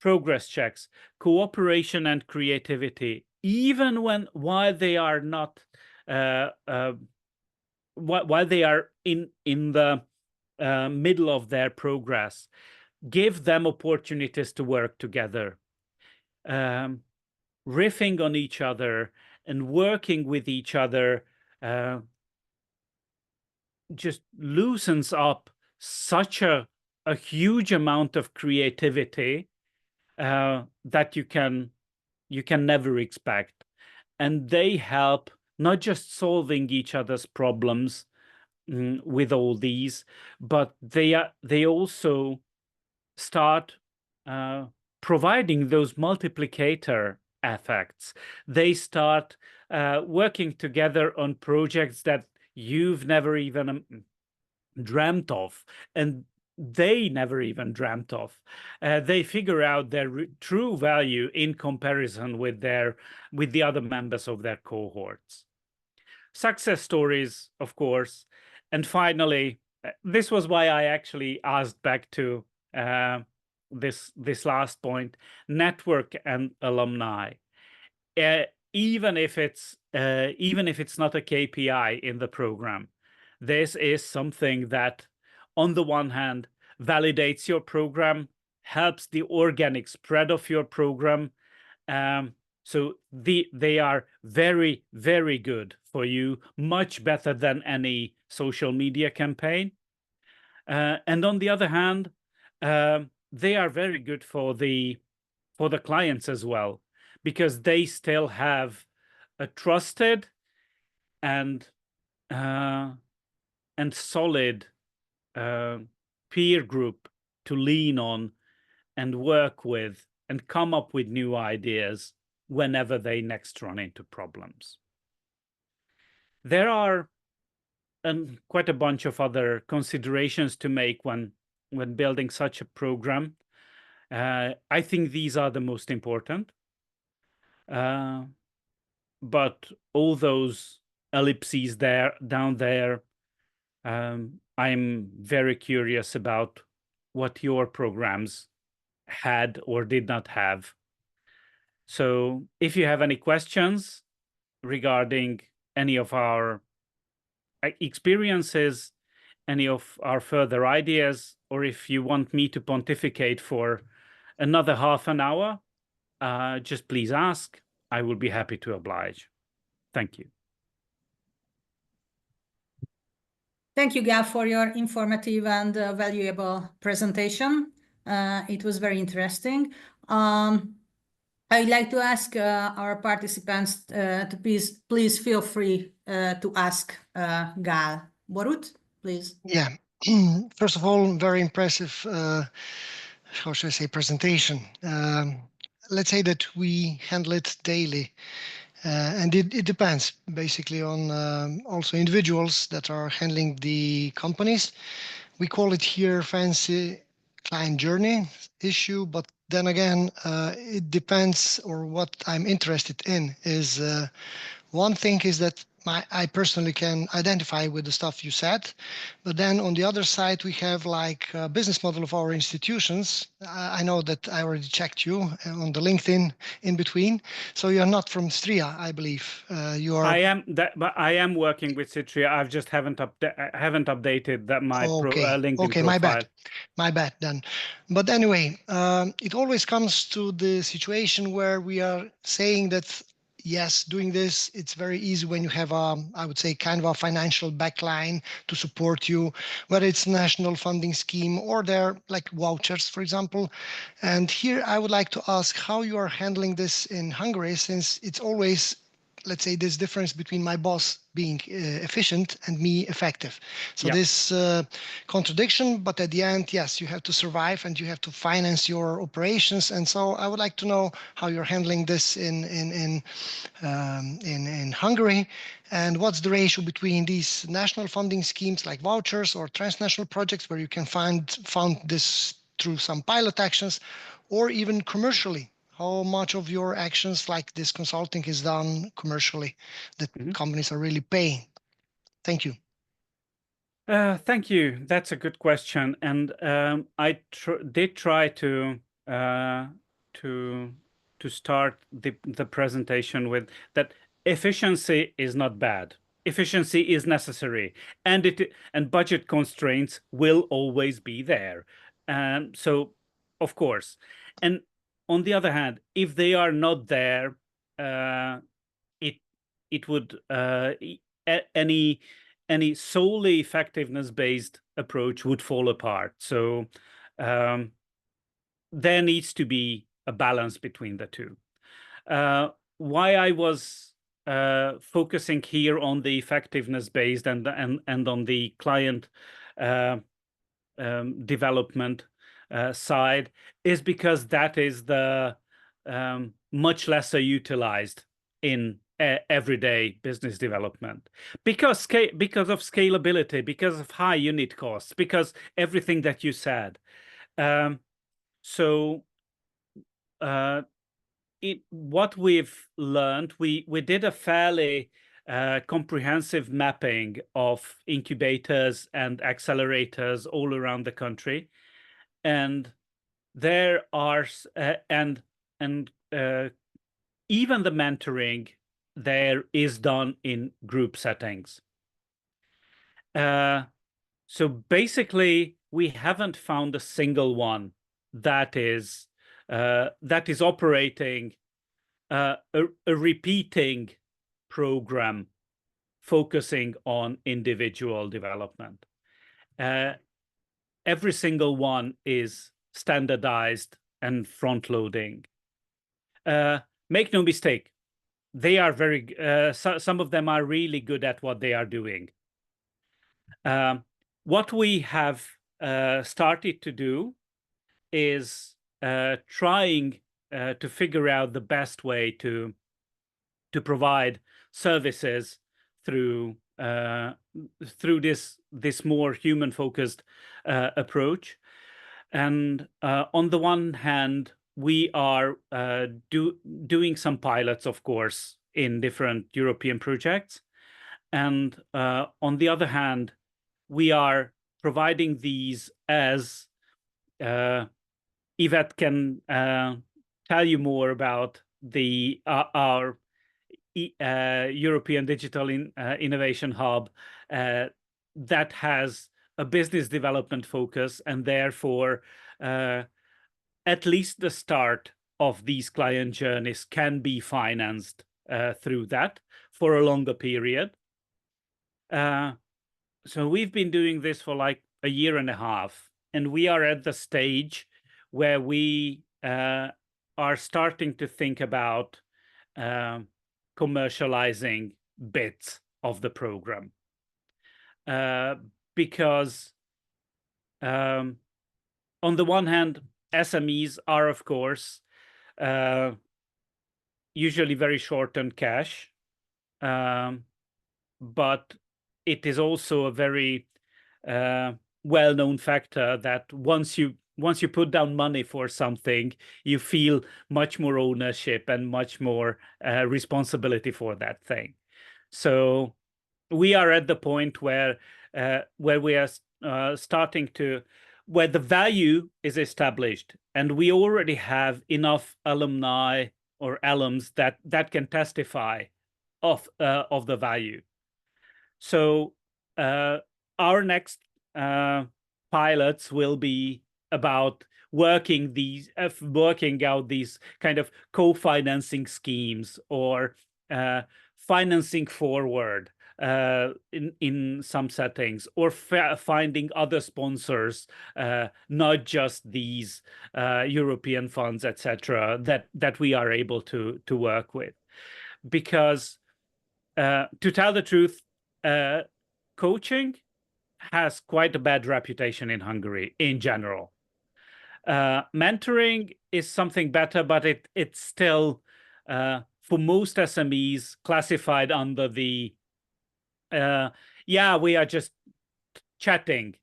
Progress checks, cooperation and creativity, even while they are not while they are in the middle of their progress, give them opportunities to work together. Riffing on each other and working with each other just loosens up such a huge amount of creativity that you can never expect. And they help not just solving each other's problems with all these, but they also start providing those multiplicator effects. They start working together on projects that you've never even dreamt of, and they never even dreamt of. They figure out their true value in comparison with the other members of their cohorts. Success stories, of course. And finally, this was why I actually asked back to this last point: network and alumni. Even if it's not a KPI in the program, this is something that, on the one hand, validates your program, helps the organic spread of your program. So they are very, very good for you, much better than any social media campaign. And on the other hand, they are very good for the clients as well, because they still have a trusted and solid peer group to lean on and work with and come up with new ideas whenever they next run into problems. There are quite a bunch of other considerations to make when building such a program. I think these are the most important. But all those ellipses down there, I'm very curious about what your programs had or did not have. So if you have any questions regarding any of our experiences, any of our further ideas, or if you want me to pontificate for another half an hour, just please ask. I will be happy to oblige. Thank you. Thank you, Gal, for your informative and valuable presentation. It was very interesting. I'd like to ask our participants to please feel free to ask Gal. Borut, please. Yeah. First of all, very impressive, how should I say, presentation. Let's say that we handle it daily. And it depends basically on also individuals that are handling the companies. We call it here fancy client journey issue, but then again, it depends, or what I'm interested in is one thing is that I personally can identify with the stuff you said, but then on the other side we have like a business model of our institutions. I know that I already checked you on the LinkedIn in between, so you're not from Stria, I believe. You are. But I am working with Citria. I just haven't updated my LinkedIn okay, profile. My bad then. But anyway, it always comes to the situation where we are saying that yes, doing this, it's very easy when you have I would say kind of a financial backline to support you, whether it's national funding scheme or they're like vouchers, for example. And here I would like to ask how you are handling this in Hungary, since it's always, let's say, this difference between my boss being efficient and me effective. So this contradiction, but at the end, yes, you have to survive and you have to finance your operations. And so I would like to know how you're handling this in Hungary, and what's the ratio between these national funding schemes like vouchers or transnational projects where you can fund this through some pilot actions, or even commercially. How much of your actions like this consulting is done commercially that companies are really paying? Thank you. Thank you. That's a good question, and I did try to start the presentation with that. Efficiency is not bad. Efficiency is necessary, and budget constraints will always be there. So, of course, and on the other hand, if they are not there, it would any solely effectiveness-based approach would fall apart. So there needs to be a balance between the two. Why I was focusing here on the effectiveness-based and on the client development side is because that is the much lesser utilized in everyday business development, because of scalability, because of high unit costs, because everything that you said. What we've learned, we did a fairly comprehensive mapping of incubators and accelerators all around the country, and there are even the mentoring there is done in group settings. So basically, we haven't found a single one that is operating a repeating program focusing on individual development. Every single one is standardized and front-loading. Make no mistake, they are very, some of them are really good at what they are doing. What we have started to do is trying to figure out the best way to provide services through this more human-focused approach. And on the one hand, we are doing some pilots, of course, in different European projects. And on the other hand, we are providing these as Yvette can tell you more about our European Digital Innovation Hub that has a business development focus, and therefore at least the start of these client journeys can be financed through that for a longer period. So we've been doing this for like a year and a half, and we are at the stage where we are starting to think about commercializing bits of the program. Because on the one hand, SMEs are, of course, usually very short on cash, but it is also a very well-known factor that once you put down money for something, you feel much more ownership and much more responsibility for that thing. So we are at the point where we are starting to, where the value is established, and we already have enough alumni or alums that can testify of the value. So our next pilots will be about working out these kind of co-financing schemes, or financing forward in some settings, or finding other sponsors, not just these European funds, etc., that we are able to work with. Because to tell the truth, coaching has quite a bad reputation in Hungary in general. Mentoring is something better, but it's still, for most SMEs, classified under the, yeah, we are just chatting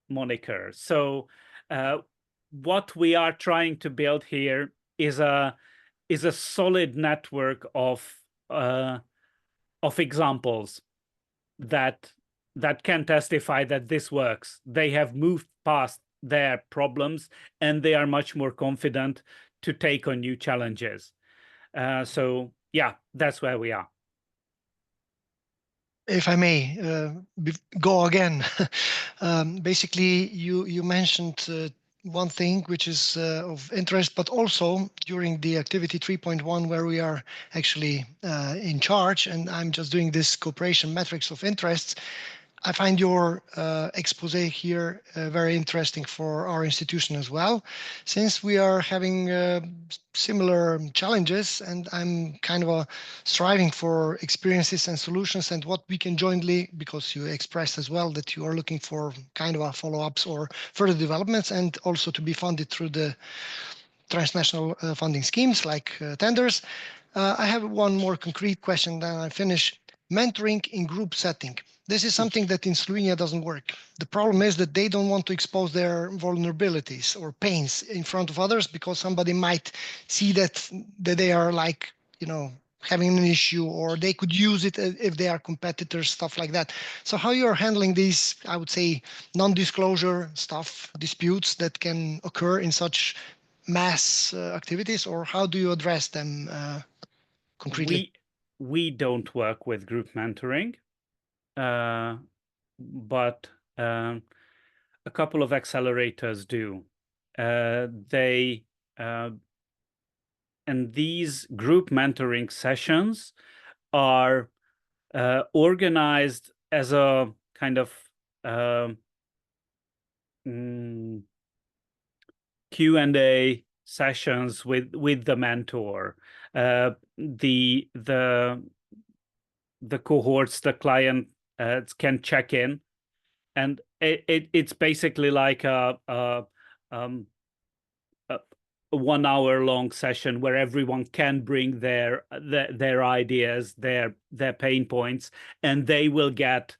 moniker. So what we are trying to build here is a solid network of examples that can testify that this works. They have moved past their problems, and they are much more confident to take on new challenges. So yeah, that's where we are. If I may go again, basically you mentioned one thing which is of interest, but also during the activity 3.1, where we are actually in charge, and I'm just doing this cooperation metrics of interests. I find your expose here very interesting for our institution as well, since we are having similar challenges, and I'm kind of striving for experiences and solutions, and what we can jointly, because you expressed as well that you are looking for kind of a follow-ups or further developments, and also to be funded through the transnational funding schemes like tenders. I have one more concrete question, then I finish. Mentoring in group setting. This is something that in Slovenia doesn't work. The problem is that they don't want to expose their vulnerabilities or pains in front of others, because somebody might see that they are, like, you know, having an issue, or they could use it if they are competitors, stuff like that. So how you are handling these, I would say, non-disclosure stuff, disputes that can occur in such mass activities, or how do you address them concretely? We don't work with group mentoring, but a couple of accelerators do. And these group mentoring sessions are organized as a kind of Q&A sessions with the mentor. The cohorts, the client can check in, and it's basically like a 1 hour long session where everyone can bring their ideas, their pain points, and they will get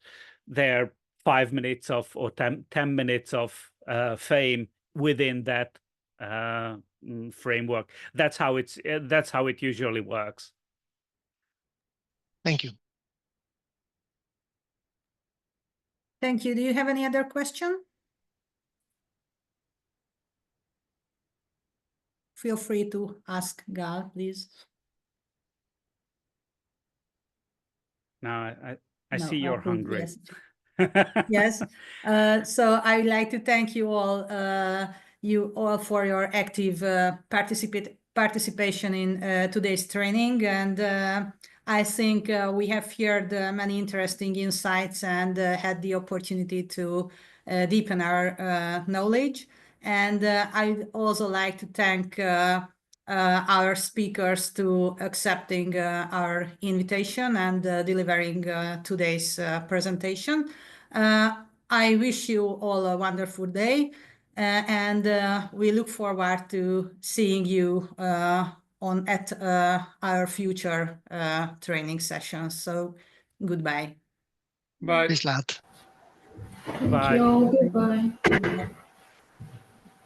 their 5 minutes of, or 10 minutes of fame within that framework. That's how it usually works. Thank you. Thank you. Do you have any other question? Feel free to ask Gal, please. Now I see you're hungry. Yes. Yes. So I'd like to thank you all for your active participation in today's training, and I think we have heard many interesting insights and had the opportunity to deepen our knowledge. And I'd also like to thank our speakers to accepting our invitation and delivering today's presentation. I wish you all a wonderful day, and we look forward to seeing you at our future training sessions. So goodbye. Bye. Peace out. Bye. Goodbye.